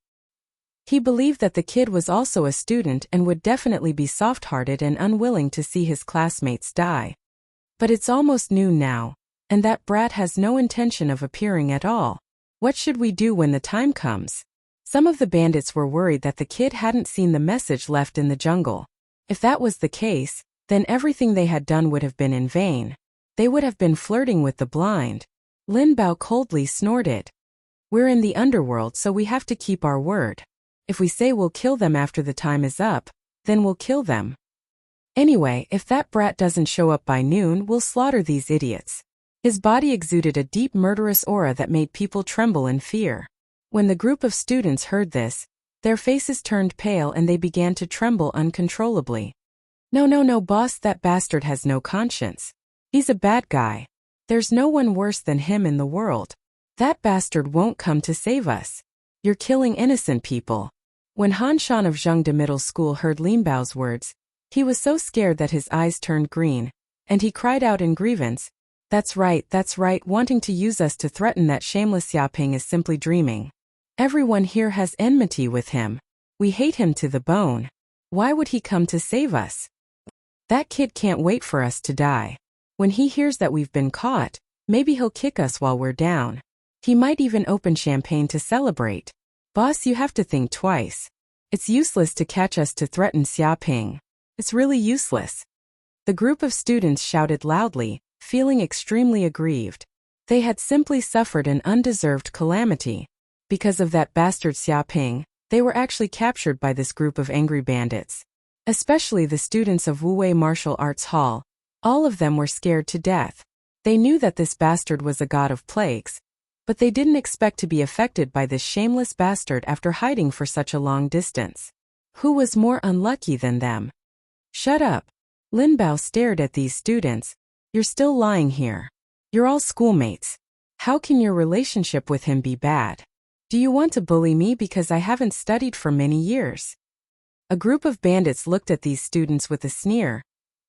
He believed that the kid was also a student and would definitely be soft-hearted and unwilling to see his classmates die. But it's almost noon now, and that brat has no intention of appearing at all. What should we do when the time comes? Some of the bandits were worried that the kid hadn't seen the message left in the jungle. If that was the case, then everything they had done would have been in vain. They would have been flirting with the blind. Lin Bao coldly snorted. We're in the underworld, so we have to keep our word. If we say we'll kill them after the time is up, then we'll kill them. Anyway, if that brat doesn't show up by noon, we'll slaughter these idiots. His body exuded a deep murderous aura that made people tremble in fear. When the group of students heard this, their faces turned pale and they began to tremble uncontrollably. No, boss, that bastard has no conscience. He's a bad guy. There's no one worse than him in the world. That bastard won't come to save us. You're killing innocent people. When Han Shan of Zhengde Middle School heard Lin Bao's words, he was so scared that his eyes turned green, and he cried out in grievance, That's right, wanting to use us to threaten that shameless Xiaoping is simply dreaming. Everyone here has enmity with him. We hate him to the bone. Why would he come to save us? That kid can't wait for us to die. When he hears that we've been caught, maybe he'll kick us while we're down. He might even open champagne to celebrate. Boss, you have to think twice. It's useless to catch us to threaten Xiaoping. It's really useless. The group of students shouted loudly, feeling extremely aggrieved. They had simply suffered an undeserved calamity. Because of that bastard Xiaoping, they were actually captured by this group of angry bandits. Especially the students of Wuwei Martial Arts Hall. All of them were scared to death. They knew that this bastard was a god of plagues, but they didn't expect to be affected by this shameless bastard after hiding for such a long distance. Who was more unlucky than them? Shut up. Lin Bao stared at these students. You're still lying here. You're all schoolmates. How can your relationship with him be bad? Do you want to bully me because I haven't studied for many years? A group of bandits looked at these students with a sneer,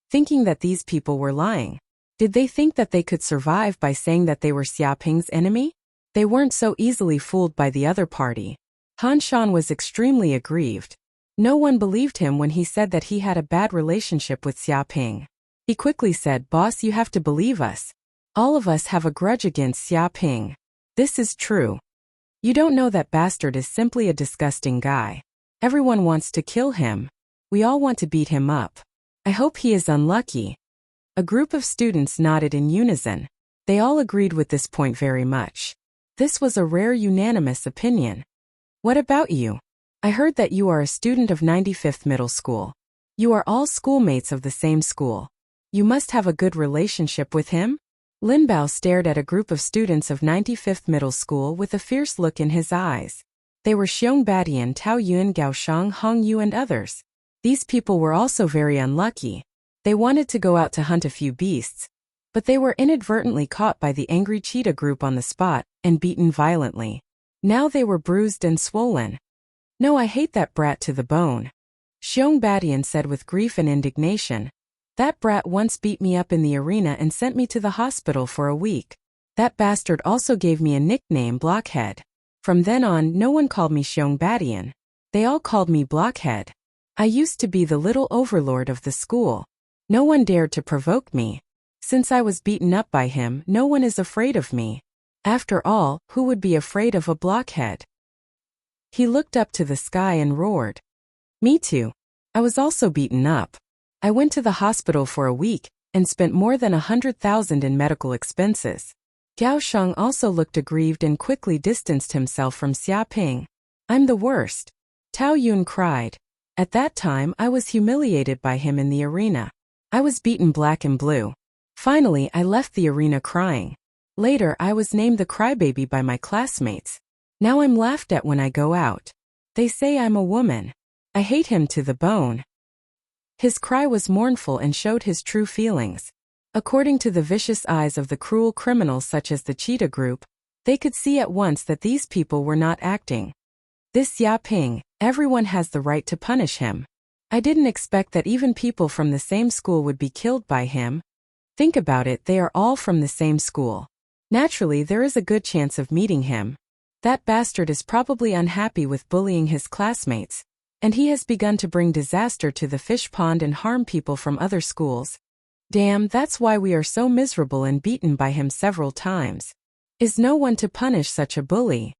thinking that these people were lying. Did they think that they could survive by saying that they were Xiaoping's enemy? They weren't so easily fooled by the other party. Han Shan was extremely aggrieved. No one believed him when he said that he had a bad relationship with Xiaoping. He quickly said, "Boss, you have to believe us. All of us have a grudge against Xiaoping. This is true. You don't know that bastard is simply a disgusting guy. Everyone wants to kill him. We all want to beat him up. I hope he is unlucky." A group of students nodded in unison. They all agreed with this point very much. This was a rare unanimous opinion. What about you? I heard that you are a student of 95th Middle School. You are all schoolmates of the same school. You must have a good relationship with him? Lin Bao stared at a group of students of 95th Middle School with a fierce look in his eyes. They were Xiong Badian, Tao Yuan, Gao Shang, Hong Yu and others. These people were also very unlucky. They wanted to go out to hunt a few beasts, but they were inadvertently caught by the angry cheetah group on the spot and beaten violently. Now they were bruised and swollen. "No, I hate that brat to the bone," Xiong Badian said with grief and indignation. "That brat once beat me up in the arena and sent me to the hospital for a week. That bastard also gave me a nickname, Blockhead. From then on, no one called me Xiong Badian. They all called me Blockhead. I used to be the little overlord of the school. No one dared to provoke me. Since I was beaten up by him, no one is afraid of me. After all, who would be afraid of a blockhead?" He looked up to the sky and roared. "Me too. I was also beaten up. I went to the hospital for a week and spent more than 100,000 in medical expenses." Gao Shang also looked aggrieved and quickly distanced himself from Xiaoping. "I'm the worst," Tao Yun cried. "At that time I was humiliated by him in the arena. I was beaten black and blue. Finally, I left the arena crying. Later, I was named the crybaby by my classmates. Now I'm laughed at when I go out. They say I'm a woman. I hate him to the bone." His cry was mournful and showed his true feelings. According to the vicious eyes of the cruel criminals such as the cheetah group, they could see at once that these people were not acting. This Xiaoping, everyone has the right to punish him. I didn't expect that even people from the same school would be killed by him. Think about it, they are all from the same school. Naturally, there is a good chance of meeting him. That bastard is probably unhappy with bullying his classmates, and he has begun to bring disaster to the fish pond and harm people from other schools. Damn, that's why we are so miserable and beaten by him several times. Is no one to punish such a bully?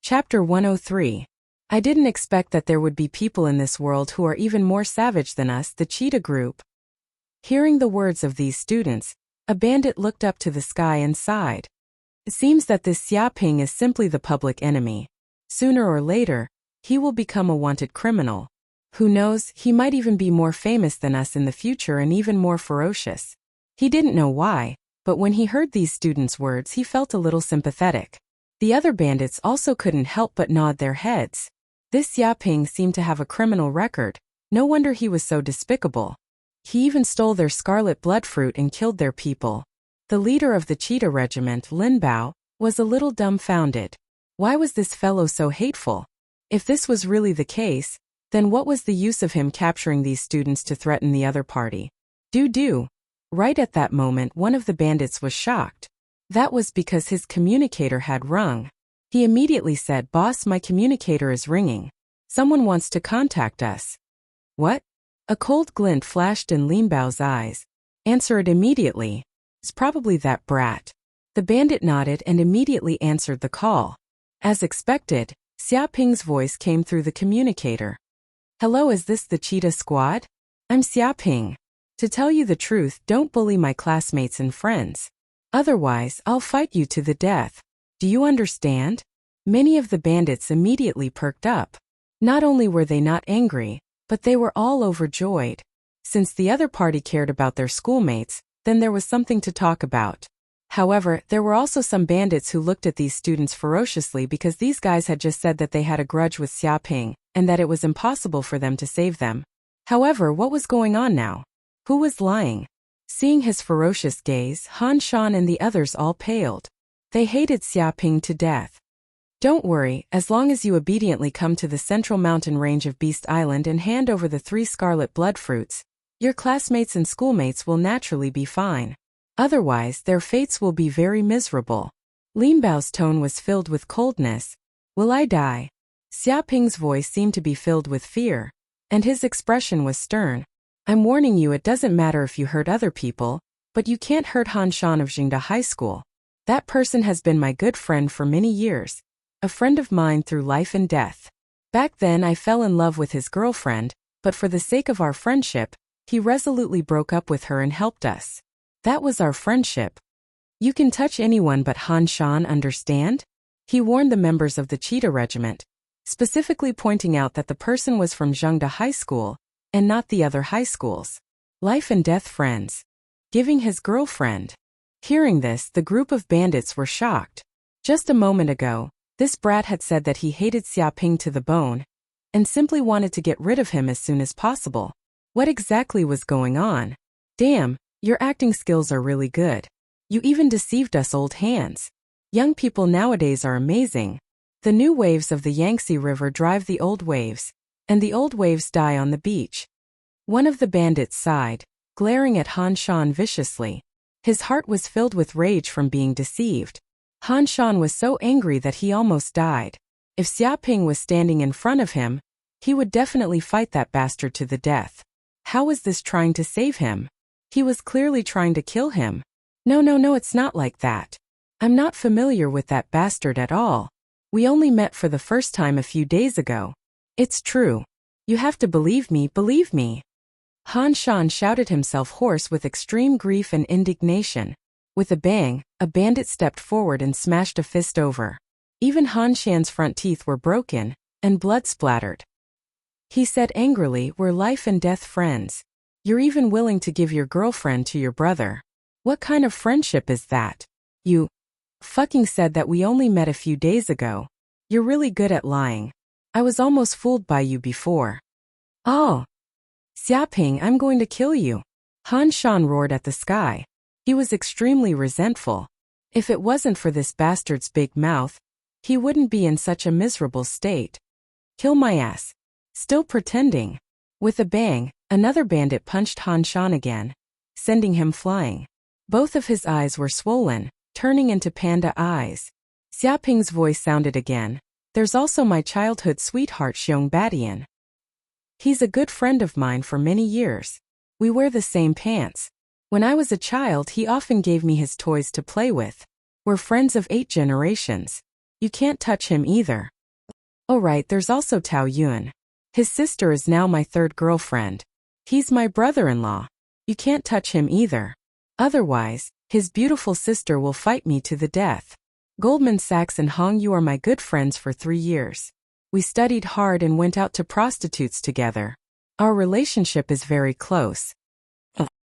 Chapter 103. I didn't expect that there would be people in this world who are even more savage than us, the cheetah group. Hearing the words of these students, a bandit looked up to the sky and sighed. It seems that this Xiaoping is simply the public enemy. Sooner or later, he will become a wanted criminal. Who knows, he might even be more famous than us in the future and even more ferocious. He didn't know why, but when he heard these students' words he felt a little sympathetic. The other bandits also couldn't help but nod their heads. This Xiaoping seemed to have a criminal record. No wonder he was so despicable. He even stole their scarlet bloodfruit and killed their people. The leader of the cheetah regiment, Lin Bao, was a little dumbfounded. Why was this fellow so hateful? If this was really the case, then what was the use of him capturing these students to threaten the other party? Right at that moment, one of the bandits was shocked. That was because his communicator had rung. He immediately said, "Boss, my communicator is ringing. Someone wants to contact us." "What?" A cold glint flashed in Lin Bao's eyes. "Answer it immediately. It's probably that brat." The bandit nodded and immediately answered the call. As expected, Xia Ping's voice came through the communicator. "Hello, is this the Cheetah Squad? I'm Xia Ping. To tell you the truth, don't bully my classmates and friends. Otherwise, I'll fight you to the death. Do you understand?" Many of the bandits immediately perked up. Not only were they not angry, but they were all overjoyed. Since the other party cared about their schoolmates, then there was something to talk about. However, there were also some bandits who looked at these students ferociously because these guys had just said that they had a grudge with Xia Ping, and that it was impossible for them to save them. However, what was going on now? Who was lying? Seeing his ferocious gaze, Han Shan and the others all paled. They hated Xia Ping to death. "Don't worry, as long as you obediently come to the central mountain range of Beast Island and hand over the 3 scarlet blood fruits, your classmates and schoolmates will naturally be fine. Otherwise, their fates will be very miserable." Lin Bao's tone was filled with coldness. "Will I die?" Xia Ping's voice seemed to be filled with fear, and his expression was stern. "I'm warning you, it doesn't matter if you hurt other people, but you can't hurt Han Shan of Jingda High School. That person has been my good friend for many years. A friend of mine through life and death. Back then I fell in love with his girlfriend, but for the sake of our friendship, he resolutely broke up with her and helped us. That was our friendship. You can touch anyone but Han Shan, understand?" He warned the members of the Cheetah Regiment, specifically pointing out that the person was from Zhengda High School, and not the other high schools. Life and death friends. Giving his girlfriend. Hearing this, the group of bandits were shocked. Just a moment ago, this brat had said that he hated Xia Ping to the bone, and simply wanted to get rid of him as soon as possible. What exactly was going on? Damn, your acting skills are really good. You even deceived us old hands. Young people nowadays are amazing. The new waves of the Yangtze River drive the old waves, and the old waves die on the beach. One of the bandits sighed, glaring at Han Shan viciously. His heart was filled with rage from being deceived. Han Shan was so angry that he almost died. If Xia Ping was standing in front of him, he would definitely fight that bastard to the death. How was this trying to save him? He was clearly trying to kill him. No, it's not like that. I'm not familiar with that bastard at all. We only met for the first time a few days ago. It's true. You have to believe me, believe me. Han Shan shouted himself hoarse with extreme grief and indignation. With a bang, a bandit stepped forward and smashed a fist over. Even Han Shan's front teeth were broken, and blood splattered. He said angrily, "We're life and death friends. You're even willing to give your girlfriend to your brother. What kind of friendship is that? You fucking said that we only met a few days ago. You're really good at lying. I was almost fooled by you before." "Oh, Xia Ping, I'm going to kill you." Han Shan roared at the sky. He was extremely resentful. If it wasn't for this bastard's big mouth, he wouldn't be in such a miserable state. "Kill my ass. Still pretending." With a bang, another bandit punched Han Shan again, sending him flying. Both of his eyes were swollen, turning into panda eyes. Xia Ping's voice sounded again. "There's also my childhood sweetheart Xiong Badian. He's a good friend of mine for many years. We wear the same pants. When I was a child, he often gave me his toys to play with. We're friends of 8 generations. You can't touch him either." "Oh right, there's also Tao Yun. His sister is now my 3rd girlfriend. He's my brother-in-law. You can't touch him either. Otherwise, his beautiful sister will fight me to the death. Goldman Sachs and Hong Yu are my good friends for 3 years. We studied hard and went out to prostitutes together. Our relationship is very close."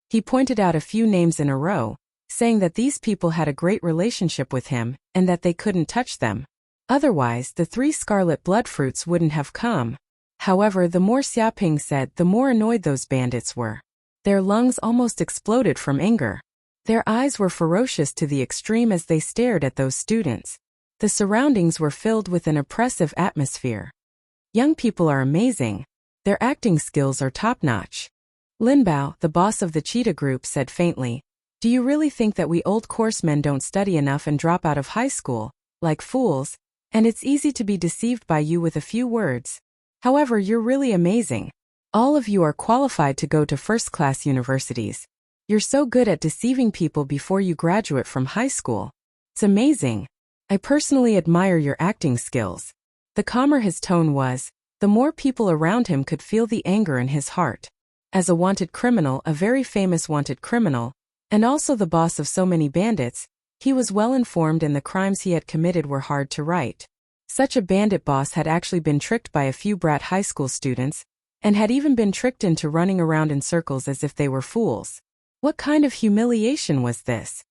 He pointed out a few names in a row, saying that these people had a great relationship with him, and that they couldn't touch them. Otherwise, the 3 scarlet blood fruits wouldn't have come. However, the more Xia Ping said, the more annoyed those bandits were. Their lungs almost exploded from anger. Their eyes were ferocious to the extreme as they stared at those students. The surroundings were filled with an oppressive atmosphere. Young people are amazing. Their acting skills are top-notch. Lin Bao, the boss of the Cheetah group, said faintly, "Do you really think that we old coursemen don't study enough and drop out of high school, like fools, And it's easy to be deceived by you with a few words. However, you're really amazing. All of you are qualified to go to first-class universities. You're so good at deceiving people before you graduate from high school. It's amazing. I personally admire your acting skills. The calmer his tone was, the more people around him could feel the anger in his heart. As a wanted criminal, a very famous wanted criminal, and also the boss of so many bandits, he was well informed and the crimes he had committed were hard to right. Such a bandit boss had actually been tricked by a few brat high school students, and had even been tricked into running around in circles as if they were fools. What kind of humiliation was this?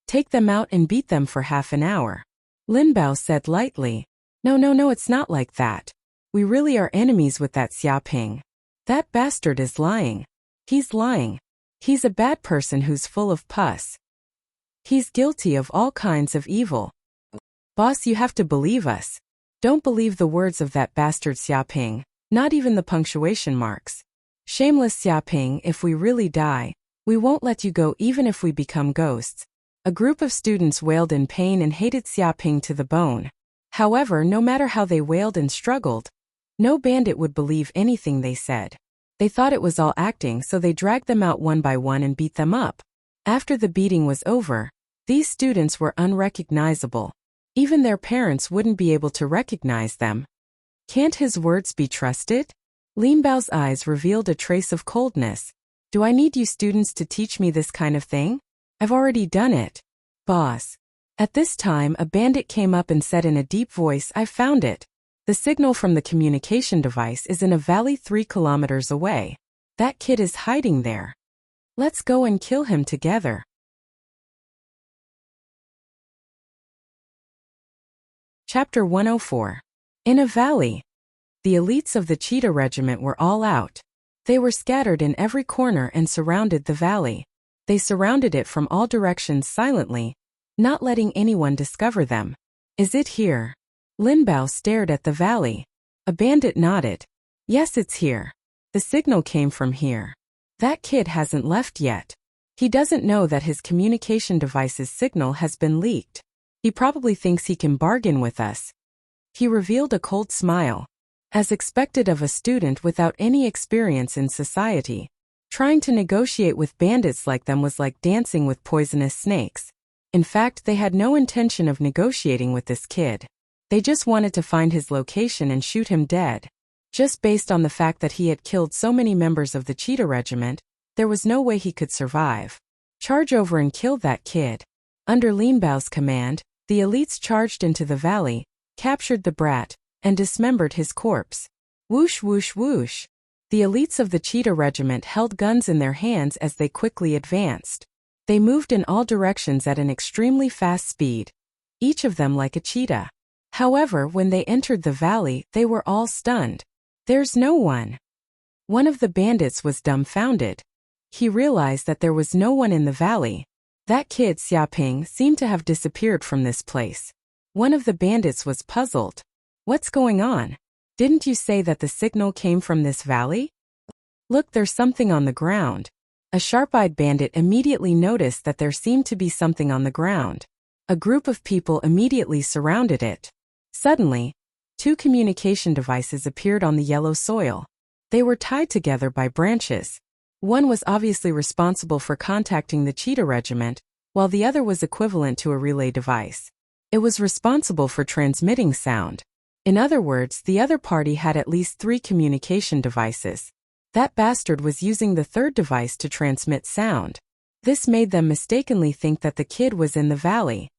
Take them out and beat them for half an hour. Lin Bao said lightly. No, it's not like that. We really are enemies with that Xiaoping. That bastard is lying. He's lying. He's a bad person who's full of pus. He's guilty of all kinds of evil. Boss, you have to believe us. Don't believe the words of that bastard Xiaoping, not even the punctuation marks. Shameless Xiaoping, if we really die, we won't let you go even if we become ghosts. A group of students wailed in pain and hated Xiaoping to the bone. However, no matter how they wailed and struggled, no bandit would believe anything they said. They thought it was all acting, so they dragged them out one by one and beat them up. After the beating was over, these students were unrecognizable. Even their parents wouldn't be able to recognize them. Can't his words be trusted? Lin Bao's eyes revealed a trace of coldness. Do I need you students to teach me this kind of thing? I've already done it. Boss. At this time, a bandit came up and said in a deep voice, I found it. The signal from the communication device is in a valley 3 kilometers away. That kid is hiding there. Let's go and kill him together. Chapter 104. In a valley. The elites of the Cheetah Regiment were all out. They were scattered in every corner and surrounded the valley. They surrounded it from all directions silently, not letting anyone discover them. Is it here? Lin Bao stared at the valley. A bandit nodded. Yes, it's here. The signal came from here. That kid hasn't left yet. He doesn't know that his communication device's signal has been leaked. He probably thinks he can bargain with us. He revealed a cold smile. As expected of a student without any experience in society, trying to negotiate with bandits like them was like dancing with poisonous snakes. In fact, they had no intention of negotiating with this kid. They just wanted to find his location and shoot him dead. Just based on the fact that he had killed so many members of the Cheetah Regiment, there was no way he could survive. Charge over and kill that kid. Under Lin Bao's command, the elites charged into the valley, captured the brat, and dismembered his corpse. Whoosh whoosh whoosh. The elites of the Cheetah Regiment held guns in their hands as they quickly advanced. They moved in all directions at an extremely fast speed, each of them like a cheetah. However, when they entered the valley, they were all stunned. There's no one. One of the bandits was dumbfounded. He realized that there was no one in the valley. That kid Xiaoping seemed to have disappeared from this place. One of the bandits was puzzled. What's going on? Didn't you say that the signal came from this valley? Look, there's something on the ground. A sharp-eyed bandit immediately noticed that there seemed to be something on the ground. A group of people immediately surrounded it. Suddenly, 2 communication devices appeared on the yellow soil. They were tied together by branches. One was obviously responsible for contacting the Cheetah Regiment, while the other was equivalent to a relay device. It was responsible for transmitting sound. In other words, the other party had at least 3 communication devices. That bastard was using the third device to transmit sound. This made them mistakenly think that the kid was in the valley.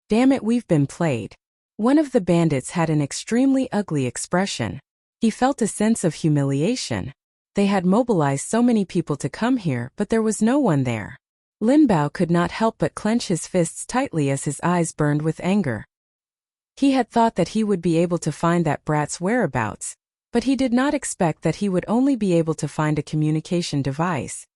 Damn it, we've been played. One of the bandits had an extremely ugly expression. He felt a sense of humiliation. They had mobilized so many people to come here, but there was no one there. Lin Bao could not help but clench his fists tightly as his eyes burned with anger. He had thought that he would be able to find that brat's whereabouts, but he did not expect that he would only be able to find a communication device.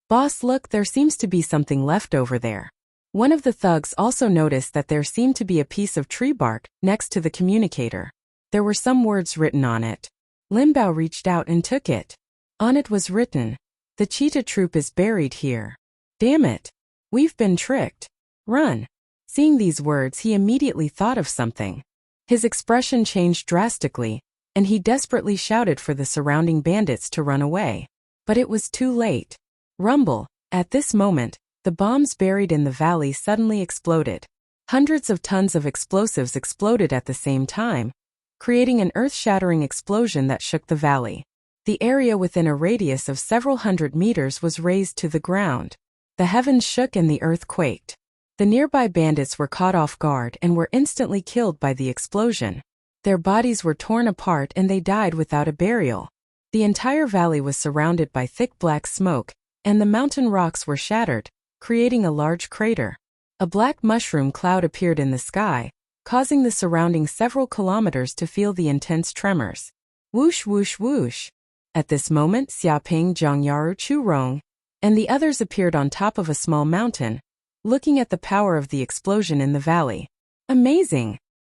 Boss, look, there seems to be something left over there. One of the thugs also noticed that there seemed to be a piece of tree bark next to the communicator. There were some words written on it. Lin Bao reached out and took it. On it was written, "The cheetah troop is buried here. Damn it. We've been tricked. Run." Seeing these words, he immediately thought of something. His expression changed drastically, and he desperately shouted for the surrounding bandits to run away. But it was too late. Rumble. At this moment, the bombs buried in the valley suddenly exploded. Hundreds of tons of explosives exploded at the same time, creating an earth-shattering explosion that shook the valley. The area within a radius of several hundred meters was razed to the ground. The heavens shook and the earth quaked. The nearby bandits were caught off guard and were instantly killed by the explosion. Their bodies were torn apart and they died without a burial. The entire valley was surrounded by thick black smoke, and the mountain rocks were shattered, creating a large crater. A black mushroom cloud appeared in the sky, causing the surrounding several kilometers to feel the intense tremors. Whoosh whoosh whoosh. At this moment Xiaoping, Zhangyaru, Chu Rong, and the others appeared on top of a small mountain, looking at the power of the explosion in the valley. Amazing!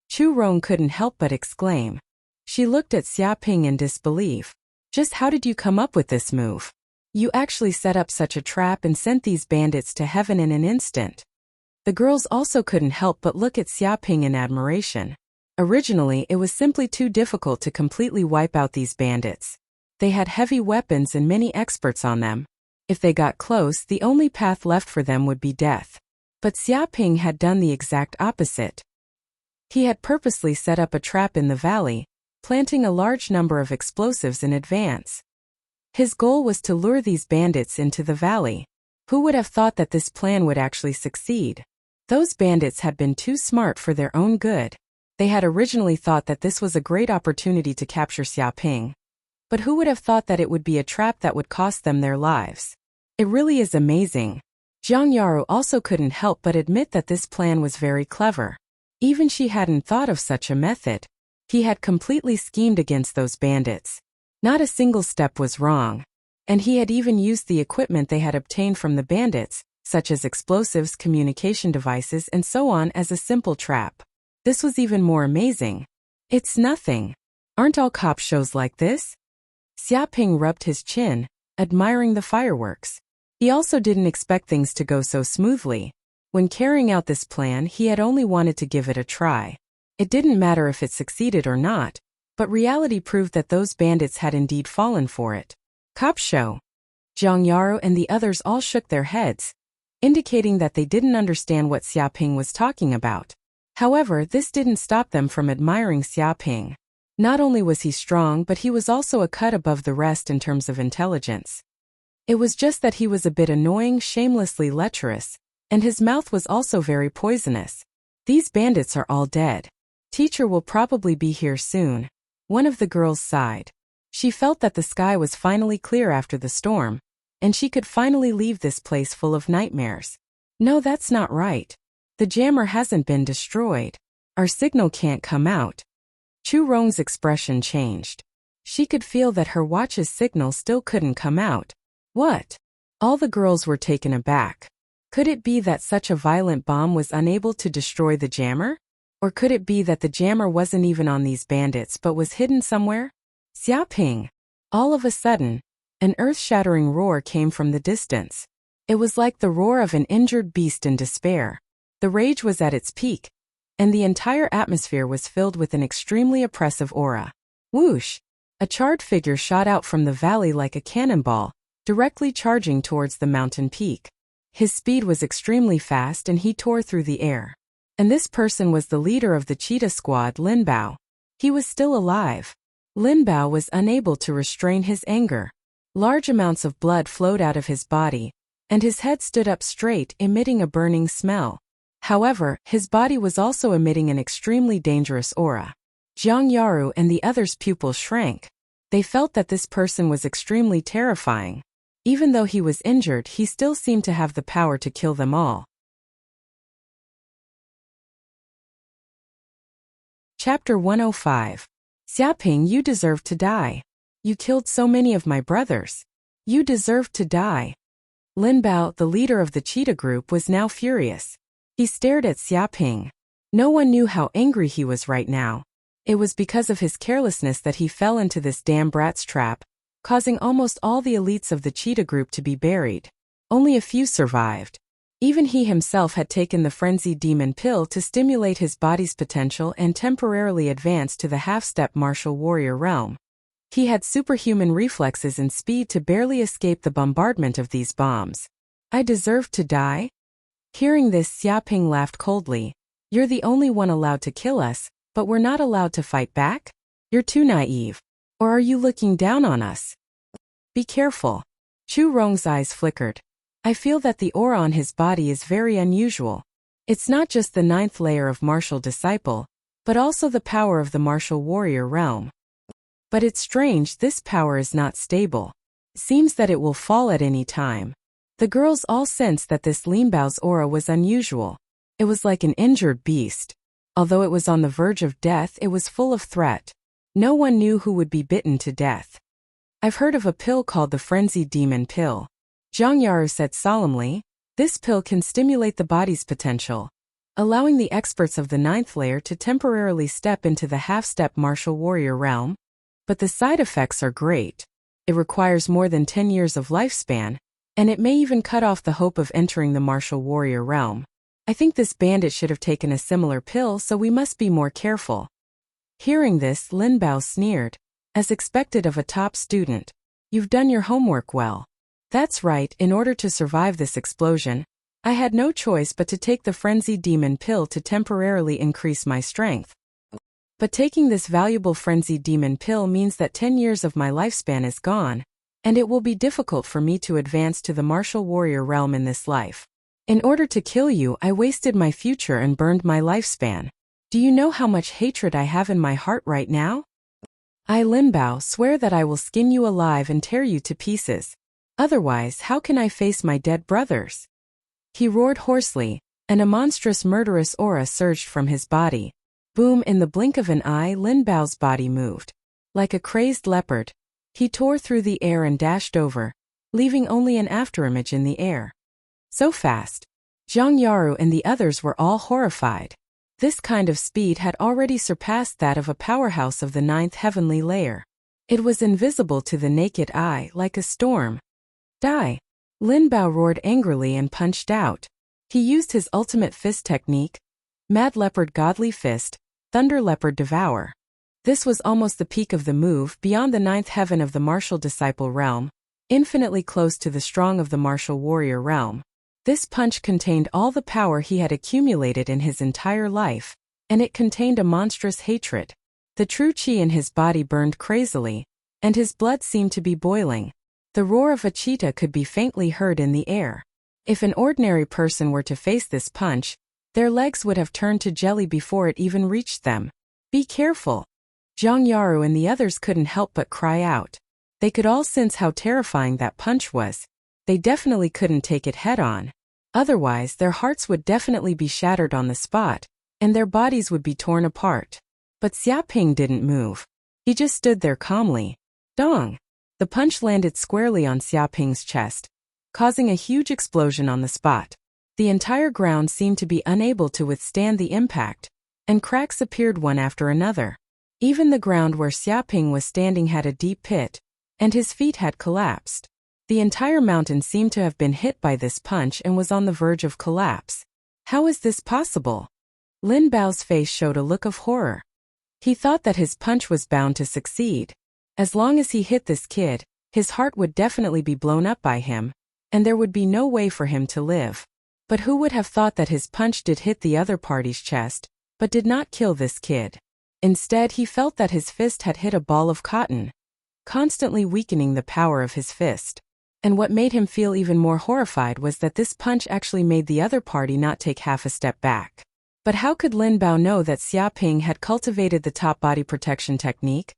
Chu Rong couldn't help but exclaim. She looked at Xiaoping in disbelief. Just how did you come up with this move? You actually set up such a trap and sent these bandits to heaven in an instant. The girls also couldn't help but look at Xiaoping in admiration. Originally, it was simply too difficult to completely wipe out these bandits. They had heavy weapons and many experts on them. If they got close, the only path left for them would be death. But Xiaoping had done the exact opposite. He had purposely set up a trap in the valley, planting a large number of explosives in advance. His goal was to lure these bandits into the valley. Who would have thought that this plan would actually succeed? Those bandits had been too smart for their own good. They had originally thought that this was a great opportunity to capture Xiaoping. But who would have thought that it would be a trap that would cost them their lives? It really is amazing. Zhang Yaru also couldn't help but admit that this plan was very clever. Even she hadn't thought of such a method. He had completely schemed against those bandits. Not a single step was wrong. And he had even used the equipment they had obtained from the bandits, such as explosives, communication devices, and so on, as a simple trap. This was even more amazing. It's nothing. Aren't all cop shows like this? Xiaoping rubbed his chin, admiring the fireworks. He also didn't expect things to go so smoothly. When carrying out this plan, he had only wanted to give it a try. It didn't matter if it succeeded or not, but reality proved that those bandits had indeed fallen for it. Cop show. Zhang Yaru and the others all shook their heads, indicating that they didn't understand what Xiaoping was talking about. However, this didn't stop them from admiring Xiaoping. Not only was he strong, but he was also a cut above the rest in terms of intelligence. It was just that he was a bit annoying, shamelessly lecherous, and his mouth was also very poisonous. These bandits are all dead. Teacher will probably be here soon. One of the girls sighed. She felt that the sky was finally clear after the storm, and she could finally leave this place full of nightmares. No, that's not right. The jammer hasn't been destroyed. Our signal can't come out. Chu Rong's expression changed. She could feel that her watch's signal still couldn't come out. What? All the girls were taken aback. Could it be that such a violent bomb was unable to destroy the jammer? Or could it be that the jammer wasn't even on these bandits but was hidden somewhere? Xiaoping! All of a sudden, an earth-shattering roar came from the distance. It was like the roar of an injured beast in despair. The rage was at its peak, and the entire atmosphere was filled with an extremely oppressive aura. Whoosh! A charred figure shot out from the valley like a cannonball, directly charging towards the mountain peak. His speed was extremely fast and he tore through the air. And this person was the leader of the cheetah squad, Lin Bao. He was still alive. Lin Bao was unable to restrain his anger. Large amounts of blood flowed out of his body, and his head stood up straight, emitting a burning smell. However, his body was also emitting an extremely dangerous aura. Zhang Yaru and the others' pupils shrank. They felt that this person was extremely terrifying. Even though he was injured, he still seemed to have the power to kill them all. Chapter 105. Xiaoping, you deserve to die. You killed so many of my brothers. You deserve to die. Lin Bao, the leader of the cheetah group, was now furious. He stared at Xiaoping. No one knew how angry he was right now. It was because of his carelessness that he fell into this damn brat's trap, causing almost all the elites of the cheetah group to be buried. Only a few survived. Even he himself had taken the frenzied demon pill to stimulate his body's potential and temporarily advance to the half-step martial warrior realm. He had superhuman reflexes and speed to barely escape the bombardment of these bombs. I deserved to die? Hearing this, Xiaoping laughed coldly. You're the only one allowed to kill us, but we're not allowed to fight back? You're too naive. Or are you looking down on us? Be careful. Chu Rong's eyes flickered. I feel that the aura on his body is very unusual. It's not just the 9th layer of martial disciple, but also the power of the martial warrior realm. But it's strange, this power is not stable. It seems that it will fall at any time. The girls all sensed that this Lin Bao's aura was unusual. It was like an injured beast. Although it was on the verge of death, it was full of threat. No one knew who would be bitten to death. I've heard of a pill called the frenzied demon pill. Zhang Yaru said solemnly. This pill can stimulate the body's potential, allowing the experts of the 9th layer to temporarily step into the half-step martial warrior realm. But the side effects are great. It requires more than 10 years of lifespan, and it may even cut off the hope of entering the martial warrior realm. I think this bandit should have taken a similar pill, so we must be more careful. Hearing this, Lin Bao sneered. As expected of a top student. You've done your homework well. That's right, in order to survive this explosion, I had no choice but to take the frenzied demon pill to temporarily increase my strength. But taking this valuable frenzied demon pill means that 10 years of my lifespan is gone, and it will be difficult for me to advance to the martial warrior realm in this life. In order to kill you, I wasted my future and burned my lifespan. Do you know how much hatred I have in my heart right now? I, Lin Bao, swear that I will skin you alive and tear you to pieces. Otherwise, how can I face my dead brothers? He roared hoarsely, and a monstrous murderous aura surged from his body. Boom! In the blink of an eye, Lin Bao's body moved. Like a crazed leopard, he tore through the air and dashed over, leaving only an afterimage in the air. So fast. Zhang Yaru and the others were all horrified. This kind of speed had already surpassed that of a powerhouse of the 9th heavenly layer. It was invisible to the naked eye, like a storm. Die! Lin Bao roared angrily and punched out. He used his ultimate fist technique, Mad Leopard Godly Fist, Thunder Leopard Devour. This was almost the peak of the move, beyond the 9th heaven of the martial disciple realm, infinitely close to the strong of the martial warrior realm. This punch contained all the power he had accumulated in his entire life, and it contained a monstrous hatred. The true qi in his body burned crazily, and his blood seemed to be boiling. The roar of a cheetah could be faintly heard in the air. If an ordinary person were to face this punch, their legs would have turned to jelly before it even reached them. Be careful! Zhang Yaru and the others couldn't help but cry out. They could all sense how terrifying that punch was. They definitely couldn't take it head-on. Otherwise, their hearts would definitely be shattered on the spot, and their bodies would be torn apart. But Xiaoping didn't move. He just stood there calmly. Dong! The punch landed squarely on Xiaoping's chest, causing a huge explosion on the spot. The entire ground seemed to be unable to withstand the impact, and cracks appeared one after another. Even the ground where Xiaoping was standing had a deep pit, and his feet had collapsed. The entire mountain seemed to have been hit by this punch and was on the verge of collapse. How is this possible? Lin Bao's face showed a look of horror. He thought that his punch was bound to succeed. As long as he hit this kid, his heart would definitely be blown up by him, and there would be no way for him to live. But who would have thought that his punch did hit the other party's chest, but did not kill this kid? Instead, he felt that his fist had hit a ball of cotton, constantly weakening the power of his fist. And what made him feel even more horrified was that this punch actually made the other party not take half a step back. But how could Lin Bao know that Xiaoping had cultivated the top body protection technique?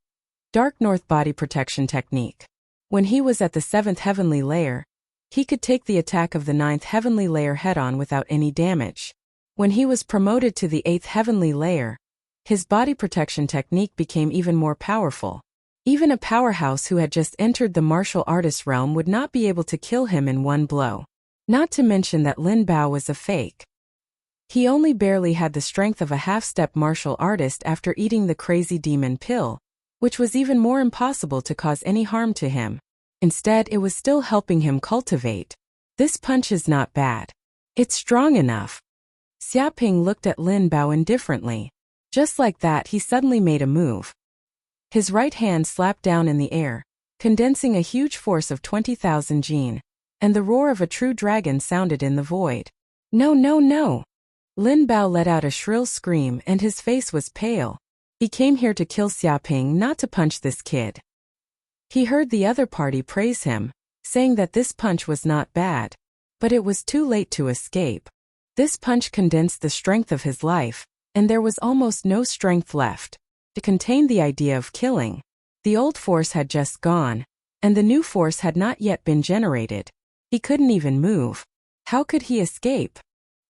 Dark North body protection technique. When he was at the 7th heavenly layer, he could take the attack of the 9th heavenly layer head-on without any damage. When he was promoted to the 8th heavenly layer, his body protection technique became even more powerful. Even a powerhouse who had just entered the martial artist realm would not be able to kill him in one blow. Not to mention that Lin Bao was a fake. He only barely had the strength of a half-step martial artist after eating the crazy demon pill, which was even more impossible to cause any harm to him. Instead, it was still helping him cultivate. This punch is not bad. It's strong enough. Xiaoping looked at Lin Bao indifferently. Just like that, he suddenly made a move. His right hand slapped down in the air, condensing a huge force of 20,000 jin, and the roar of a true dragon sounded in the void. No, no, no! Lin Bao let out a shrill scream and his face was pale. He came here to kill Xiaoping, not to punch this kid. He heard the other party praise him, saying that this punch was not bad. But it was too late to escape. This punch condensed the strength of his life, and there was almost no strength left to contain the idea of killing. The old force had just gone, and the new force had not yet been generated. He couldn't even move. How could he escape?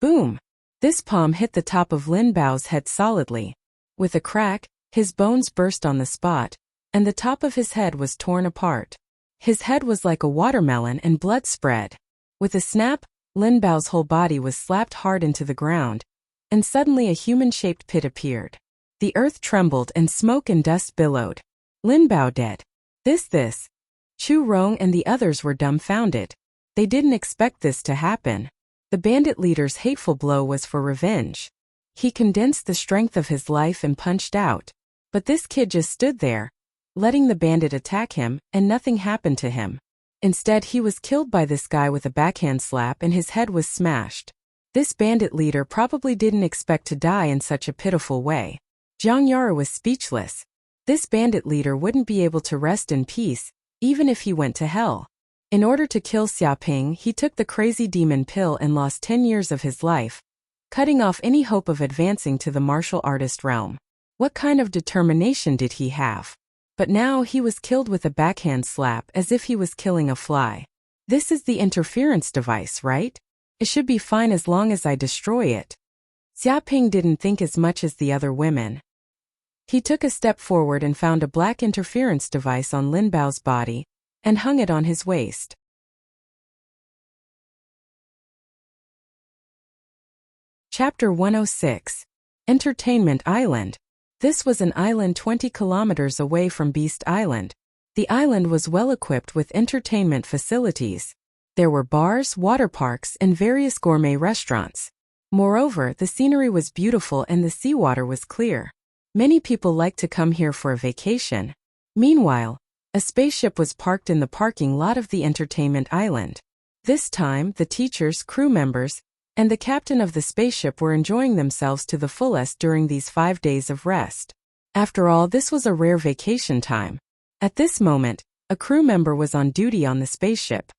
Boom! This palm hit the top of Lin Bao's head solidly. With a crack, his bones burst on the spot, and the top of his head was torn apart. His head was like a watermelon and blood spread. With a snap, Lin Bao's whole body was slapped hard into the ground, and suddenly a human-shaped pit appeared. The earth trembled and smoke and dust billowed. Lin Bao dead. This. Chu Rong and the others were dumbfounded. They didn't expect this to happen. The bandit leader's hateful blow was for revenge. He condensed the strength of his life and punched out. But this kid just stood there, letting the bandit attack him, and nothing happened to him. Instead, he was killed by this guy with a backhand slap and his head was smashed. This bandit leader probably didn't expect to die in such a pitiful way. Zhang Yara was speechless. This bandit leader wouldn't be able to rest in peace, even if he went to hell. In order to kill Xiaoping, he took the crazy demon pill and lost 10 years of his life, cutting off any hope of advancing to the martial artist realm. What kind of determination did he have? But now he was killed with a backhand slap as if he was killing a fly. This is the interference device, right? It should be fine as long as I destroy it. Xiaoping didn't think as much as the other women. He took a step forward and found a black interference device on Lin Bao's body and hung it on his waist. Chapter 106. Entertainment Island. This was an island 20 kilometers away from Beast Island. The island was well equipped with entertainment facilities. There were bars, water parks, and various gourmet restaurants. Moreover, the scenery was beautiful and the seawater was clear. Many people liked to come here for a vacation. Meanwhile, a spaceship was parked in the parking lot of the entertainment island. This time, the teachers, crew members, and the captain of the spaceship were enjoying themselves to the fullest during these 5 days of rest. After all, this was a rare vacation time. At this moment, a crew member was on duty on the spaceship.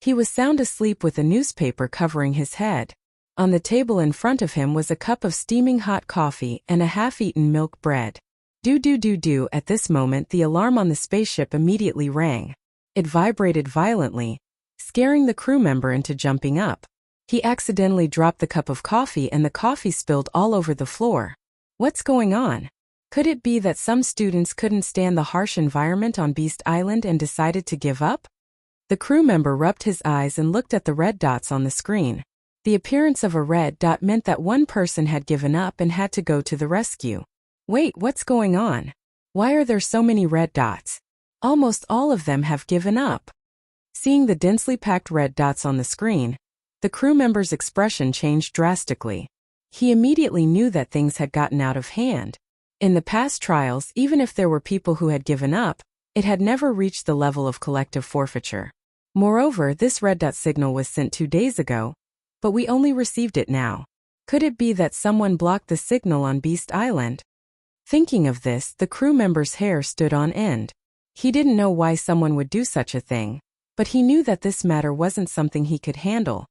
He was sound asleep with a newspaper covering his head. On the table in front of him was a cup of steaming hot coffee and a half-eaten milk bread. Do. At this moment, the alarm on the spaceship immediately rang. It vibrated violently, scaring the crew member into jumping up. He accidentally dropped the cup of coffee and the coffee spilled all over the floor. What's going on? Could it be that some students couldn't stand the harsh environment on Beast Island and decided to give up? The crew member rubbed his eyes and looked at the red dots on the screen. The appearance of a red dot meant that one person had given up and had to go to the rescue. Wait, what's going on? Why are there so many red dots? Almost all of them have given up. Seeing the densely packed red dots on the screen, the crew member's expression changed drastically. He immediately knew that things had gotten out of hand. In the past trials, even if there were people who had given up, it had never reached the level of collective forfeiture. Moreover, this red dot signal was sent 2 days ago, but we only received it now. Could it be that someone blocked the signal on Beast Island? Thinking of this, the crew member's hair stood on end. He didn't know why someone would do such a thing, but he knew that this matter wasn't something he could handle.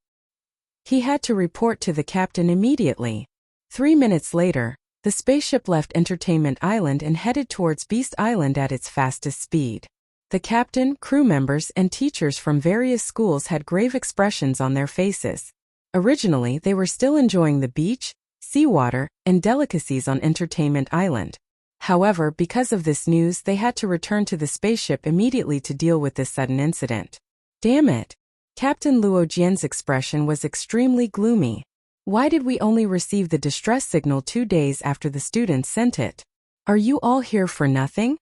He had to report to the captain immediately. 3 minutes later, the spaceship left Entertainment Island and headed towards Beast Island at its fastest speed. The captain, crew members, and teachers from various schools had grave expressions on their faces. Originally, they were still enjoying the beach, seawater, and delicacies on Entertainment Island. However, because of this news, they had to return to the spaceship immediately to deal with this sudden incident. Damn it! Captain Luo Jian's expression was extremely gloomy. Why did we only receive the distress signal 2 days after the students sent it? Are you all here for nothing?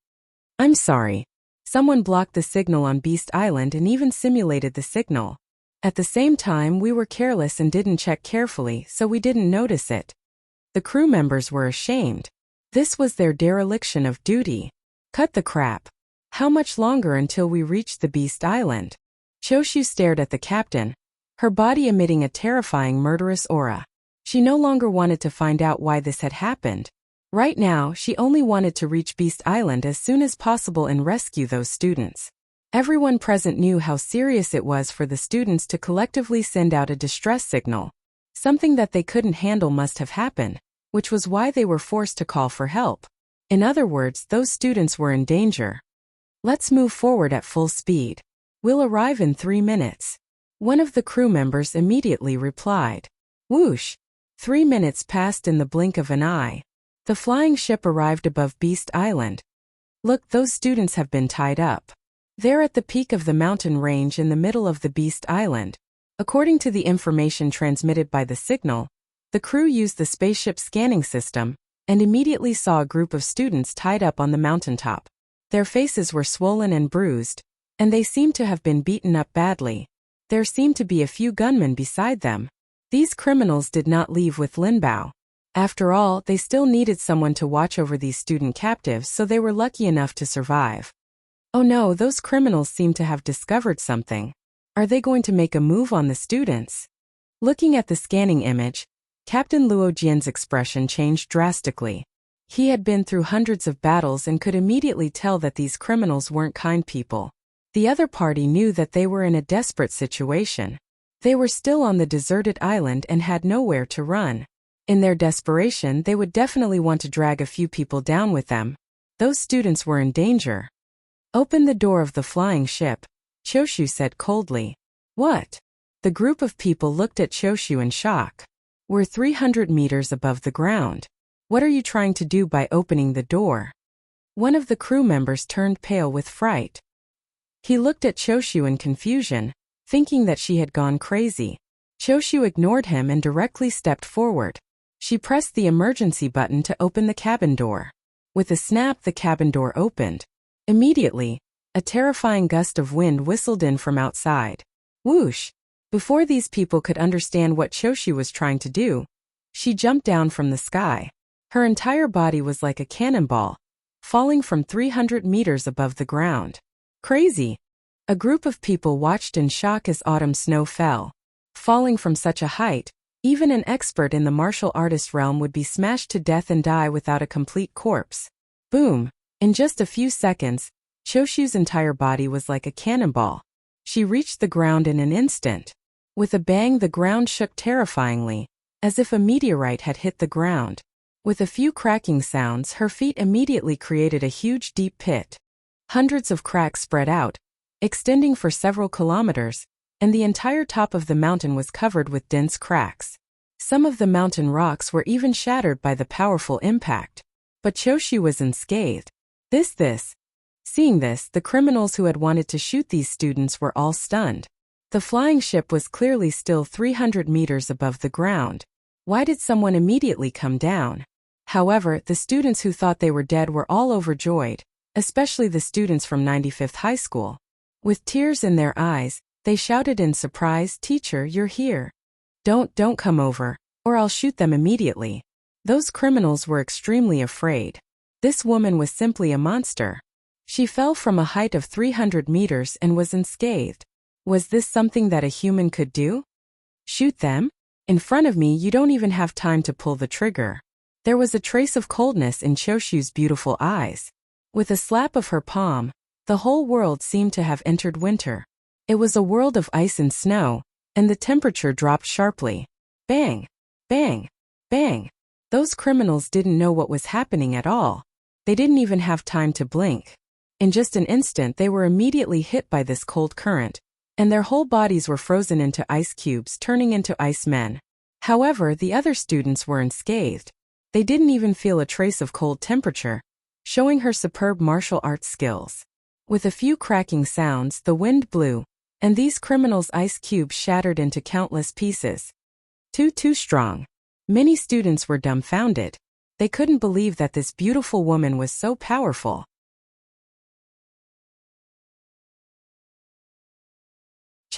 I'm sorry. Someone blocked the signal on Beast Island and even simulated the signal. At the same time, we were careless and didn't check carefully, so we didn't notice it. The crew members were ashamed. This was their dereliction of duty. Cut the crap. How much longer until we reached the Beast Island? Choshu stared at the captain, her body emitting a terrifying murderous aura. She no longer wanted to find out why this had happened. Right now, she only wanted to reach Beast Island as soon as possible and rescue those students. Everyone present knew how serious it was for the students to collectively send out a distress signal. Something that they couldn't handle must have happened, which was why they were forced to call for help. In other words, those students were in danger. Let's move forward at full speed. We'll arrive in 3 minutes. One of the crew members immediately replied. Whoosh! 3 minutes passed in the blink of an eye. The flying ship arrived above Beast Island. Look, those students have been tied up. They're at the peak of the mountain range in the middle of the Beast Island. According to the information transmitted by the signal, the crew used the spaceship scanning system and immediately saw a group of students tied up on the mountaintop. Their faces were swollen and bruised, and they seemed to have been beaten up badly. There seemed to be a few gunmen beside them. These criminals did not leave with Linbao. After all, they still needed someone to watch over these student captives, so they were lucky enough to survive. Oh no, those criminals seem to have discovered something. Are they going to make a move on the students? Looking at the scanning image, Captain Luo Jian's expression changed drastically. He had been through hundreds of battles and could immediately tell that these criminals weren't kind people. The other party knew that they were in a desperate situation. They were still on the deserted island and had nowhere to run. In their desperation, they would definitely want to drag a few people down with them. Those students were in danger. Open the door of the flying ship, Choshu said coldly. What? The group of people looked at Choshu in shock. We're 300 meters above the ground. What are you trying to do by opening the door? One of the crew members turned pale with fright. He looked at Choshu in confusion, thinking that she had gone crazy. Choshu ignored him and directly stepped forward. She pressed the emergency button to open the cabin door. With a snap, the cabin door opened. Immediately, a terrifying gust of wind whistled in from outside. Whoosh! Before these people could understand what Choshu was trying to do, she jumped down from the sky. Her entire body was like a cannonball, falling from 300 meters above the ground. Crazy! A group of people watched in shock as autumn snow fell. Falling from such a height, even an expert in the martial artist realm would be smashed to death and die without a complete corpse. Boom! In just a few seconds, Choshu's entire body was like a cannonball. She reached the ground in an instant. With a bang, the ground shook terrifyingly, as if a meteorite had hit the ground. With a few cracking sounds, her feet immediately created a huge deep pit. Hundreds of cracks spread out, extending for several kilometers, and the entire top of the mountain was covered with dense cracks. Some of the mountain rocks were even shattered by the powerful impact. But Choshu was unscathed. Seeing this, the criminals who had wanted to shoot these students were all stunned. The flying ship was clearly still 300 meters above the ground. Why did someone immediately come down? However, the students who thought they were dead were all overjoyed, especially the students from 95th High School. With tears in their eyes, they shouted in surprise, "Teacher, you're here. Don't come over, or I'll shoot them immediately." Those criminals were extremely afraid. This woman was simply a monster. She fell from a height of 300 meters and was unscathed. Was this something that a human could do? Shoot them? In front of me, you don't even have time to pull the trigger. There was a trace of coldness in Choshu's beautiful eyes. With a slap of her palm, the whole world seemed to have entered winter. It was a world of ice and snow, and the temperature dropped sharply. Bang! Bang! Bang! Those criminals didn't know what was happening at all. They didn't even have time to blink. In just an instant, they were immediately hit by this cold current, and their whole bodies were frozen into ice cubes, turning into ice men. However, the other students were unscathed. They didn't even feel a trace of cold temperature, showing her superb martial arts skills. With a few cracking sounds, the wind blew, and these criminals' ice cubes shattered into countless pieces. Too strong. Many students were dumbfounded. They couldn't believe that this beautiful woman was so powerful.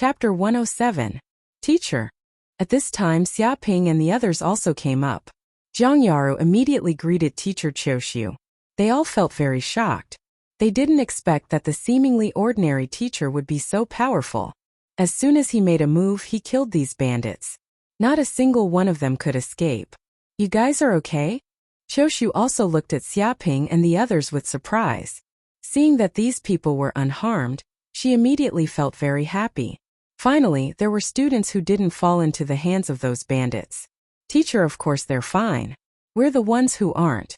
Chapter 107. Teacher. At this time Xia Ping and the others also came up. Zhang Yaru immediately greeted Teacher Qiushu. They all felt very shocked. They didn't expect that the seemingly ordinary teacher would be so powerful. As soon as he made a move, he killed these bandits. Not a single one of them could escape. You guys are okay? Qiushu also looked at Xia Ping and the others with surprise. Seeing that these people were unharmed, she immediately felt very happy. Finally, there were students who didn't fall into the hands of those bandits. Teacher, of course they're fine. We're the ones who aren't.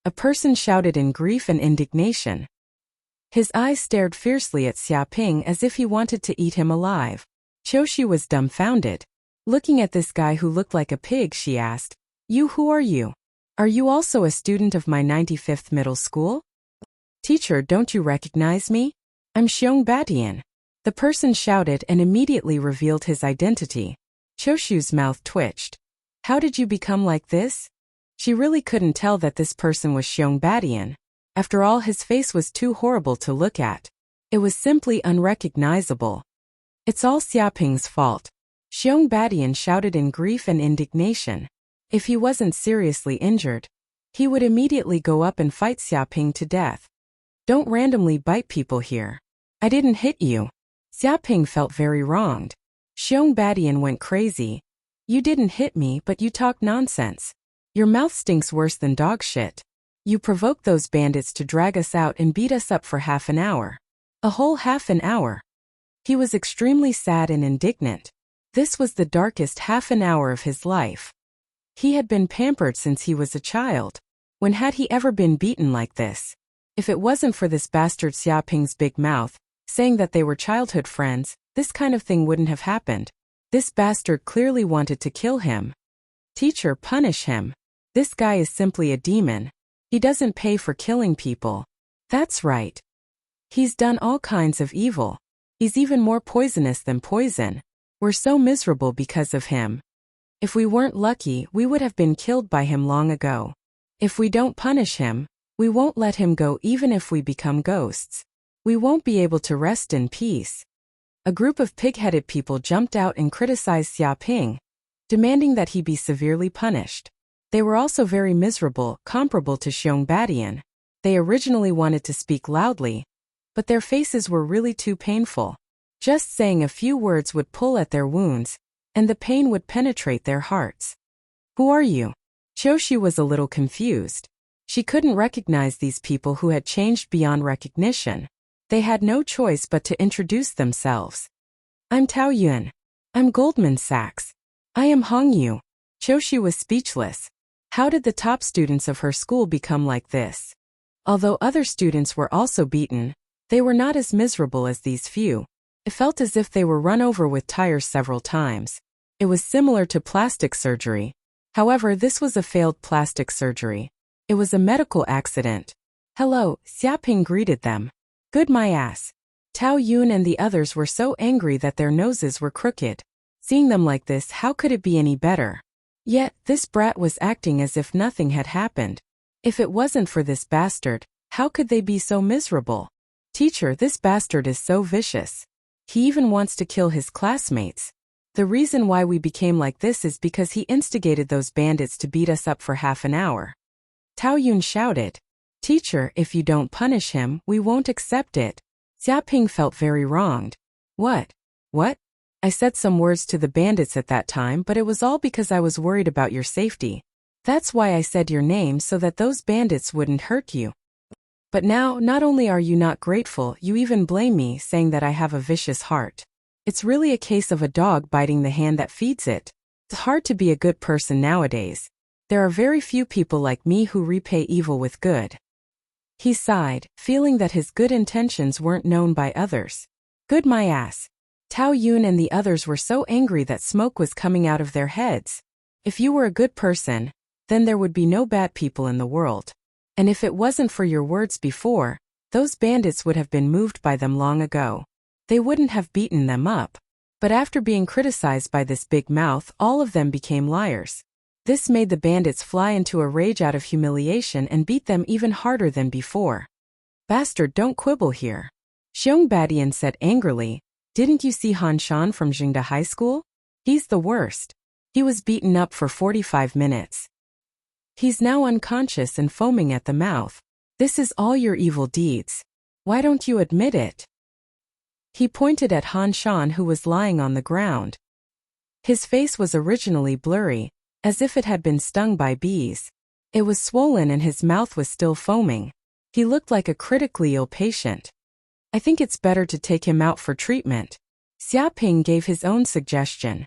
A person shouted in grief and indignation. His eyes stared fiercely at Xia Ping as if he wanted to eat him alive. Qiushu was dumbfounded. Looking at this guy who looked like a pig, she asked, Who are you? Are you also a student of my 95th middle school? Teacher, don't you recognize me? I'm Xiong Batian. The person shouted and immediately revealed his identity. Qiushu's mouth twitched. How did you become like this? She really couldn't tell that this person was Xiong Batian. After all, his face was too horrible to look at. It was simply unrecognizable. It's all Xia Ping's fault. Xiong Batian shouted in grief and indignation. If he wasn't seriously injured, he would immediately go up and fight Xia Ping to death. Don't randomly bite people here. I didn't hit you. Xia Ping felt very wronged. Xiong Batian went crazy. You didn't hit me, but you talk nonsense. Your mouth stinks worse than dog shit. You provoked those bandits to drag us out and beat us up for half an hour. A whole half an hour. He was extremely sad and indignant. This was the darkest half an hour of his life. He had been pampered since he was a child. When had he ever been beaten like this? If it wasn't for this bastard Xia Ping's big mouth, saying that they were childhood friends, this kind of thing wouldn't have happened. This bastard clearly wanted to kill him. Teacher, punish him. This guy is simply a demon. He doesn't pay for killing people. That's right. He's done all kinds of evil. He's even more poisonous than poison. We're so miserable because of him. If we weren't lucky, we would have been killed by him long ago. If we don't punish him, we won't let him go even if we become ghosts. We won't be able to rest in peace. A group of pig-headed people jumped out and criticized Xia Ping, demanding that he be severely punished. They were also very miserable, comparable to Xiong Batian. They originally wanted to speak loudly, but their faces were really too painful. Just saying a few words would pull at their wounds, and the pain would penetrate their hearts. Who are you? Qiushu was a little confused. She couldn't recognize these people who had changed beyond recognition. They had no choice but to introduce themselves. I'm Tao Yun. I'm Goldman Sachs. I am Hong Yu. Qiushu was speechless. How did the top students of her school become like this? Although other students were also beaten, they were not as miserable as these few. It felt as if they were run over with tires several times. It was similar to plastic surgery. However, this was a failed plastic surgery. It was a medical accident. Hello, Xia Ping greeted them. Good my ass. Tao Yun and the others were so angry that their noses were crooked. Seeing them like this, how could it be any better? Yet, this brat was acting as if nothing had happened. If it wasn't for this bastard, how could they be so miserable? Teacher, this bastard is so vicious. He even wants to kill his classmates. The reason why we became like this is because he instigated those bandits to beat us up for half an hour. Tao Yun shouted. Teacher, if you don't punish him, we won't accept it. Xia Ping felt very wronged. What? I said some words to the bandits at that time, but it was all because I was worried about your safety. That's why I said your name so that those bandits wouldn't hurt you. But now, not only are you not grateful, you even blame me, saying that I have a vicious heart. It's really a case of a dog biting the hand that feeds it. It's hard to be a good person nowadays. There are very few people like me who repay evil with good. He sighed, feeling that his good intentions weren't known by others. Good my ass. Tao Yun and the others were so angry that smoke was coming out of their heads. If you were a good person, then there would be no bad people in the world. And if it wasn't for your words before, those bandits would have been moved by them long ago. They wouldn't have beaten them up. But after being criticized by this big mouth, all of them became liars. This made the bandits fly into a rage out of humiliation and beat them even harder than before. Bastard, don't quibble here. Xiong Batian said angrily. Didn't you see Han Shan from Jingda High School? He's the worst. He was beaten up for 45 minutes. He's now unconscious and foaming at the mouth. This is all your evil deeds. Why don't you admit it? He pointed at Han Shan, who was lying on the ground. His face was originally blurry, as if it had been stung by bees. It was swollen and his mouth was still foaming. He looked like a critically ill patient. I think it's better to take him out for treatment. Xia Ping gave his own suggestion.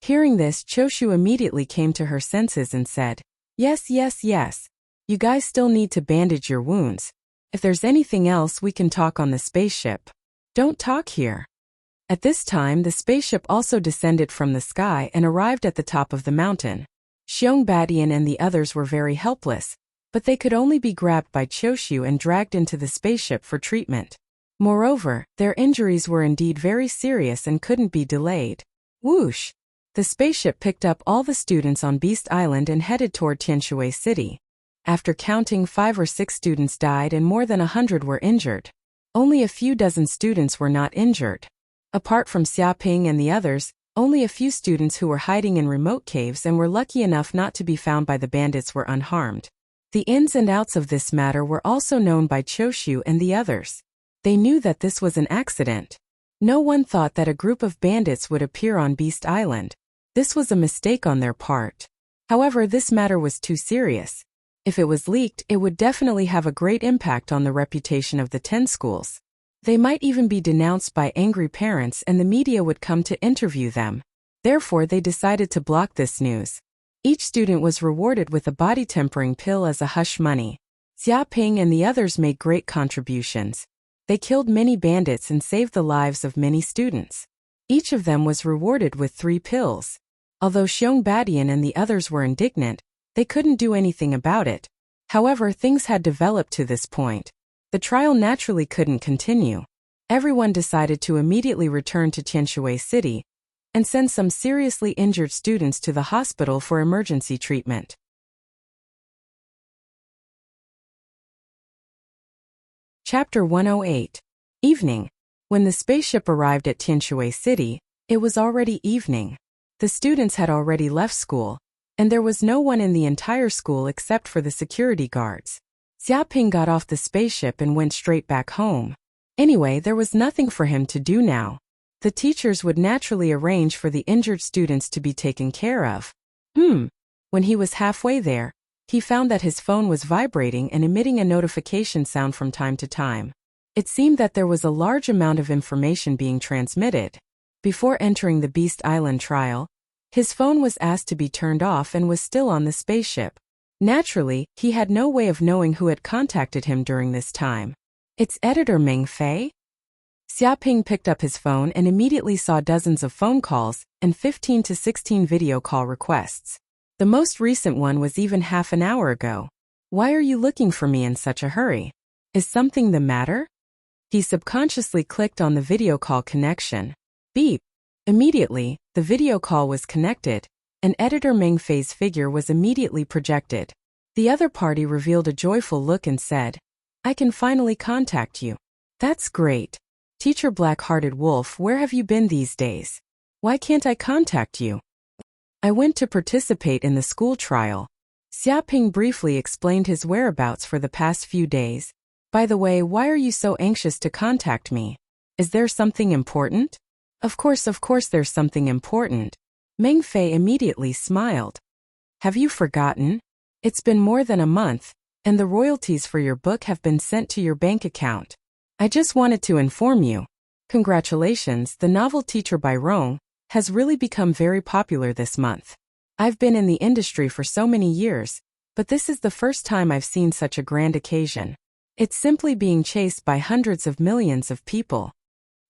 Hearing this, Choshu immediately came to her senses and said, Yes. You guys still need to bandage your wounds. If there's anything else, we can talk on the spaceship. Don't talk here. At this time, the spaceship also descended from the sky and arrived at the top of the mountain. Xiong Badian and the others were very helpless, but they could only be grabbed by Choshu and dragged into the spaceship for treatment. Moreover, their injuries were indeed very serious and couldn't be delayed. Whoosh! The spaceship picked up all the students on Beast Island and headed toward Tianshui City. After counting, 5 or 6 students died and more than 100 were injured. Only a few dozen students were not injured. Apart from Xia Ping and the others, only a few students who were hiding in remote caves and were lucky enough not to be found by the bandits were unharmed. The ins and outs of this matter were also known by Choshu and the others. They knew that this was an accident. No one thought that a group of bandits would appear on Beast Island. This was a mistake on their part. However, this matter was too serious. If it was leaked, it would definitely have a great impact on the reputation of the 10 schools. They might even be denounced by angry parents and the media would come to interview them. Therefore, they decided to block this news. Each student was rewarded with a body-tempering pill as a hush money. Xia Ping and the others made great contributions. They killed many bandits and saved the lives of many students. Each of them was rewarded with 3 pills. Although Xiong Badian and the others were indignant, they couldn't do anything about it. However, things had developed to this point. The trial naturally couldn't continue. Everyone decided to immediately return to Tianshui City and send some seriously injured students to the hospital for emergency treatment. Chapter 108. Evening. When the spaceship arrived at Tianshui City, it was already evening. The students had already left school, and there was no one in the entire school except for the security guards. Xia Ping got off the spaceship and went straight back home. Anyway, there was nothing for him to do now. The teachers would naturally arrange for the injured students to be taken care of. When he was halfway there, he found that his phone was vibrating and emitting a notification sound from time to time. It seemed that there was a large amount of information being transmitted. Before entering the Beast Island trial, his phone was asked to be turned off and was still on the spaceship. Naturally, he had no way of knowing who had contacted him during this time. It's editor Meng Fei? Xia Ping picked up his phone and immediately saw dozens of phone calls and 15 to 16 video call requests. The most recent one was even half an hour ago. Why are you looking for me in such a hurry? Is something the matter? He subconsciously clicked on the video call connection. Beep. Immediately, the video call was connected, and editor Meng Fei's figure was immediately projected. The other party revealed a joyful look and said, I can finally contact you. That's great. Teacher Black-Hearted Wolf, where have you been these days? Why can't I contact you? I went to participate in the school trial. Xia Ping briefly explained his whereabouts for the past few days. By the way, why are you so anxious to contact me? Is there something important? Of course there's something important. Meng Fei immediately smiled. Have you forgotten? It's been more than a month, and the royalties for your book have been sent to your bank account. I just wanted to inform you. Congratulations, the novel Teacher by Rong has really become very popular this month. I've been in the industry for so many years, but this is the first time I've seen such a grand occasion. It's simply being chased by hundreds of millions of people.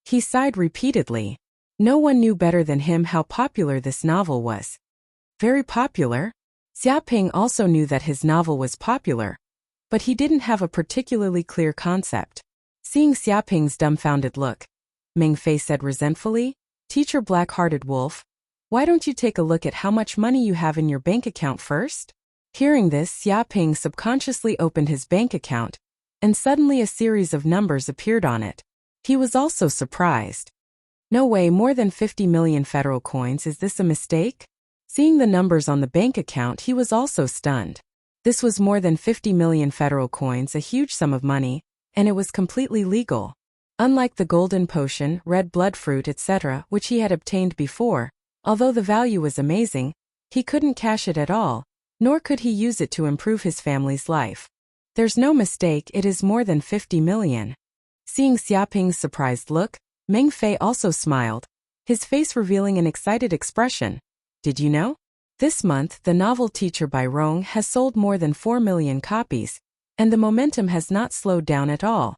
He sighed repeatedly. No one knew better than him how popular this novel was. Very popular? Xia Ping also knew that his novel was popular, but he didn't have a particularly clear concept. Seeing Xia Ping's dumbfounded look, Meng Fei said resentfully, Teacher Black-Hearted Wolf, why don't you take a look at how much money you have in your bank account first? Hearing this, Xia Ping subconsciously opened his bank account, and suddenly a series of numbers appeared on it. He was also surprised. No way, more than 50 million federal coins, is this a mistake? Seeing the numbers on the bank account, he was also stunned. This was more than 50 million federal coins, a huge sum of money, and it was completely legal. Unlike the golden potion, red blood fruit, etc., which he had obtained before, although the value was amazing, he couldn't cash it at all, nor could he use it to improve his family's life. There's no mistake, it is more than 50 million. Seeing Xiaoping's surprised look, Meng Fei also smiled, his face revealing an excited expression. Did you know? This month, the novel Teacher by Rong has sold more than 4 million copies, and the momentum has not slowed down at all.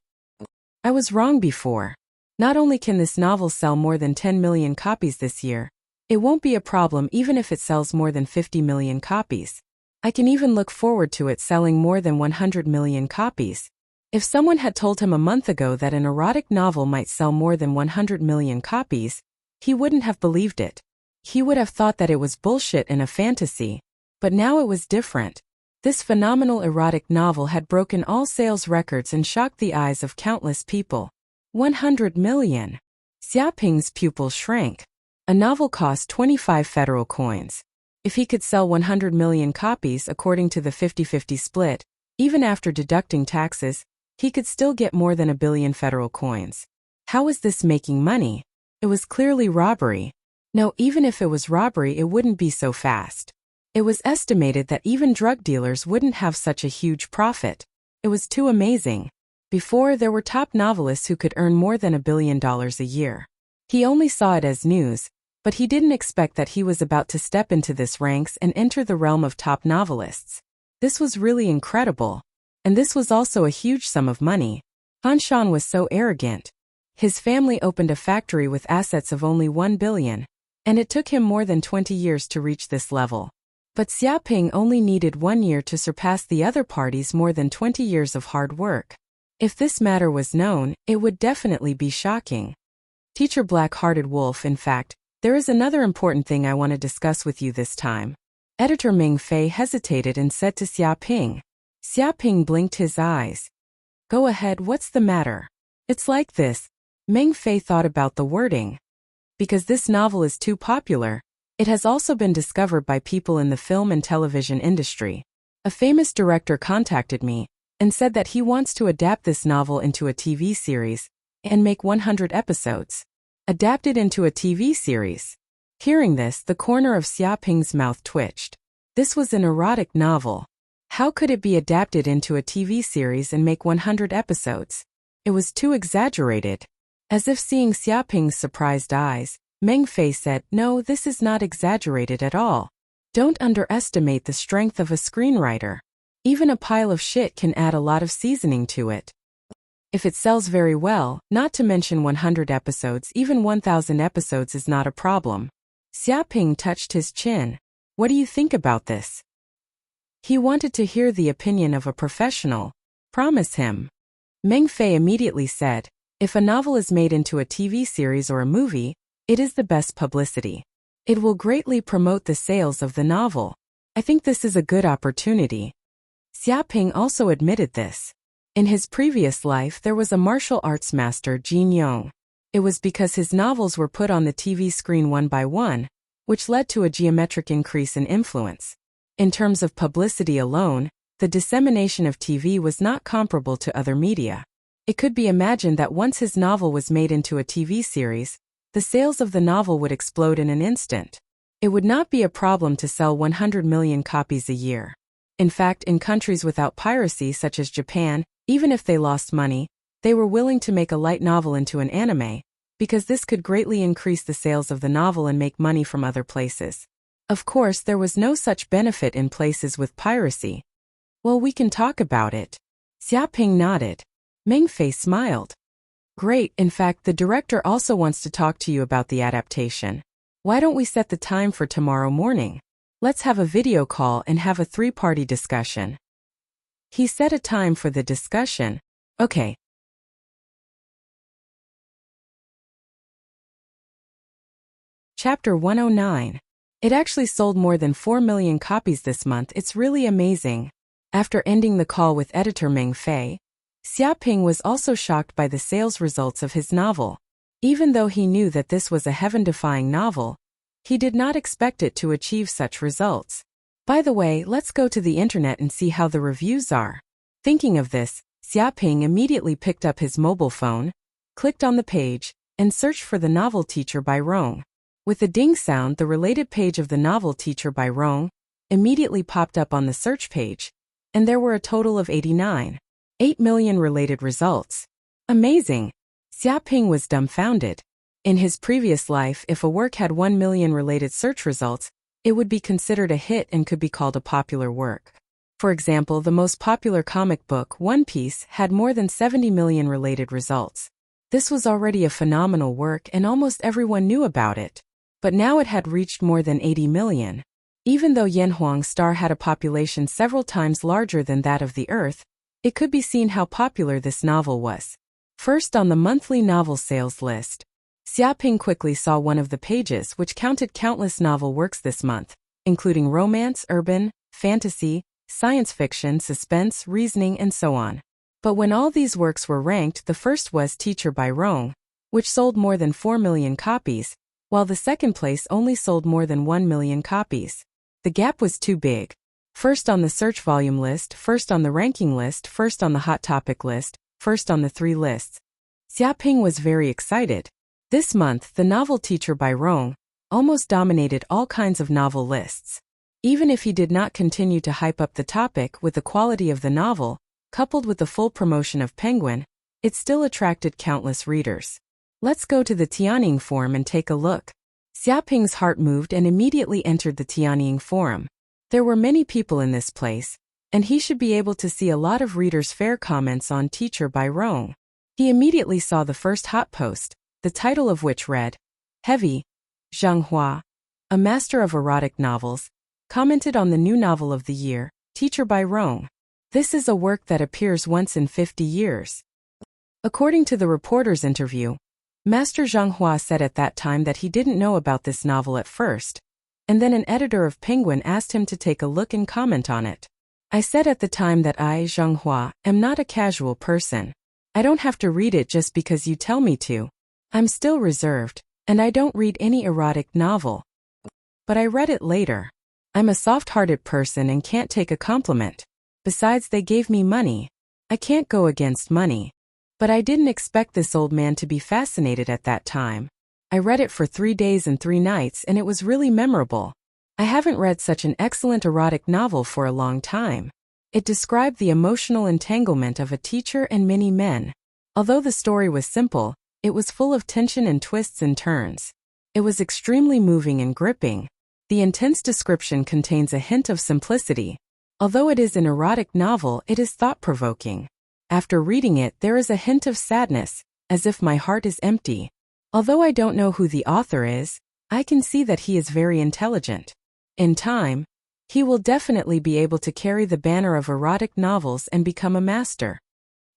I was wrong before. Not only can this novel sell more than 10 million copies this year, it won't be a problem even if it sells more than 50 million copies. I can even look forward to it selling more than 100 million copies. If someone had told him a month ago that an erotic novel might sell more than 100 million copies, he wouldn't have believed it. He would have thought that it was bullshit and a fantasy. But now it was different. This phenomenal erotic novel had broken all sales records and shocked the eyes of countless people. 100 million. Xiaoping's pupil shrank. A novel cost 25 federal coins. If he could sell 100 million copies according to the 50-50 split, even after deducting taxes, he could still get more than 1 billion federal coins. How was this making money? It was clearly robbery. No, even if it was robbery, it wouldn't be so fast. It was estimated that even drug dealers wouldn't have such a huge profit. It was too amazing. Before, there were top novelists who could earn more than $1 billion a year. He only saw it as news, but he didn't expect that he was about to step into this ranks and enter the realm of top novelists. This was really incredible. And this was also a huge sum of money. Han Shan was so arrogant. His family opened a factory with assets of only 1 billion, and it took him more than 20 years to reach this level. But Xiaoping only needed 1 year to surpass the other parties' more than 20 years of hard work. If this matter was known, it would definitely be shocking. Teacher Black-Hearted Wolf, in fact, there is another important thing I want to discuss with you this time. Editor Meng Fei hesitated and said to Xiaoping. Xiaoping blinked his eyes. Go ahead, what's the matter? It's like this. Meng Fei thought about the wording. Because this novel is too popular, it has also been discovered by people in the film and television industry. A famous director contacted me and said that he wants to adapt this novel into a TV series and make 100 episodes. Adapted into a TV series. Hearing this, the corner of Xiaoping's mouth twitched. This was an erotic novel. How could it be adapted into a TV series and make 100 episodes? It was too exaggerated. As if seeing Xiaoping's surprised eyes, Meng Fei said, No, this is not exaggerated at all. Don't underestimate the strength of a screenwriter. Even a pile of shit can add a lot of seasoning to it. If it sells very well, not to mention 100 episodes, even 1,000 episodes is not a problem. Xiaoping touched his chin. What do you think about this? He wanted to hear the opinion of a professional. Promise him. Meng Fei immediately said, if a novel is made into a TV series or a movie, it is the best publicity. It will greatly promote the sales of the novel. I think this is a good opportunity. Xiaoping also admitted this. In his previous life, there was a martial arts master, Jin Yong. It was because his novels were put on the TV screen one by one, which led to a geometric increase in influence. In terms of publicity alone, the dissemination of TV was not comparable to other media. It could be imagined that once his novel was made into a TV series, the sales of the novel would explode in an instant. It would not be a problem to sell 100 million copies a year. In fact, in countries without piracy such as Japan, even if they lost money, they were willing to make a light novel into an anime, because this could greatly increase the sales of the novel and make money from other places. Of course, there was no such benefit in places with piracy. Well, we can talk about it. Xiaoping nodded. Meng Fei smiled. Great, in fact, the director also wants to talk to you about the adaptation. Why don't we set the time for tomorrow morning? Let's have a video call and have a 3-party discussion. He set a time for the discussion. Okay. Chapter 109. It actually sold more than 4 million copies this month. It's really amazing. After ending the call with editor Meng Fei, Xiaoping was also shocked by the sales results of his novel. Even though he knew that this was a heaven-defying novel, he did not expect it to achieve such results. By the way, let's go to the internet and see how the reviews are. Thinking of this, Xiaoping immediately picked up his mobile phone, clicked on the page, and searched for the novel Teacher by Rong. With a ding sound, the related page of the novel Teacher by Rong immediately popped up on the search page, and there were a total of 8 million related results. Amazing! Xiaoping was dumbfounded. In his previous life, if a work had 1 million related search results, it would be considered a hit and could be called a popular work. For example, the most popular comic book, One Piece, had more than 70 million related results. This was already a phenomenal work and almost everyone knew about it. But now it had reached more than 80 million. Even though Yanhuang Star had a population several times larger than that of the Earth, it could be seen how popular this novel was. First on the monthly novel sales list, Xiaoping quickly saw one of the pages which counted countless novel works this month, including romance, urban, fantasy, science fiction, suspense, reasoning, and so on. But when all these works were ranked, the first was Teacher by Rong, which sold more than 4 million copies, while the second place only sold more than 1 million copies. The gap was too big. First on the search volume list, first on the ranking list, first on the hot topic list, first on the 3 lists. Xiaoping was very excited. This month, the novel Teacher by Rong almost dominated all kinds of novel lists. Even if he did not continue to hype up the topic with the quality of the novel, coupled with the full promotion of Penguin, it still attracted countless readers. Let's go to the Tianying forum and take a look. Xiaoping's heart moved and immediately entered the Tianying forum. There were many people in this place, and he should be able to see a lot of readers' fair comments on Teacher by Rong. He immediately saw the first hot post, the title of which read, Heavy, Zhang Hua, a master of erotic novels, commented on the new novel of the year, Teacher by Rong. This is a work that appears once in 50 years. According to the reporter's interview, Master Zhang Hua said at that time that he didn't know about this novel at first, and then an editor of Penguin asked him to take a look and comment on it. I said at the time that I, Zhang Hua, am not a casual person. I don't have to read it just because you tell me to. I'm still reserved, and I don't read any erotic novel. But I read it later. I'm a soft-hearted person and can't take a compliment. Besides, they gave me money. I can't go against money. But I didn't expect this old man to be fascinated at that time. I read it for 3 days and 3 nights and it was really memorable. I haven't read such an excellent erotic novel for a long time. It described the emotional entanglement of a teacher and many men. Although the story was simple, it was full of tension and twists and turns. It was extremely moving and gripping. The intense description contains a hint of simplicity. Although it is an erotic novel, it is thought-provoking. After reading it, there is a hint of sadness, as if my heart is empty. Although I don't know who the author is, I can see that he is very intelligent. In time, he will definitely be able to carry the banner of erotic novels and become a master.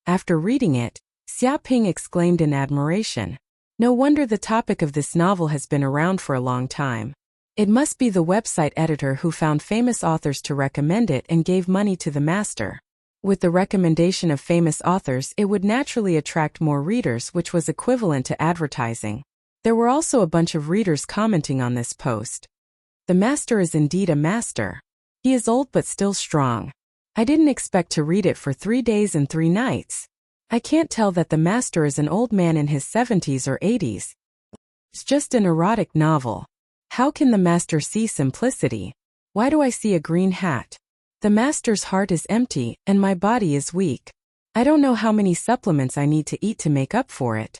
After reading it, Xiaoping exclaimed in admiration. No wonder the topic of this novel has been around for a long time. It must be the website editor who found famous authors to recommend it and gave money to the master. With the recommendation of famous authors, it would naturally attract more readers, which was equivalent to advertising. There were also a bunch of readers commenting on this post. The master is indeed a master. He is old but still strong. I didn't expect to read it for 3 days and 3 nights. I can't tell that the master is an old man in his 70s or 80s. It's just an erotic novel. How can the master see simplicity? Why do I see a green hat? The master's heart is empty, and my body is weak. I don't know how many supplements I need to eat to make up for it.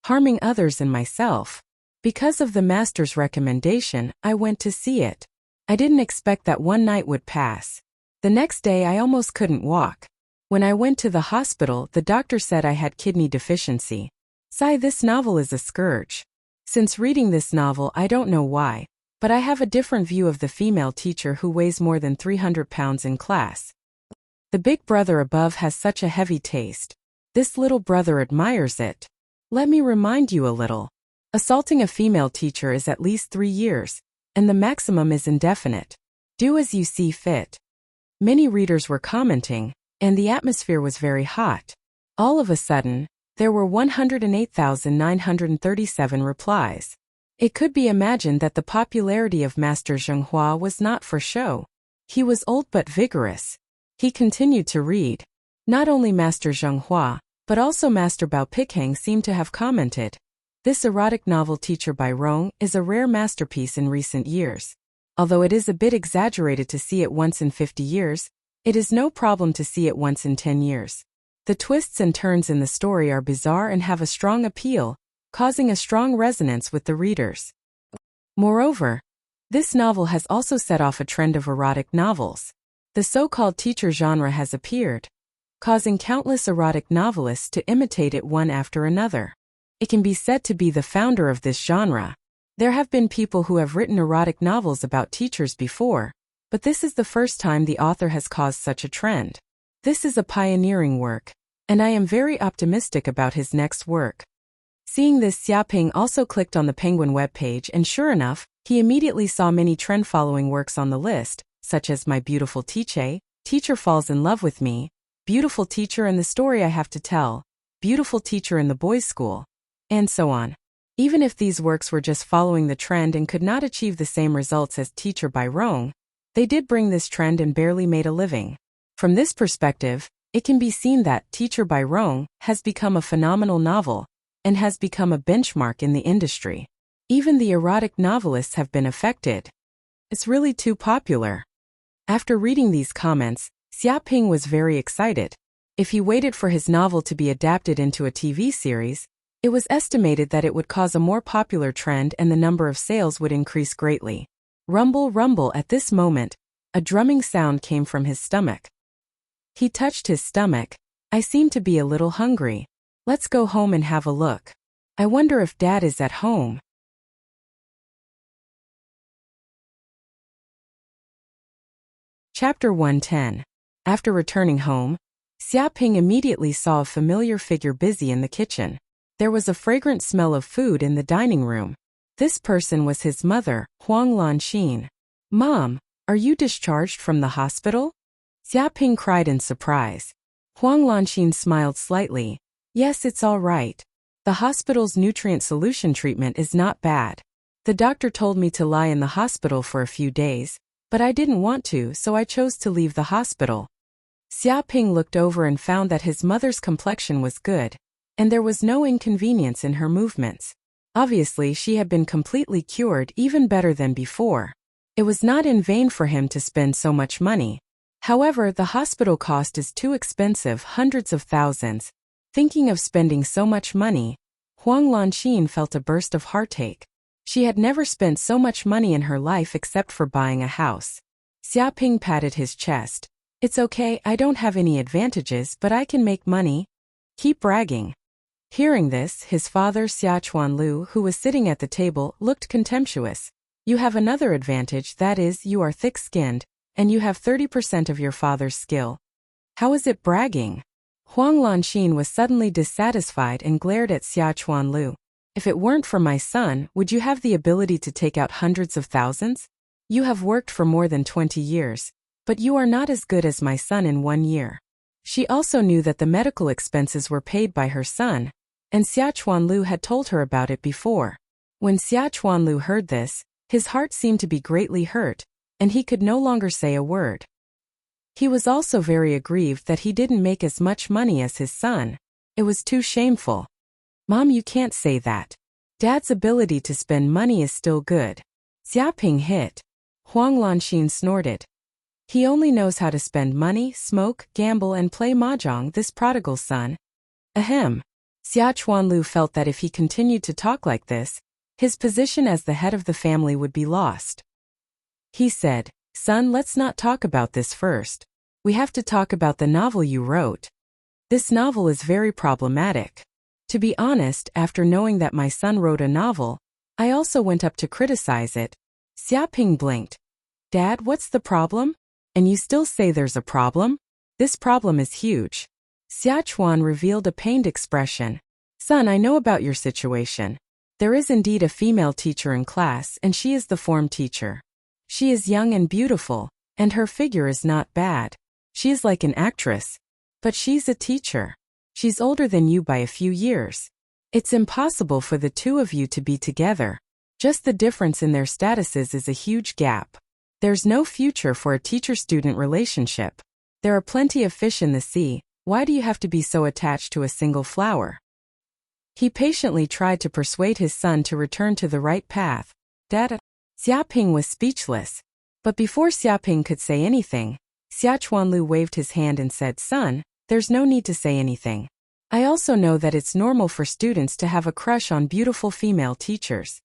Harming others and myself. Because of the master's recommendation, I went to see it. I didn't expect that one night would pass. The next day I almost couldn't walk. When I went to the hospital, the doctor said I had kidney deficiency. Sigh, this novel is a scourge. Since reading this novel, I don't know why, but I have a different view of the female teacher who weighs more than 300 pounds in class. The big brother above has such a heavy taste. This little brother admires it. Let me remind you a little. Assaulting a female teacher is at least 3 years, and the maximum is indefinite. Do as you see fit. Many readers were commenting, and the atmosphere was very hot. All of a sudden, There were 108,937 replies. It could be imagined that the popularity of Master Zhenghua was not for show. He was old but vigorous. He continued to read. Not only Master Zhenghua, but also Master Bao Pikhang seemed to have commented. This erotic novel Teacher by Rong is a rare masterpiece in recent years. Although it is a bit exaggerated to see it once in 50 years, it is no problem to see it once in 10 years. The twists and turns in the story are bizarre and have a strong appeal, causing a strong resonance with the readers. Moreover, this novel has also set off a trend of erotic novels. The so-called teacher genre has appeared, causing countless erotic novelists to imitate it one after another. It can be said to be the founder of this genre. There have been people who have written erotic novels about teachers before, but this is the first time the author has caused such a trend. This is a pioneering work, and I am very optimistic about his next work. Seeing this, Xiaoping also clicked on the Penguin webpage, and sure enough, he immediately saw many trend-following works on the list, such as My Beautiful Teacher, Teacher Falls in Love with Me, Beautiful Teacher and the Story I Have to Tell, Beautiful Teacher in the Boys' School, and so on. Even if these works were just following the trend and could not achieve the same results as Teacher by Rong, they did bring this trend and barely made a living. From this perspective, it can be seen that Teacher by Rong has become a phenomenal novel and has become a benchmark in the industry. Even the erotic novelists have been affected. It's really too popular. After reading these comments, Xiaoping was very excited. If he waited for his novel to be adapted into a TV series, it was estimated that it would cause a more popular trend and the number of sales would increase greatly. Rumble, rumble. At this moment, a drumming sound came from his stomach. He touched his stomach. I seem to be a little hungry. Let's go home and have a look. I wonder if Dad is at home. Chapter 110. After returning home, Xiaoping immediately saw a familiar figure busy in the kitchen. There was a fragrant smell of food in the dining room. This person was his mother, Huang Lanxin. Mom, are you discharged from the hospital? Xiaoping cried in surprise. Huang Lanxin smiled slightly. Yes, it's all right. The hospital's nutrient solution treatment is not bad. The doctor told me to lie in the hospital for a few days, but I didn't want to, so I chose to leave the hospital. Xiaoping looked over and found that his mother's complexion was good, and there was no inconvenience in her movements. Obviously, she had been completely cured, even better than before. It was not in vain for him to spend so much money. However, the hospital cost is too expensive, hundreds of thousands. Thinking of spending so much money, Huang Lanxin felt a burst of heartache. She had never spent so much money in her life except for buying a house. Xiaoping patted his chest. It's okay, I don't have any advantages, but I can make money. Keep bragging. Hearing this, his father Xia Chuanlu, who was sitting at the table, looked contemptuous. You have another advantage, that is, you are thick-skinned, and you have 30% of your father's skill. How is it bragging? Huang Lanxin was suddenly dissatisfied and glared at Xia Chuanlu. If it weren't for my son, would you have the ability to take out hundreds of thousands? You have worked for more than 20 years, but you are not as good as my son in 1 year. She also knew that the medical expenses were paid by her son, and Xia Chuanlu had told her about it before. When Xia Chuanlu heard this, his heart seemed to be greatly hurt, and he could no longer say a word. He was also very aggrieved that he didn't make as much money as his son. It was too shameful. Mom, you can't say that. Dad's ability to spend money is still good. Xiaoping hit. Huang Lanxin snorted. He only knows how to spend money, smoke, gamble and play mahjong, this prodigal son. Ahem. Xia Chuanlu felt that if he continued to talk like this, his position as the head of the family would be lost. He said, Son, let's not talk about this first. We have to talk about the novel you wrote. This novel is very problematic. To be honest, after knowing that my son wrote a novel, I also went up to criticize it. Xiaoping blinked. Dad, what's the problem? And you still say there's a problem? This problem is huge. Xia Chuan revealed a pained expression. Son, I know about your situation. There is indeed a female teacher in class, and she is the form teacher. She is young and beautiful, and her figure is not bad. She is like an actress. But she's a teacher. She's older than you by a few years. It's impossible for the two of you to be together. Just the difference in their statuses is a huge gap. There's no future for a teacher-student relationship. There are plenty of fish in the sea. Why do you have to be so attached to a single flower? He patiently tried to persuade his son to return to the right path. Dad. Xiaoping was speechless. But before Xiaoping could say anything, Xia Chuanlu waved his hand and said, "Son, there's no need to say anything. I also know that it's normal for students to have a crush on beautiful female teachers.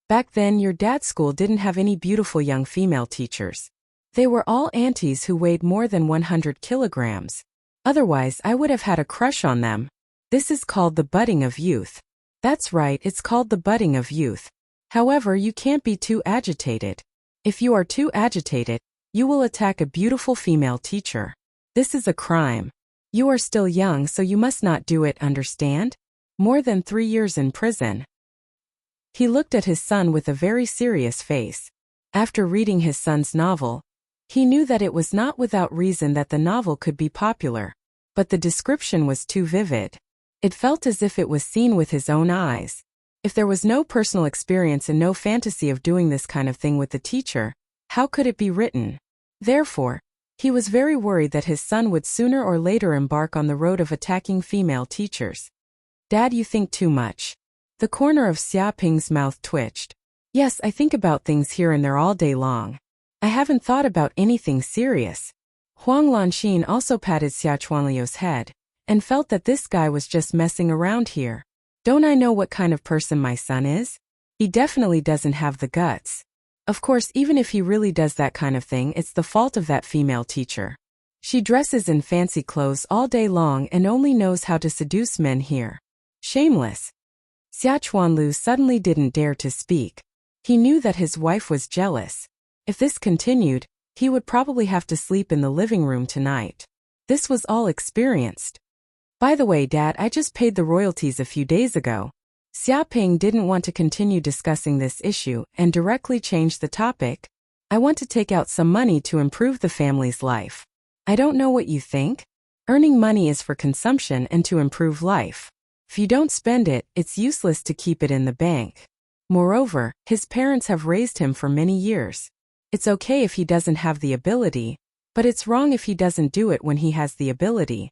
Back then, your dad's school didn't have any beautiful young female teachers. They were all aunties who weighed more than 100 kilograms. Otherwise, I would have had a crush on them. This is called the budding of youth." That's right, it's called the budding of youth. However, you can't be too agitated. If you are too agitated, you will attack a beautiful female teacher. This is a crime. You are still young, so you must not do it, understand? More than 3 years in prison. He looked at his son with a very serious face. After reading his son's novel, he knew that it was not without reason that the novel could be popular. But the description was too vivid. It felt as if it was seen with his own eyes. If there was no personal experience and no fantasy of doing this kind of thing with the teacher, how could it be written? Therefore, he was very worried that his son would sooner or later embark on the road of attacking female teachers. "Dad, you think too much." The corner of Xiaoping's mouth twitched. "Yes, I think about things here and there all day long. I haven't thought about anything serious." Huang Lanxin also patted Xia Chuanliu's head, and felt that this guy was just messing around here. "Don't I know what kind of person my son is? He definitely doesn't have the guts. Of course, even if he really does that kind of thing, it's the fault of that female teacher. She dresses in fancy clothes all day long and only knows how to seduce men here. Shameless." Xia Chuanlu suddenly didn't dare to speak. He knew that his wife was jealous. If this continued, he would probably have to sleep in the living room tonight. This was all experienced. "By the way, Dad, I just paid the royalties a few days ago." Xiaoping didn't want to continue discussing this issue and directly changed the topic. "I want to take out some money to improve the family's life. I don't know what you think. Earning money is for consumption and to improve life. If you don't spend it, it's useless to keep it in the bank. Moreover, his parents have raised him for many years. It's okay if he doesn't have the ability, but it's wrong if he doesn't do it when he has the ability.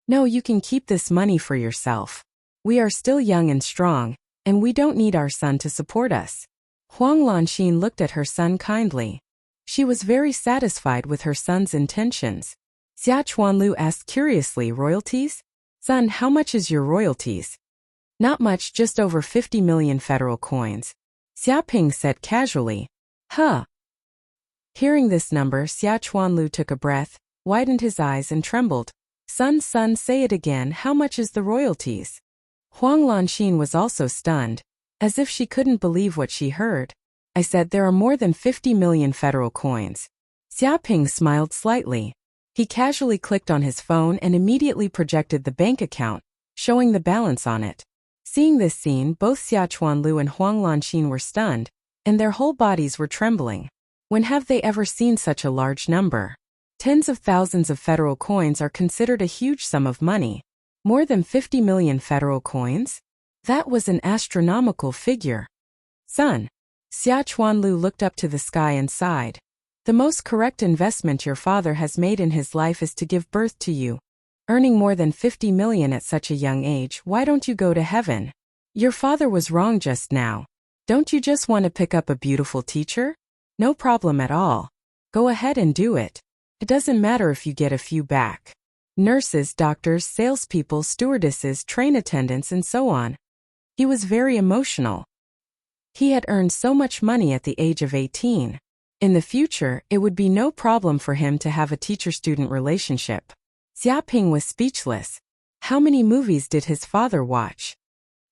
No, you can keep this money for yourself. We are still young and strong, and we don't need our son to support us." Huang Lanxin looked at her son kindly. She was very satisfied with her son's intentions. Xia Chuanlu asked curiously, "Royalties? Son, how much is your royalties?" "Not much, just over 50 million federal coins." Xiaoping said casually. "Huh." Hearing this number, Xia Chuanlu took a breath, widened his eyes and trembled. Son, say it again, how much is the royalties?" Huang Lanxin was also stunned, as if she couldn't believe what she heard. "I said there are more than 50 million federal coins." Xiaoping smiled slightly. He casually clicked on his phone and immediately projected the bank account, showing the balance on it. Seeing this scene, both Xia Chuanlu and Huang Lanxin were stunned, and their whole bodies were trembling. When have they ever seen such a large number? Tens of thousands of federal coins are considered a huge sum of money. More than 50 million federal coins? That was an astronomical figure. "Son." Xia Chuanlu looked up to the sky and sighed. "The most correct investment your father has made in his life is to give birth to you. Earning more than 50 million at such a young age, why don't you go to heaven? Your father was wrong just now. Don't you just want to pick up a beautiful teacher? No problem at all. Go ahead and do it. It doesn't matter if you get a few back. Nurses, doctors, salespeople, stewardesses, train attendants, and so on." He was very emotional. He had earned so much money at the age of 18. In the future, it would be no problem for him to have a teacher-student relationship. Xiaoping was speechless. How many movies did his father watch?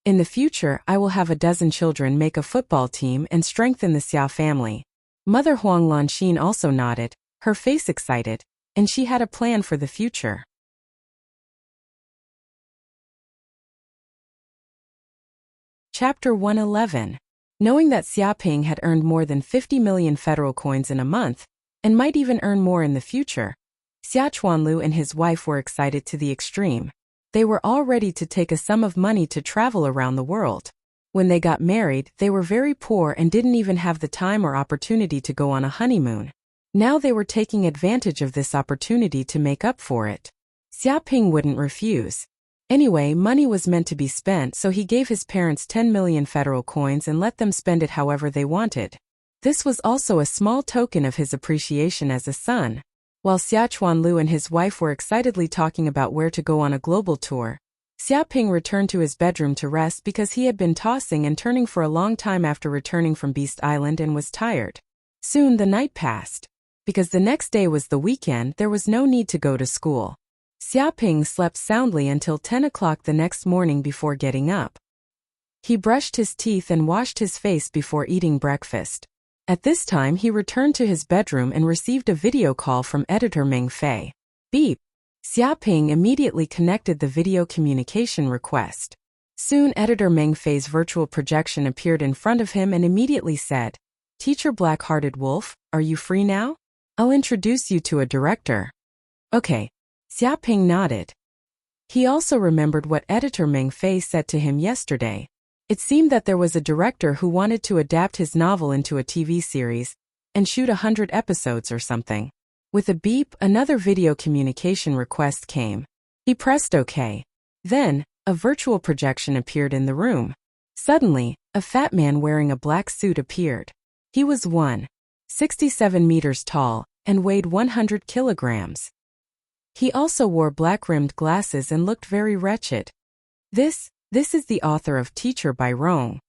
"In the future, I will have a dozen children make a football team and strengthen the Xia family." Mother Huang Lanxin also nodded, her face excited, and she had a plan for the future. Chapter 111. Knowing that Xiaoping had earned more than 50 million federal coins in a month, and might even earn more in the future, Xia Chuanlu and his wife were excited to the extreme. They were all ready to take a sum of money to travel around the world. When they got married, they were very poor and didn't even have the time or opportunity to go on a honeymoon. Now they were taking advantage of this opportunity to make up for it. Xiaoping wouldn't refuse. Anyway, money was meant to be spent, so he gave his parents 10 million federal coins and let them spend it however they wanted. This was also a small token of his appreciation as a son. While Xiachuanlu and his wife were excitedly talking about where to go on a global tour, Xiaoping returned to his bedroom to rest because he had been tossing and turning for a long time after returning from Beast Island and was tired. Soon the night passed. Because the next day was the weekend, there was no need to go to school. Xiaoping slept soundly until 10 o'clock the next morning before getting up. He brushed his teeth and washed his face before eating breakfast. At this time he returned to his bedroom and received a video call from editor Meng Fei. Beep. Xiaoping immediately connected the video communication request. Soon editor Meng Fei's virtual projection appeared in front of him and immediately said, "Teacher Black-Hearted Wolf, are you free now? I'll introduce you to a director." Okay. Xiaoping nodded. He also remembered what editor Meng Fei said to him yesterday. It seemed that there was a director who wanted to adapt his novel into a TV series and shoot 100 episodes or something. With a beep, another video communication request came. He pressed OK. Then, a virtual projection appeared in the room. Suddenly, a fat man wearing a black suit appeared. He was 1.67 meters tall and weighed 100 kilograms. He also wore black-rimmed glasses and looked very wretched. This is the author of Teacher by Rong.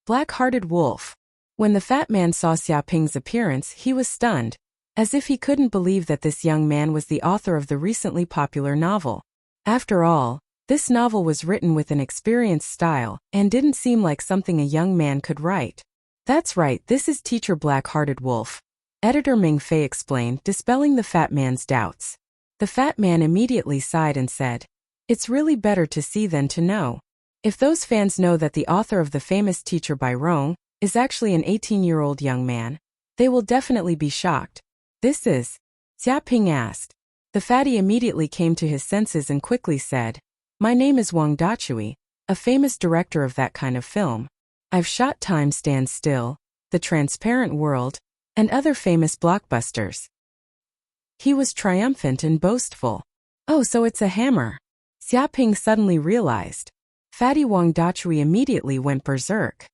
Black-Hearted Wolf. When the fat man saw Xiaoping's appearance, he was stunned, as if he couldn't believe that this young man was the author of the recently popular novel. After all, this novel was written with an experienced style and didn't seem like something a young man could write. That's right, this is Teacher Black-Hearted Wolf. Editor Meng Fei explained, dispelling the fat man's doubts. The fat man immediately sighed and said, "It's really better to see than to know. If those fans know that the author of the famous Teacher by Rong is actually an 18-year-old young man, they will definitely be shocked." "This is?" Xiaoping asked. The fatty immediately came to his senses and quickly said, "My name is Wang Dachui, a famous director of that kind of film. I've shot Time Stands Still, The Transparent World, and other famous blockbusters." He was triumphant and boastful. "Oh, so it's a hammer." Xiaoping suddenly realized. Fatty Wang Dachui immediately went berserk.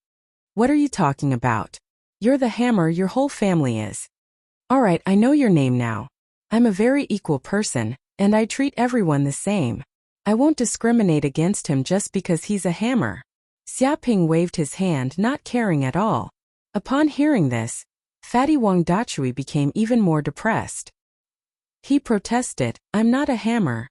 "What are you talking about? You're the hammer, your whole family is." "Alright, I know your name now. I'm a very equal person, and I treat everyone the same. I won't discriminate against him just because he's a hammer." Xiaoping waved his hand, not caring at all. Upon hearing this, Fatty Wang Dachui became even more depressed. He protested, "I'm not a hammer."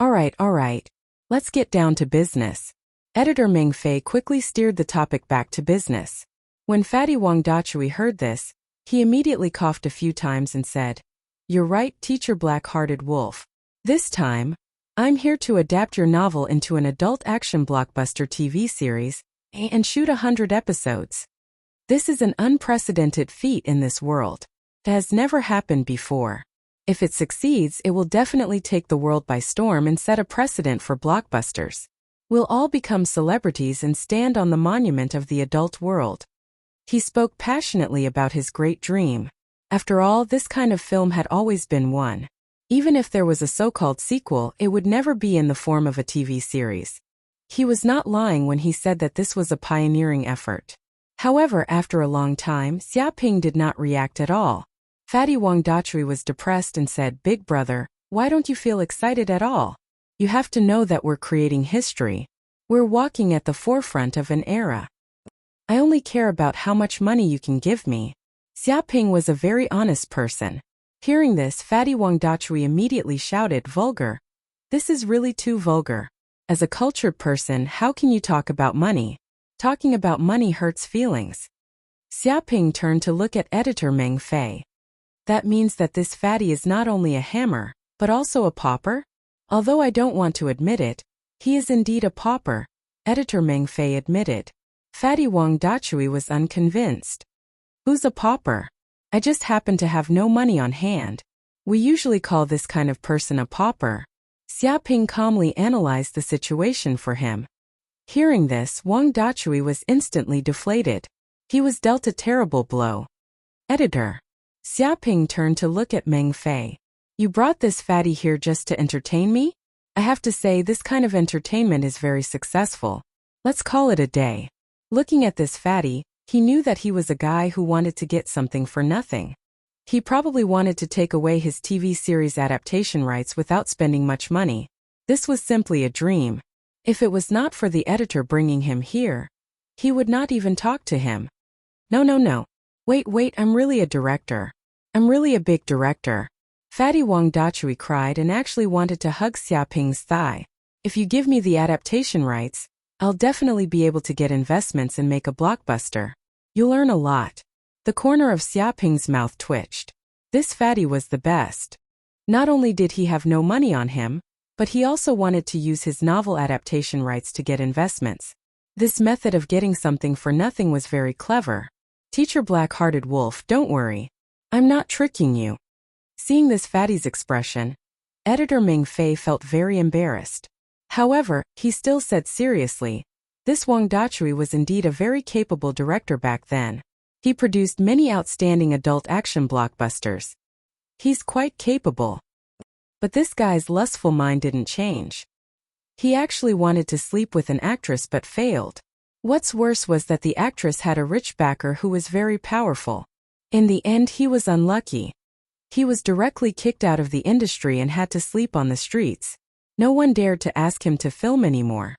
Alright. Let's get down to business." Editor Meng Fei quickly steered the topic back to business. When Fatty Wang Dachui heard this, he immediately coughed a few times and said, "You're right, Teacher Black-Hearted Wolf. This time, I'm here to adapt your novel into an adult action blockbuster TV series and shoot 100 episodes. This is an unprecedented feat in this world. It has never happened before. If it succeeds, it will definitely take the world by storm and set a precedent for blockbusters. We'll all become celebrities and stand on the monument of the adult world." He spoke passionately about his great dream. After all, this kind of film had always been one. Even if there was a so-called sequel, it would never be in the form of a TV series. He was not lying when he said that this was a pioneering effort. However, after a long time, Xiaoping did not react at all. Fatty Wang Dachui was depressed and said, "Big brother, why don't you feel excited at all? You have to know that we're creating history. We're walking at the forefront of an era. I only care about how much money you can give me." Xiaoping was a very honest person. Hearing this, Fatty Wang Dachui immediately shouted, "Vulgar. This is really too vulgar. As a cultured person, how can you talk about money? Talking about money hurts feelings." Xiaoping turned to look at editor Meng Fei. "That means that this fatty is not only a hammer, but also a pauper? Although I don't want to admit it, he is indeed a pauper," editor Meng Fei admitted. Fatty Wang Dachui was unconvinced. "Who's a pauper? I just happen to have no money on hand. We usually call this kind of person a pauper." Xiaoping calmly analyzed the situation for him. Hearing this, Wang Dachui was instantly deflated. He was dealt a terrible blow. Editor. Xiaoping turned to look at Meng Fei. You brought this fatty here just to entertain me? I have to say this kind of entertainment is very successful. Let's call it a day. Looking at this fatty, he knew that he was a guy who wanted to get something for nothing. He probably wanted to take away his TV series adaptation rights without spending much money. This was simply a dream. If it was not for the editor bringing him here, he would not even talk to him. No. Wait, I'm really a director. I'm really a big director. Fatty Wang Dachui cried and actually wanted to hug Xiaoping's thigh. If you give me the adaptation rights, I'll definitely be able to get investments and make a blockbuster. You'll earn a lot. The corner of Xiaoping's mouth twitched. This fatty was the best. Not only did he have no money on him, but he also wanted to use his novel adaptation rights to get investments. This method of getting something for nothing was very clever. Teacher Black-Hearted Wolf, don't worry. I'm not tricking you. Seeing this fatty's expression, editor Meng Fei felt very embarrassed. However, he still said seriously, this Wang Dachui was indeed a very capable director back then. He produced many outstanding adult action blockbusters. He's quite capable. But this guy's lustful mind didn't change. He actually wanted to sleep with an actress but failed. What's worse was that the actress had a rich backer who was very powerful. In the end, he was unlucky. He was directly kicked out of the industry and had to sleep on the streets. No one dared to ask him to film anymore.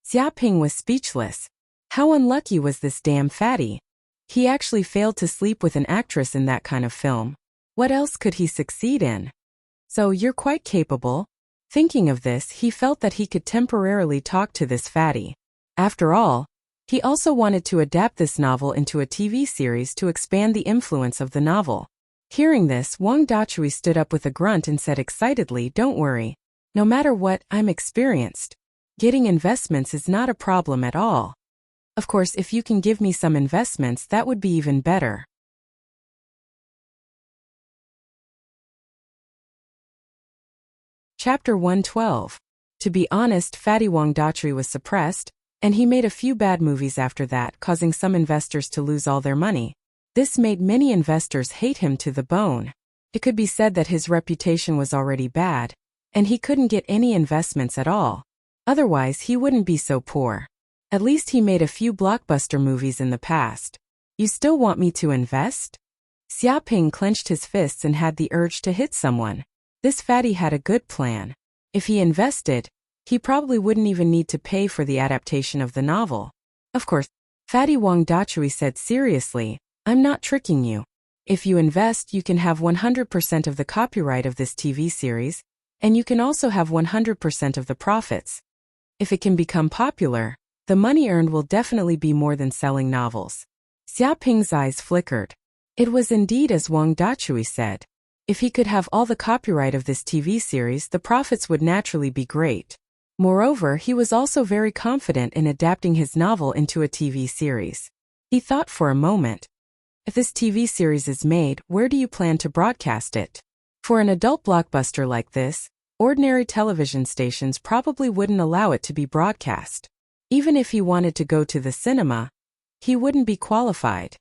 Xiaoping was speechless. How unlucky was this damn fatty? He actually failed to sleep with an actress in that kind of film. What else could he succeed in? So you're quite capable? Thinking of this, he felt that he could temporarily talk to this fatty. After all, he also wanted to adapt this novel into a TV series to expand the influence of the novel. Hearing this, Wang Dachui stood up with a grunt and said excitedly, don't worry. No matter what, I'm experienced. Getting investments is not a problem at all. Of course, if you can give me some investments, that would be even better. Chapter 112. To be honest, Fatty Wang Dachui was suppressed, and he made a few bad movies after that, causing some investors to lose all their money. This made many investors hate him to the bone. It could be said that his reputation was already bad, and he couldn't get any investments at all. Otherwise, he wouldn't be so poor. At least he made a few blockbuster movies in the past. You still want me to invest? Xiaoping clenched his fists and had the urge to hit someone. This fatty had a good plan. If he invested, he probably wouldn't even need to pay for the adaptation of the novel. Of course, Fatty Wang Dachui said seriously, I'm not tricking you. If you invest, you can have 100% of the copyright of this TV series, and you can also have 100% of the profits. If it can become popular, the money earned will definitely be more than selling novels. Xiaoping's eyes flickered. It was indeed as Wang Dachui said. If he could have all the copyright of this TV series, the profits would naturally be great. Moreover, he was also very confident in adapting his novel into a TV series. He thought for a moment. If this TV series is made, where do you plan to broadcast it? For an adult blockbuster like this, ordinary television stations probably wouldn't allow it to be broadcast. Even if he wanted to go to the cinema, he wouldn't be qualified.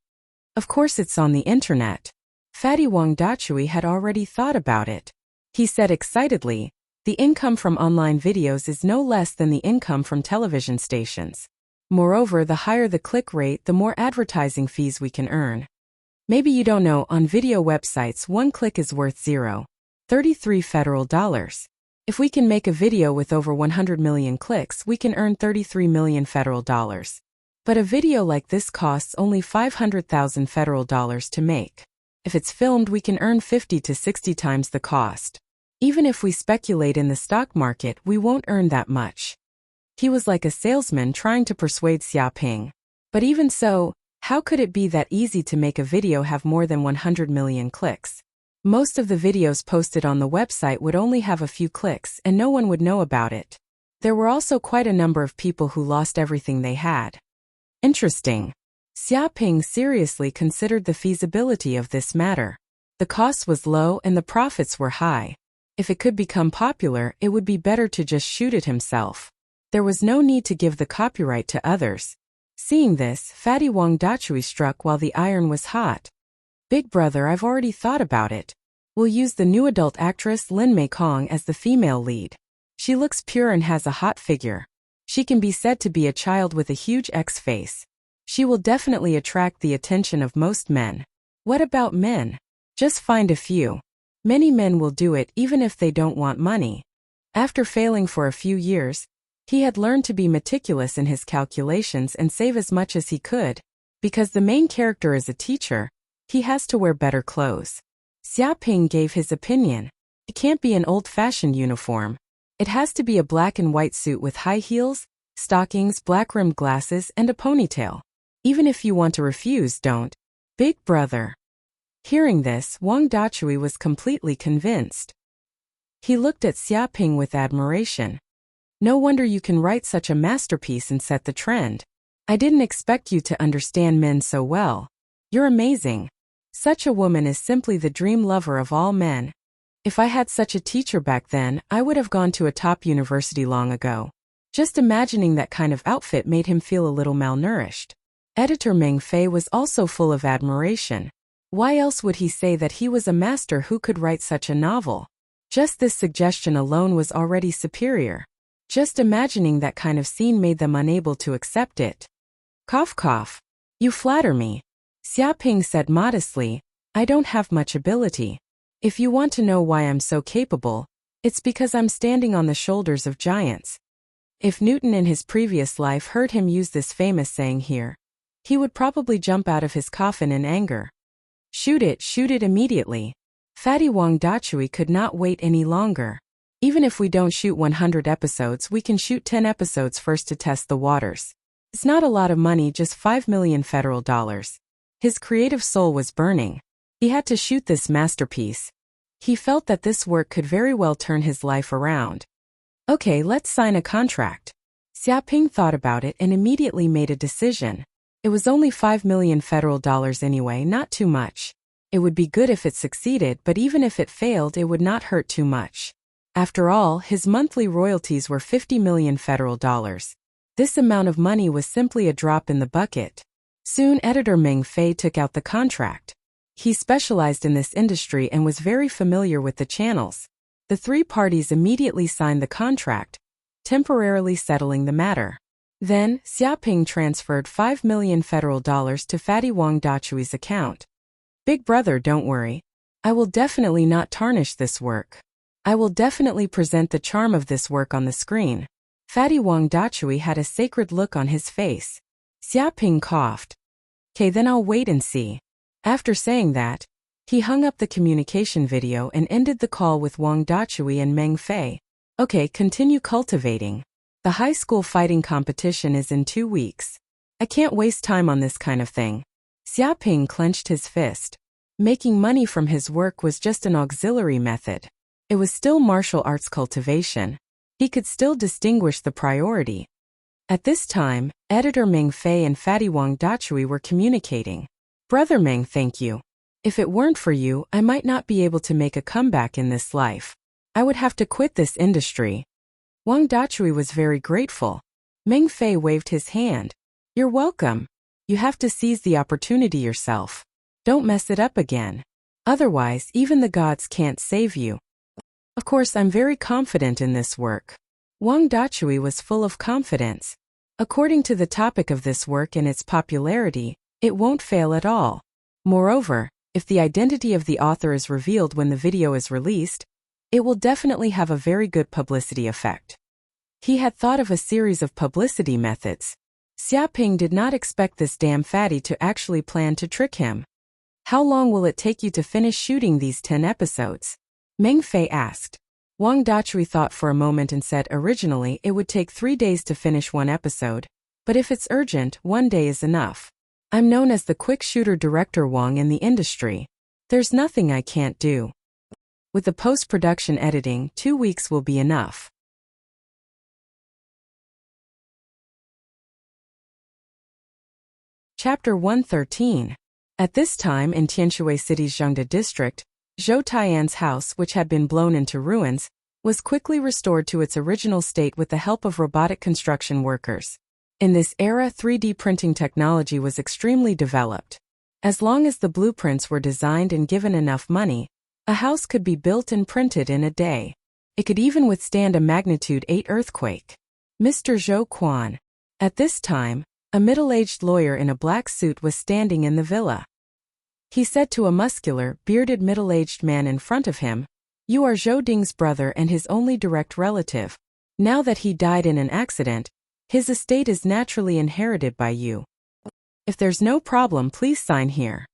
Of course it's on the internet. Fatty Wang Dachui had already thought about it. He said excitedly, the income from online videos is no less than the income from television stations. Moreover, the higher the click rate, the more advertising fees we can earn. Maybe you don't know, on video websites, one click is worth $0.33 federal dollars. If we can make a video with over 100 million clicks, we can earn 33 million federal dollars. But a video like this costs only 500,000 federal dollars to make. If it's filmed, we can earn 50 to 60 times the cost. Even if we speculate in the stock market, we won't earn that much. He was like a salesman trying to persuade Xiaoping. But even so, how could it be that easy to make a video have more than 100 million clicks? Most of the videos posted on the website would only have a few clicks and no one would know about it. There were also quite a number of people who lost everything they had. Interesting. Xiaoping seriously considered the feasibility of this matter. The cost was low and the profits were high. If it could become popular, it would be better to just shoot it himself. There was no need to give the copyright to others. Seeing this, Fatty Wang Dachui struck while the iron was hot. Big brother, I've already thought about it. We'll use the new adult actress Lin Mei Kong as the female lead. She looks pure and has a hot figure. She can be said to be a child with a huge X face. She will definitely attract the attention of most men. What about men? Just find a few. Many men will do it even if they don't want money. After failing for a few years, he had learned to be meticulous in his calculations and save as much as he could. Because the main character is a teacher, he has to wear better clothes. Xia Ping gave his opinion. It can't be an old-fashioned uniform. It has to be a black and white suit with high heels, stockings, black-rimmed glasses, and a ponytail. Even if you want to refuse, don't. Big brother. Hearing this, Wang Dachui was completely convinced. He looked at Xia Ping with admiration. No wonder you can write such a masterpiece and set the trend. I didn't expect you to understand men so well. You're amazing. Such a woman is simply the dream lover of all men. If I had such a teacher back then, I would have gone to a top university long ago. Just imagining that kind of outfit made him feel a little malnourished. Editor Meng Fei was also full of admiration. Why else would he say that he was a master who could write such a novel? Just this suggestion alone was already superior. Just imagining that kind of scene made them unable to accept it. Cough cough. You flatter me. Xia Ping said modestly, I don't have much ability. If you want to know why I'm so capable, it's because I'm standing on the shoulders of giants. If Newton in his previous life heard him use this famous saying here, he would probably jump out of his coffin in anger. Shoot it immediately. Fatty Wang Dachui could not wait any longer. Even if we don't shoot 100 episodes, we can shoot 10 episodes first to test the waters. It's not a lot of money, just $5 million federal dollars. His creative soul was burning. He had to shoot this masterpiece. He felt that this work could very well turn his life around. Okay, let's sign a contract. Xia Ping thought about it and immediately made a decision. It was only $5 million federal dollars anyway, not too much. It would be good if it succeeded, but even if it failed, it would not hurt too much. After all, his monthly royalties were $50 million federal dollars. This amount of money was simply a drop in the bucket. Soon editor Meng Fei took out the contract. He specialized in this industry and was very familiar with the channels. The three parties immediately signed the contract, temporarily settling the matter. Then, Xia Ping transferred $5 million federal dollars to Fatty Wang Dachui's account. Big brother, don't worry. I will definitely not tarnish this work. I will definitely present the charm of this work on the screen. Fatty Wang Dachui had a sacred look on his face. Xia Ping coughed. Okay, then I'll wait and see. After saying that, he hung up the communication video and ended the call with Wang Dachui and Meng Fei. Okay, continue cultivating. The high school fighting competition is in 2 weeks. I can't waste time on this kind of thing. Xia Ping clenched his fist. Making money from his work was just an auxiliary method. It was still martial arts cultivation. He could still distinguish the priority. At this time, editor Meng Fei and Fatty Wang Dachui were communicating. Brother Meng, thank you. If it weren't for you, I might not be able to make a comeback in this life. I would have to quit this industry. Wang Dachui was very grateful. Meng Fei waved his hand. You're welcome. You have to seize the opportunity yourself. Don't mess it up again. Otherwise, even the gods can't save you. Of course, I'm very confident in this work. Wang Dachui was full of confidence. According to the topic of this work and its popularity, it won't fail at all. Moreover, if the identity of the author is revealed when the video is released, it will definitely have a very good publicity effect. He had thought of a series of publicity methods. Xia Ping did not expect this damn fatty to actually plan to trick him. How long will it take you to finish shooting these 10 episodes? Meng Fei asked. Wang Dachui thought for a moment and said originally it would take 3 days to finish 1 episode, but if it's urgent, 1 day is enough. I'm known as the quick shooter director Wang in the industry. There's nothing I can't do. With the post-production editing, 2 weeks will be enough. Chapter 113. At this time in Tianshui City's Zhengde district, Zhou Tian's house, which had been blown into ruins, was quickly restored to its original state with the help of robotic construction workers. In this era, 3D printing technology was extremely developed. As long as the blueprints were designed and given enough money, a house could be built and printed in a day. It could even withstand a magnitude 8 earthquake. Mr. Zhou Quan. At this time, a middle-aged lawyer in a black suit was standing in the villa. He said to a muscular, bearded middle-aged man in front of him, "You are Zhou Ding's brother and his only direct relative. Now that he died in an accident, his estate is naturally inherited by you. If there's no problem, please sign here."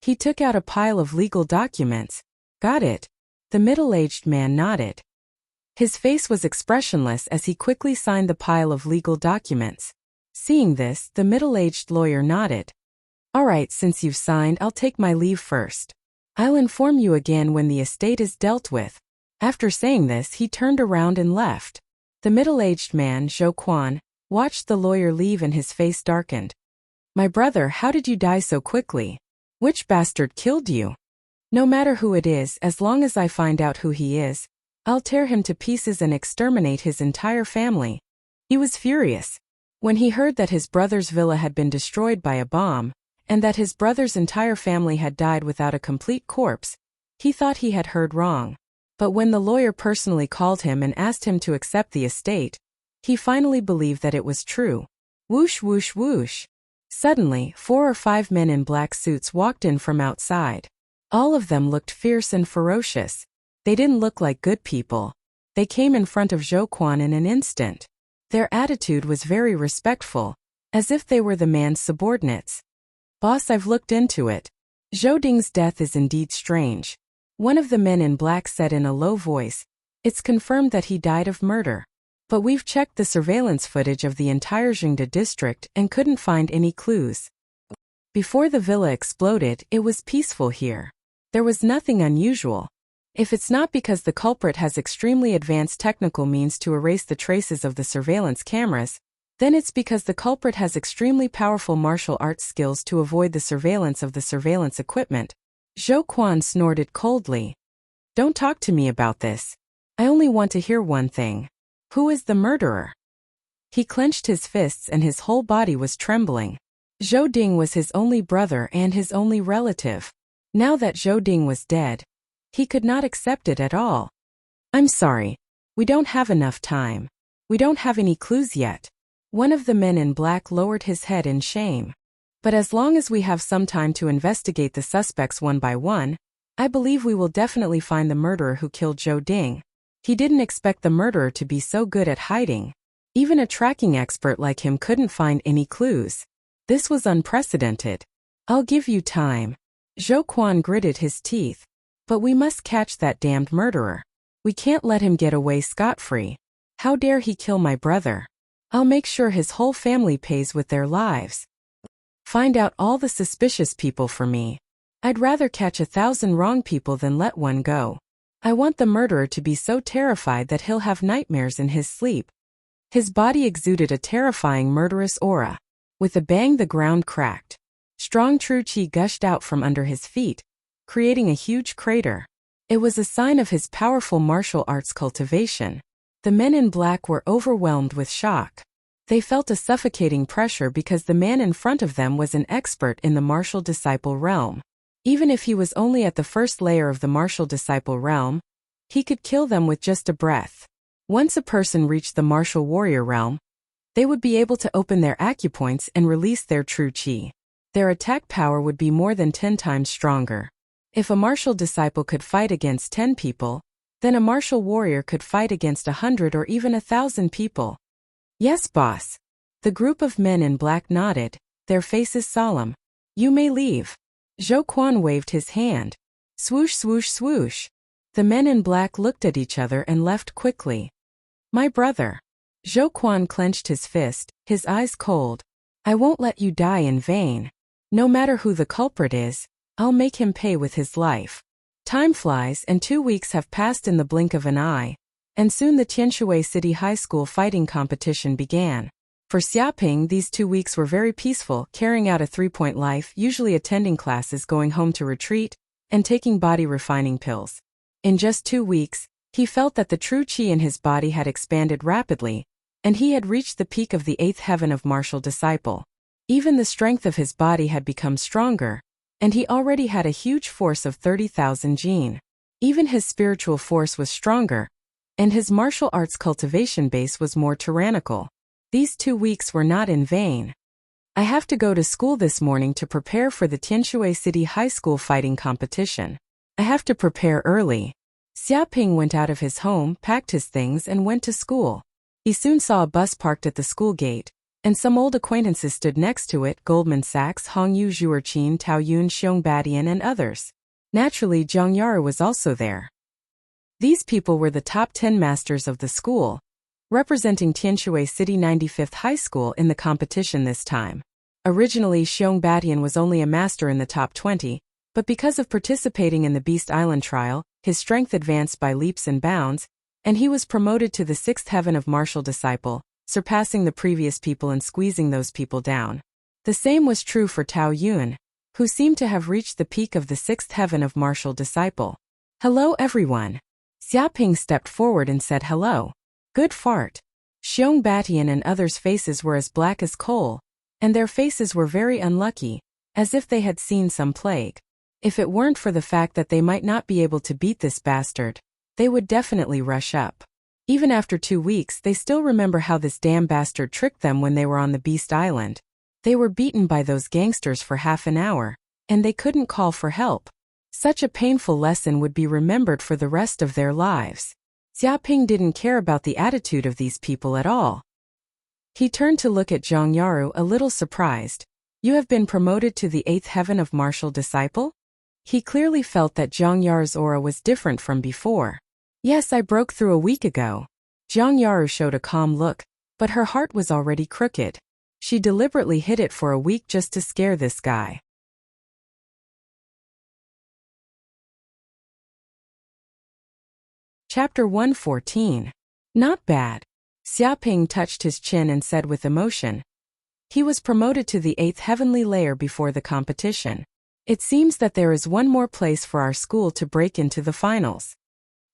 He took out a pile of legal documents. "Got it." The middle-aged man nodded. His face was expressionless as he quickly signed the pile of legal documents. Seeing this, the middle-aged lawyer nodded. "All right, since you've signed, I'll take my leave first. I'll inform you again when the estate is dealt with." After saying this, he turned around and left. The middle-aged man, Zhou Quan, watched the lawyer leave and his face darkened. "My brother, how did you die so quickly? Which bastard killed you?" "No matter who it is, as long as I find out who he is, I'll tear him to pieces and exterminate his entire family." He was furious. When he heard that his brother's villa had been destroyed by a bomb, and that his brother's entire family had died without a complete corpse, he thought he had heard wrong. But when the lawyer personally called him and asked him to accept the estate, he finally believed that it was true. Whoosh whoosh whoosh. Suddenly, 4 or 5 men in black suits walked in from outside. All of them looked fierce and ferocious. They didn't look like good people. They came in front of Zhou Quan in an instant. Their attitude was very respectful, as if they were the man's subordinates. "Boss, I've looked into it. Zhou Ding's death is indeed strange." One of the men in black said in a low voice, "It's confirmed that he died of murder. But we've checked the surveillance footage of the entire Jingde district and couldn't find any clues." Before the villa exploded, it was peaceful here. There was nothing unusual. If it's not because the culprit has extremely advanced technical means to erase the traces of the surveillance cameras, then it's because the culprit has extremely powerful martial arts skills to avoid the surveillance of the surveillance equipment. Zhou Quan snorted coldly. "Don't talk to me about this. I only want to hear one thing. Who is the murderer?" He clenched his fists and his whole body was trembling. Zhou Ding was his only brother and his only relative. Now that Zhou Ding was dead, he could not accept it at all. "I'm sorry. We don't have enough time. We don't have any clues yet." One of the men in black lowered his head in shame. "But as long as we have some time to investigate the suspects one by one, I believe we will definitely find the murderer who killed Zhou Ding." He didn't expect the murderer to be so good at hiding. Even a tracking expert like him couldn't find any clues. This was unprecedented. "I'll give you time." Zhou Quan gritted his teeth. "But we must catch that damned murderer. We can't let him get away scot-free. How dare he kill my brother? I'll make sure his whole family pays with their lives. Find out all the suspicious people for me. I'd rather catch 1,000 wrong people than let one go. I want the murderer to be so terrified that he'll have nightmares in his sleep." His body exuded a terrifying murderous aura. With a bang, the ground cracked. Strong true qi gushed out from under his feet, creating a huge crater. It was a sign of his powerful martial arts cultivation. The men in black were overwhelmed with shock. They felt a suffocating pressure because the man in front of them was an expert in the martial disciple realm. Even if he was only at the first layer of the martial disciple realm, he could kill them with just a breath. Once a person reached the martial warrior realm, they would be able to open their acupoints and release their true qi. Their attack power would be more than 10 times stronger. If a martial disciple could fight against 10 people, then a martial warrior could fight against 100 or even 1,000 people. "Yes, boss." The group of men in black nodded, their faces solemn. "You may leave." Zhou Quan waved his hand. Swoosh swoosh swoosh. The men in black looked at each other and left quickly. "My brother." Zhou Quan clenched his fist, his eyes cold. "I won't let you die in vain. No matter who the culprit is, I'll make him pay with his life." Time flies and 2 weeks have passed in the blink of an eye, and soon the Tianshui City High School fighting competition began. For Xiaoping, these 2 weeks were very peaceful, carrying out a 3-point life, usually attending classes, going home to retreat, and taking body refining pills. In just 2 weeks, he felt that the true qi in his body had expanded rapidly, and he had reached the peak of the 8th heaven of martial disciple. Even the strength of his body had become stronger, and he already had a huge force of 30,000 jin. Even his spiritual force was stronger, and his martial arts cultivation base was more tyrannical. These 2 weeks were not in vain. I have to go to school this morning to prepare for the Tianshui City High School fighting competition. I have to prepare early. Xiaoping went out of his home, packed his things, and went to school. He soon saw a bus parked at the school gate, and some old acquaintances stood next to it: Goldman Sachs, Hongyu Zhuerqin, Taoyuan Xiong and others. Naturally, Zhang Yaru was also there. These people were the top 10 masters of the school, representing Tianshui City 95th High School in the competition this time. Originally, Xiong Batian was only a master in the top 20, but because of participating in the Beast Island trial, his strength advanced by leaps and bounds, and he was promoted to the 6th heaven of martial disciple, surpassing the previous people and squeezing those people down. The same was true for Tao Yun, who seemed to have reached the peak of the 6th heaven of martial disciple. Hello everyone. Xiaoping stepped forward and said hello. Good fart. Xiong Batian and others' faces were as black as coal, and their faces were very unlucky, as if they had seen some plague. If it weren't for the fact that they might not be able to beat this bastard, they would definitely rush up. Even after 2 weeks, they still remember how this damn bastard tricked them when they were on the Beast Island. They were beaten by those gangsters for half an hour, and they couldn't call for help. Such a painful lesson would be remembered for the rest of their lives. Xiaoping didn't care about the attitude of these people at all. He turned to look at Zhang Yaru, a little surprised. You have been promoted to the 8th heaven of martial disciple? He clearly felt that Zhang Yaru's aura was different from before. Yes, I broke through a week ago. Zhang Yaru showed a calm look, but her heart was already crooked. She deliberately hid it for a week just to scare this guy. Chapter 114. Not bad. Xiaoping touched his chin and said with emotion. He was promoted to the 8th heavenly layer before the competition. It seems that there is one more place for our school to break into the finals.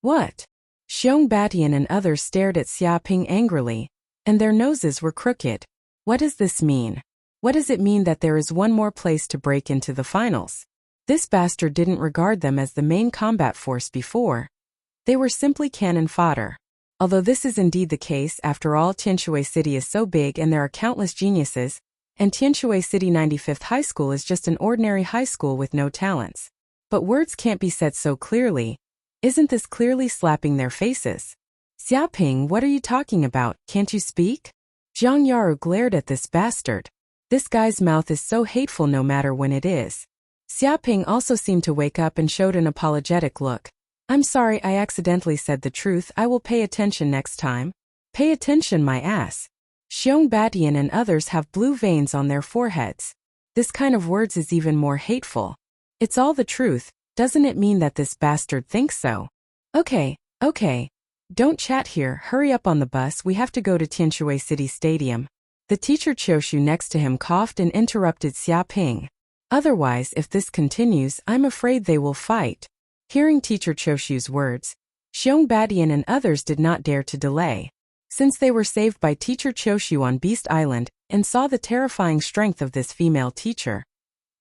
What? Xiong Batian and others stared at Xiaoping angrily, and their noses were crooked. What does this mean? What does it mean that there is one more place to break into the finals? This bastard didn't regard them as the main combat force before. They were simply cannon fodder. Although this is indeed the case, after all, Tianshui City is so big and there are countless geniuses, and Tianshui City 95th High School is just an ordinary high school with no talents. But words can't be said so clearly. Isn't this clearly slapping their faces? Xiaoping, what are you talking about? Can't you speak? Zhang Yaru glared at this bastard. This guy's mouth is so hateful no matter when it is. Xiaoping also seemed to wake up and showed an apologetic look. I'm sorry, I accidentally said the truth. I will pay attention next time. Pay attention, my ass. Xiong Batian and others have blue veins on their foreheads. This kind of words is even more hateful. It's all the truth. Doesn't it mean that this bastard thinks so? Okay. Don't chat here, hurry up on the bus, we have to go to Tianshui City Stadium. The teacher Qiushu next to him coughed and interrupted Xiaoping. Otherwise, if this continues, I'm afraid they will fight. Hearing teacher Qiushu's words, Xiong Batian and others did not dare to delay. Since they were saved by teacher Qiushu on Beast Island and saw the terrifying strength of this female teacher,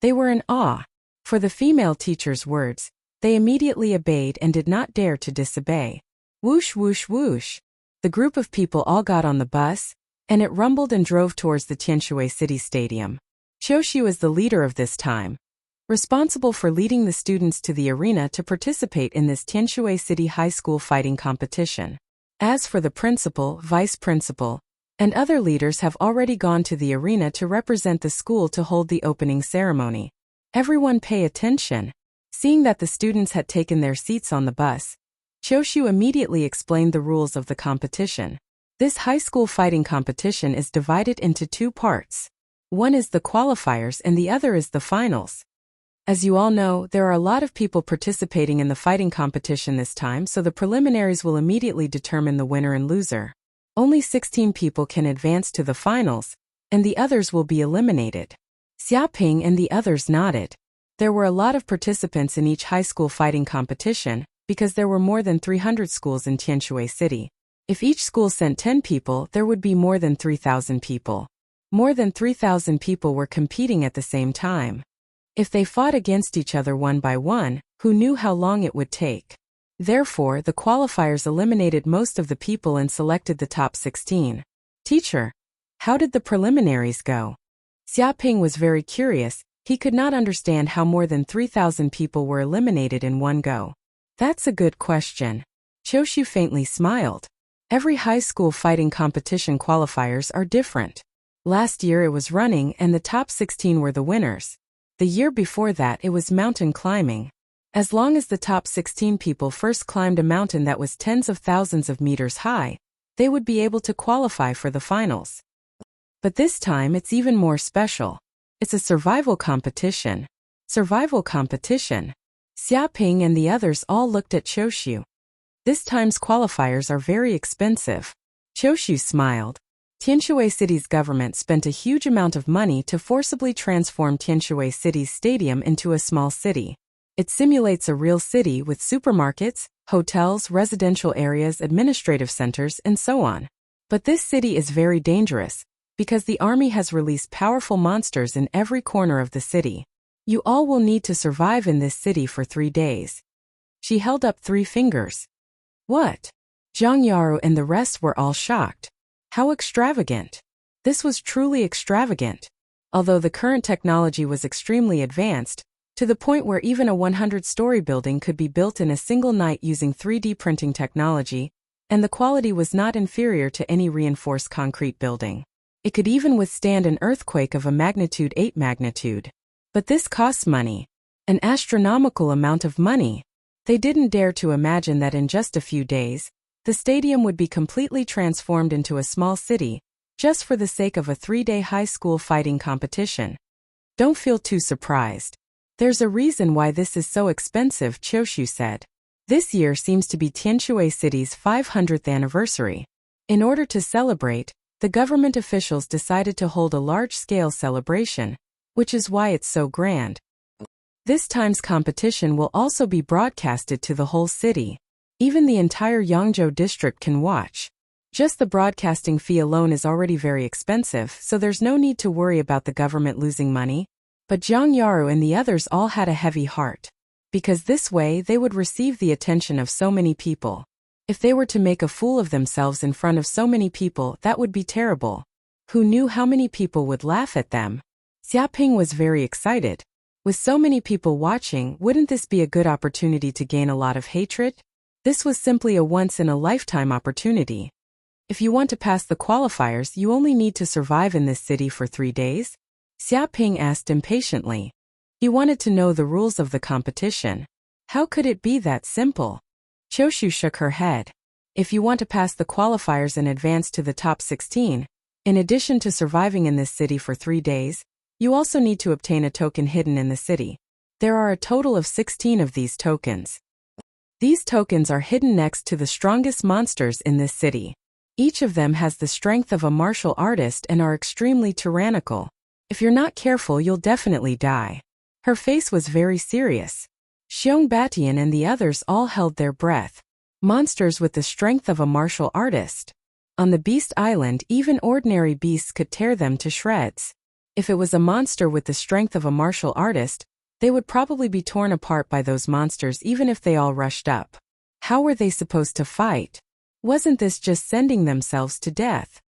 they were in awe. For the female teacher's words, they immediately obeyed and did not dare to disobey. Whoosh whoosh whoosh. The group of people all got on the bus, and it rumbled and drove towards the Tianshui City Stadium. Qiushu is the leader of this time, responsible for leading the students to the arena to participate in this Tianshui City High School fighting competition. As for the principal, vice principal, and other leaders have already gone to the arena to represent the school to hold the opening ceremony. Everyone pay attention. Seeing that the students had taken their seats on the bus, Qiushu immediately explained the rules of the competition. This high school fighting competition is divided into 2 parts. One is the qualifiers and the other is the finals. As you all know, there are a lot of people participating in the fighting competition this time, so the preliminaries will immediately determine the winner and loser. Only 16 people can advance to the finals, and the others will be eliminated. Xiaoping and the others nodded. There were a lot of participants in each high school fighting competition, because there were more than 300 schools in Tianshui City. If each school sent 10 people, there would be more than 3,000 people. More than 3,000 people were competing at the same time. If they fought against each other one by one, who knew how long it would take? Therefore, the qualifiers eliminated most of the people and selected the top 16. Teacher, how did the preliminaries go? Xiaoping was very curious. He could not understand how more than 3,000 people were eliminated in one go. That's a good question. Qiushu faintly smiled. Every high school fighting competition qualifiers are different. Last year it was running and the top 16 were the winners. The year before that it was mountain climbing. As long as the top 16 people first climbed a mountain that was tens of thousands of meters high, they would be able to qualify for the finals. But this time it's even more special. It's a survival competition. Survival competition. Xiaoping and the others all looked at Qiushu. This time's qualifiers are very expensive. Qiushu smiled. Tianshui City's government spent a huge amount of money to forcibly transform Tianshui City's stadium into a small city. It simulates a real city with supermarkets, hotels, residential areas, administrative centers, and so on. But this city is very dangerous, because the army has released powerful monsters in every corner of the city. You all will need to survive in this city for 3 days. She held up 3 fingers. What? Zhang Yaru and the rest were all shocked. How extravagant! This was truly extravagant. Although the current technology was extremely advanced, to the point where even a 100-story building could be built in a single night using 3D printing technology, and the quality was not inferior to any reinforced concrete building. It could even withstand an earthquake of a magnitude 8 magnitude. But this costs money. An astronomical amount of money. They didn't dare to imagine that in just a few days, the stadium would be completely transformed into a small city, just for the sake of a 3-day high school fighting competition. Don't feel too surprised. There's a reason why this is so expensive, Qiushu said. This year seems to be Tianshui City's 500th anniversary. In order to celebrate, the government officials decided to hold a large-scale celebration, which is why it's so grand. This time's competition will also be broadcasted to the whole city. Even the entire Yangzhou district can watch. Just the broadcasting fee alone is already very expensive, so there's no need to worry about the government losing money. But Zhang Yaru and the others all had a heavy heart. Because this way they would receive the attention of so many people. If they were to make a fool of themselves in front of so many people, that would be terrible. Who knew how many people would laugh at them? Xiaoping was very excited. With so many people watching, wouldn't this be a good opportunity to gain a lot of hatred? This was simply a once-in-a-lifetime opportunity. If you want to pass the qualifiers, you only need to survive in this city for 3 days? Xiaoping asked impatiently. He wanted to know the rules of the competition. How could it be that simple? Qiushu shook her head. If you want to pass the qualifiers and advance to the top 16, in addition to surviving in this city for 3 days, you also need to obtain a token hidden in the city. There are a total of 16 of these tokens. These tokens are hidden next to the strongest monsters in this city. Each of them has the strength of a martial artist and are extremely tyrannical. If you're not careful, you'll definitely die. Her face was very serious. Xiong Batian and the others all held their breath. Monsters with the strength of a martial artist. On the Beast Island, even ordinary beasts could tear them to shreds. If it was a monster with the strength of a martial artist, they would probably be torn apart by those monsters even if they all rushed up. How were they supposed to fight? Wasn't this just sending themselves to death?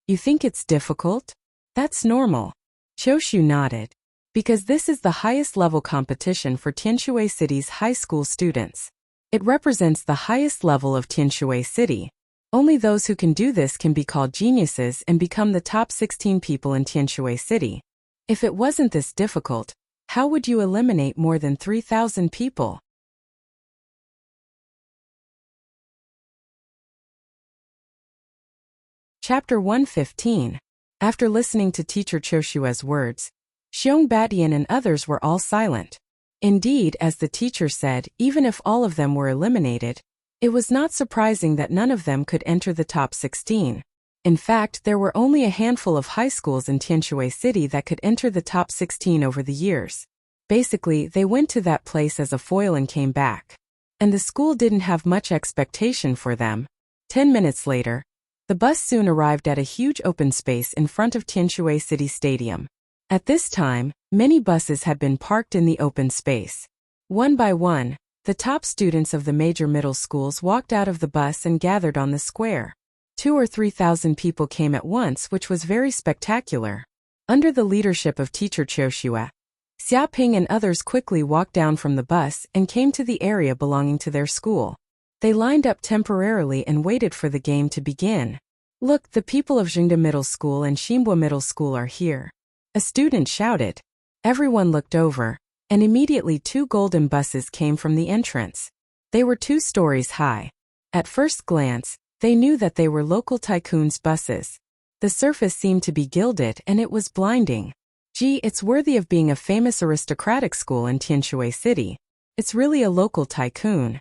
You think it's difficult? That's normal. Qiushu nodded. Because this is the highest level competition for Tianshui City's high school students. It represents the highest level of Tianshui City. Only those who can do this can be called geniuses and become the top 16 people in Tianshui City. If it wasn't this difficult, how would you eliminate more than 3,000 people? Chapter 115. After listening to teacher Qiushu's words, Xiong Batian and others were all silent. Indeed, as the teacher said, even if all of them were eliminated, it was not surprising that none of them could enter the top 16. In fact, there were only a handful of high schools in Tianshui City that could enter the top 16 over the years. Basically, they went to that place as a foil and came back. And the school didn't have much expectation for them. 10 minutes later, the bus soon arrived at a huge open space in front of Tianshui City Stadium. At this time, many buses had been parked in the open space. One by one, the top students of the major middle schools walked out of the bus and gathered on the square. 2,000 or 3,000 people came at once, which was very spectacular. Under the leadership of teacher Qiuxue, Xiaoping and others quickly walked down from the bus and came to the area belonging to their school. They lined up temporarily and waited for the game to begin. Look, the people of Jingde Middle School and Ximbua Middle School are here. A student shouted. Everyone looked over, and immediately 2 golden buses came from the entrance. They were 2 stories high. At first glance, they knew that they were local tycoons' buses. The surface seemed to be gilded and it was blinding. Gee, it's worthy of being a famous aristocratic school in Tianshui City. It's really a local tycoon.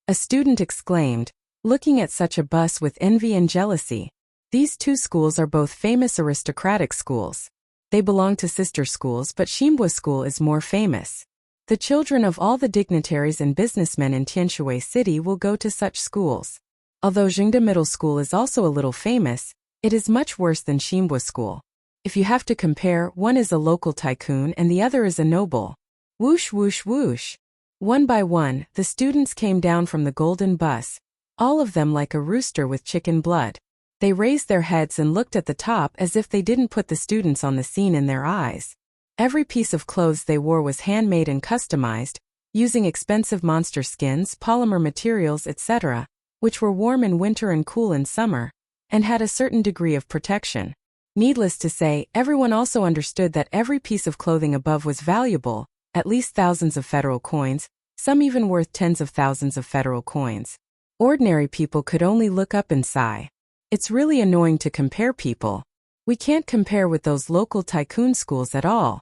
A student exclaimed, looking at such a bus with envy and jealousy. These 2 schools are both famous aristocratic schools. They belong to sister schools, but Ximbua School is more famous. The children of all the dignitaries and businessmen in Tianshui City will go to such schools. Although Jingde Middle School is also a little famous, it is much worse than Ximbua School. If you have to compare, one is a local tycoon and the other is a noble. Whoosh whoosh whoosh. One by one, the students came down from the golden bus, all of them like a rooster with chicken blood. They raised their heads and looked at the top as if they didn't put the students on the scene in their eyes. Every piece of clothes they wore was handmade and customized, using expensive monster skins, polymer materials, etc., which were warm in winter and cool in summer, and had a certain degree of protection. Needless to say, everyone also understood that every piece of clothing above was valuable, at least thousands of federal coins, some even worth tens of thousands of federal coins. Ordinary people could only look up and sigh. It's really annoying to compare people. We can't compare with those local tycoon schools at all.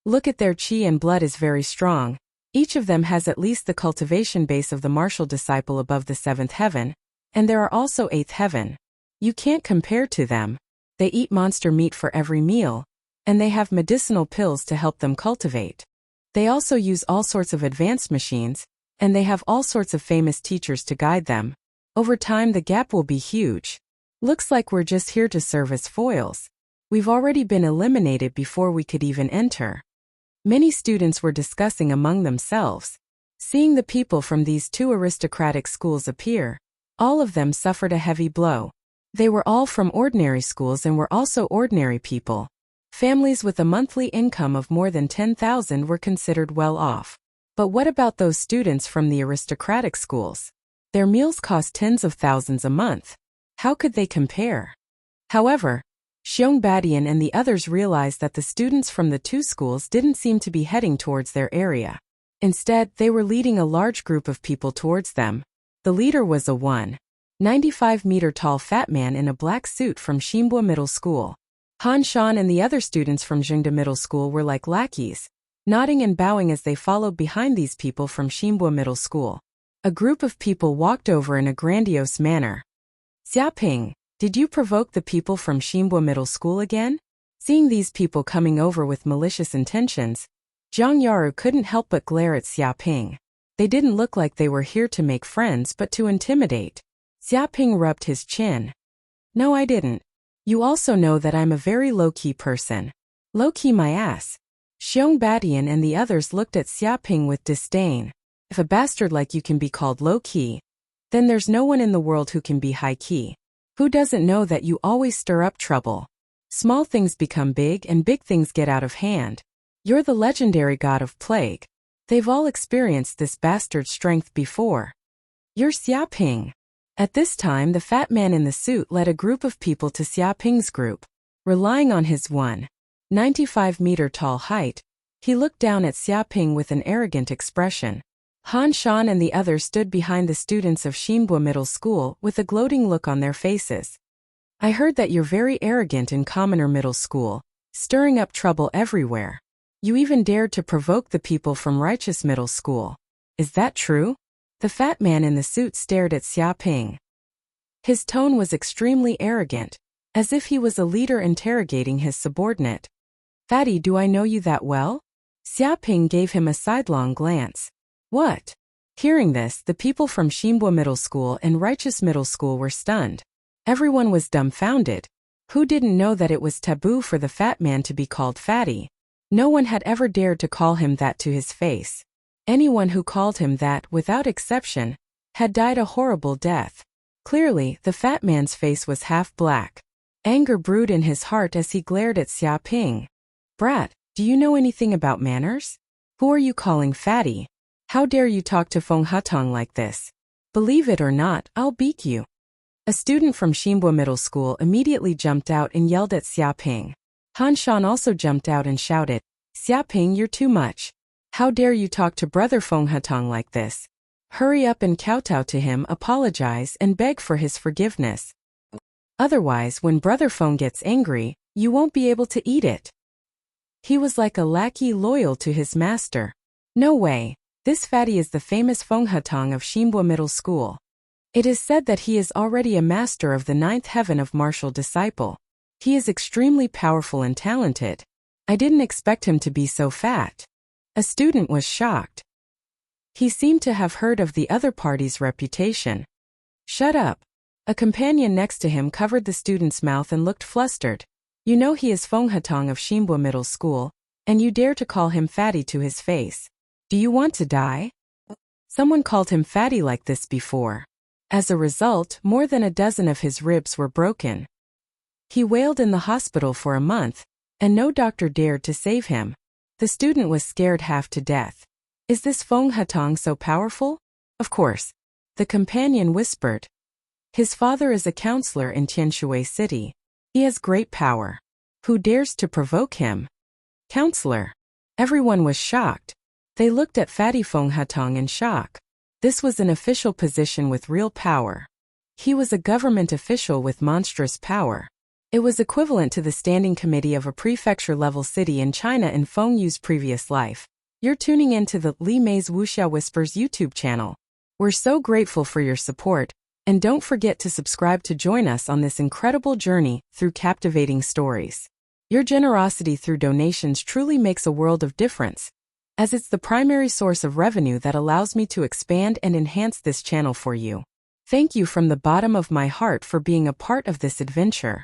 Look at their chi and blood is very strong. Each of them has at least the cultivation base of the martial disciple above the 7th heaven, and there are also 8th heaven. You can't compare to them. They eat monster meat for every meal, and they have medicinal pills to help them cultivate. They also use all sorts of advanced machines, and they have all sorts of famous teachers to guide them. Over time the gap will be huge. Looks like we're just here to serve as foils. We've already been eliminated before we could even enter. Many students were discussing among themselves. Seeing the people from these 2 aristocratic schools appear, all of them suffered a heavy blow. They were all from ordinary schools and were also ordinary people. Families with a monthly income of more than 10,000 were considered well off. But what about those students from the aristocratic schools? Their meals cost tens of thousands a month. How could they compare? However, Xiong Badian and the others realized that the students from the 2 schools didn't seem to be heading towards their area. Instead, they were leading a large group of people towards them. The leader was a 195-meter-tall fat man in a black suit from Ximbua Middle School. Han Shan and the other students from Jingde Middle School were like lackeys, nodding and bowing as they followed behind these people from Ximbua Middle School. A group of people walked over in a grandiose manner. Xiaoping, did you provoke the people from Ximbua Middle School again? Seeing these people coming over with malicious intentions, Zhang Yaru couldn't help but glare at Xiaoping. They didn't look like they were here to make friends but to intimidate. Xiaoping rubbed his chin. No, I didn't. You also know that I'm a very low-key person. Low-key my ass. Xiong Badian and the others looked at Xiaoping with disdain. If a bastard like you can be called low-key, then there's no one in the world who can be high-key. Who doesn't know that you always stir up trouble? Small things become big and big things get out of hand. You're the legendary god of plague. They've all experienced this bastard strength before. You're Xiaoping. At this time the fat man in the suit led a group of people to Xiaoping's group. Relying on his 195-meter-tall height, he looked down at Xiaoping with an arrogant expression. Han Shan and the others stood behind the students of Ximbua Middle School with a gloating look on their faces. I heard that you're very arrogant in Commoner Middle School, stirring up trouble everywhere. You even dared to provoke the people from Righteous Middle School. Is that true? The fat man in the suit stared at Xiaoping. His tone was extremely arrogant, as if he was a leader interrogating his subordinate. Fatty, do I know you that well? Xiaoping gave him a sidelong glance. What? Hearing this, the people from Xinbo Middle School and Righteous Middle School were stunned. Everyone was dumbfounded. Who didn't know that it was taboo for the fat man to be called fatty? No one had ever dared to call him that to his face. Anyone who called him that, without exception, had died a horrible death. Clearly, the fat man's face was half black. Anger brewed in his heart as he glared at Xiaoping. Brat, do you know anything about manners? Who are you calling fatty? How dare you talk to Feng Hatong like this? Believe it or not, I'll beat you. A student from Xinbo Middle School immediately jumped out and yelled at Xiaoping. Han Shan also jumped out and shouted, Xiaoping, you're too much. How dare you talk to brother Feng Hatong like this? Hurry up and kowtow to him, apologize and beg for his forgiveness. Otherwise, when brother Feng gets angry, you won't be able to eat it. He was like a lackey loyal to his master. No way, this fatty is the famous Feng Hatong of Xinbo Middle School. It is said that he is already a master of the ninth heaven of martial disciple. He is extremely powerful and talented. I didn't expect him to be so fat. A student was shocked. He seemed to have heard of the other party's reputation. Shut up. A companion next to him covered the student's mouth and looked flustered. You know he is Feng Hatong of Xinbo Middle School, and you dare to call him fatty to his face. Do you want to die? Someone called him fatty like this before. As a result, more than a dozen of his ribs were broken. He wailed in the hospital for a month, and no doctor dared to save him. The student was scared half to death. Is this Feng Hatong so powerful? Of course. The companion whispered. His father is a counselor in Tianshui City. He has great power. Who dares to provoke him? Counselor. Everyone was shocked. They looked at Fatty Feng Hatong in shock. This was an official position with real power. He was a government official with monstrous power. It was equivalent to the standing committee of a prefecture-level city in China in Feng Yu's previous life. You're tuning into the Li Mei's Wuxia Whispers YouTube channel. We're so grateful for your support, and don't forget to subscribe to join us on this incredible journey through captivating stories. Your generosity through donations truly makes a world of difference, as it's the primary source of revenue that allows me to expand and enhance this channel for you. Thank you from the bottom of my heart for being a part of this adventure.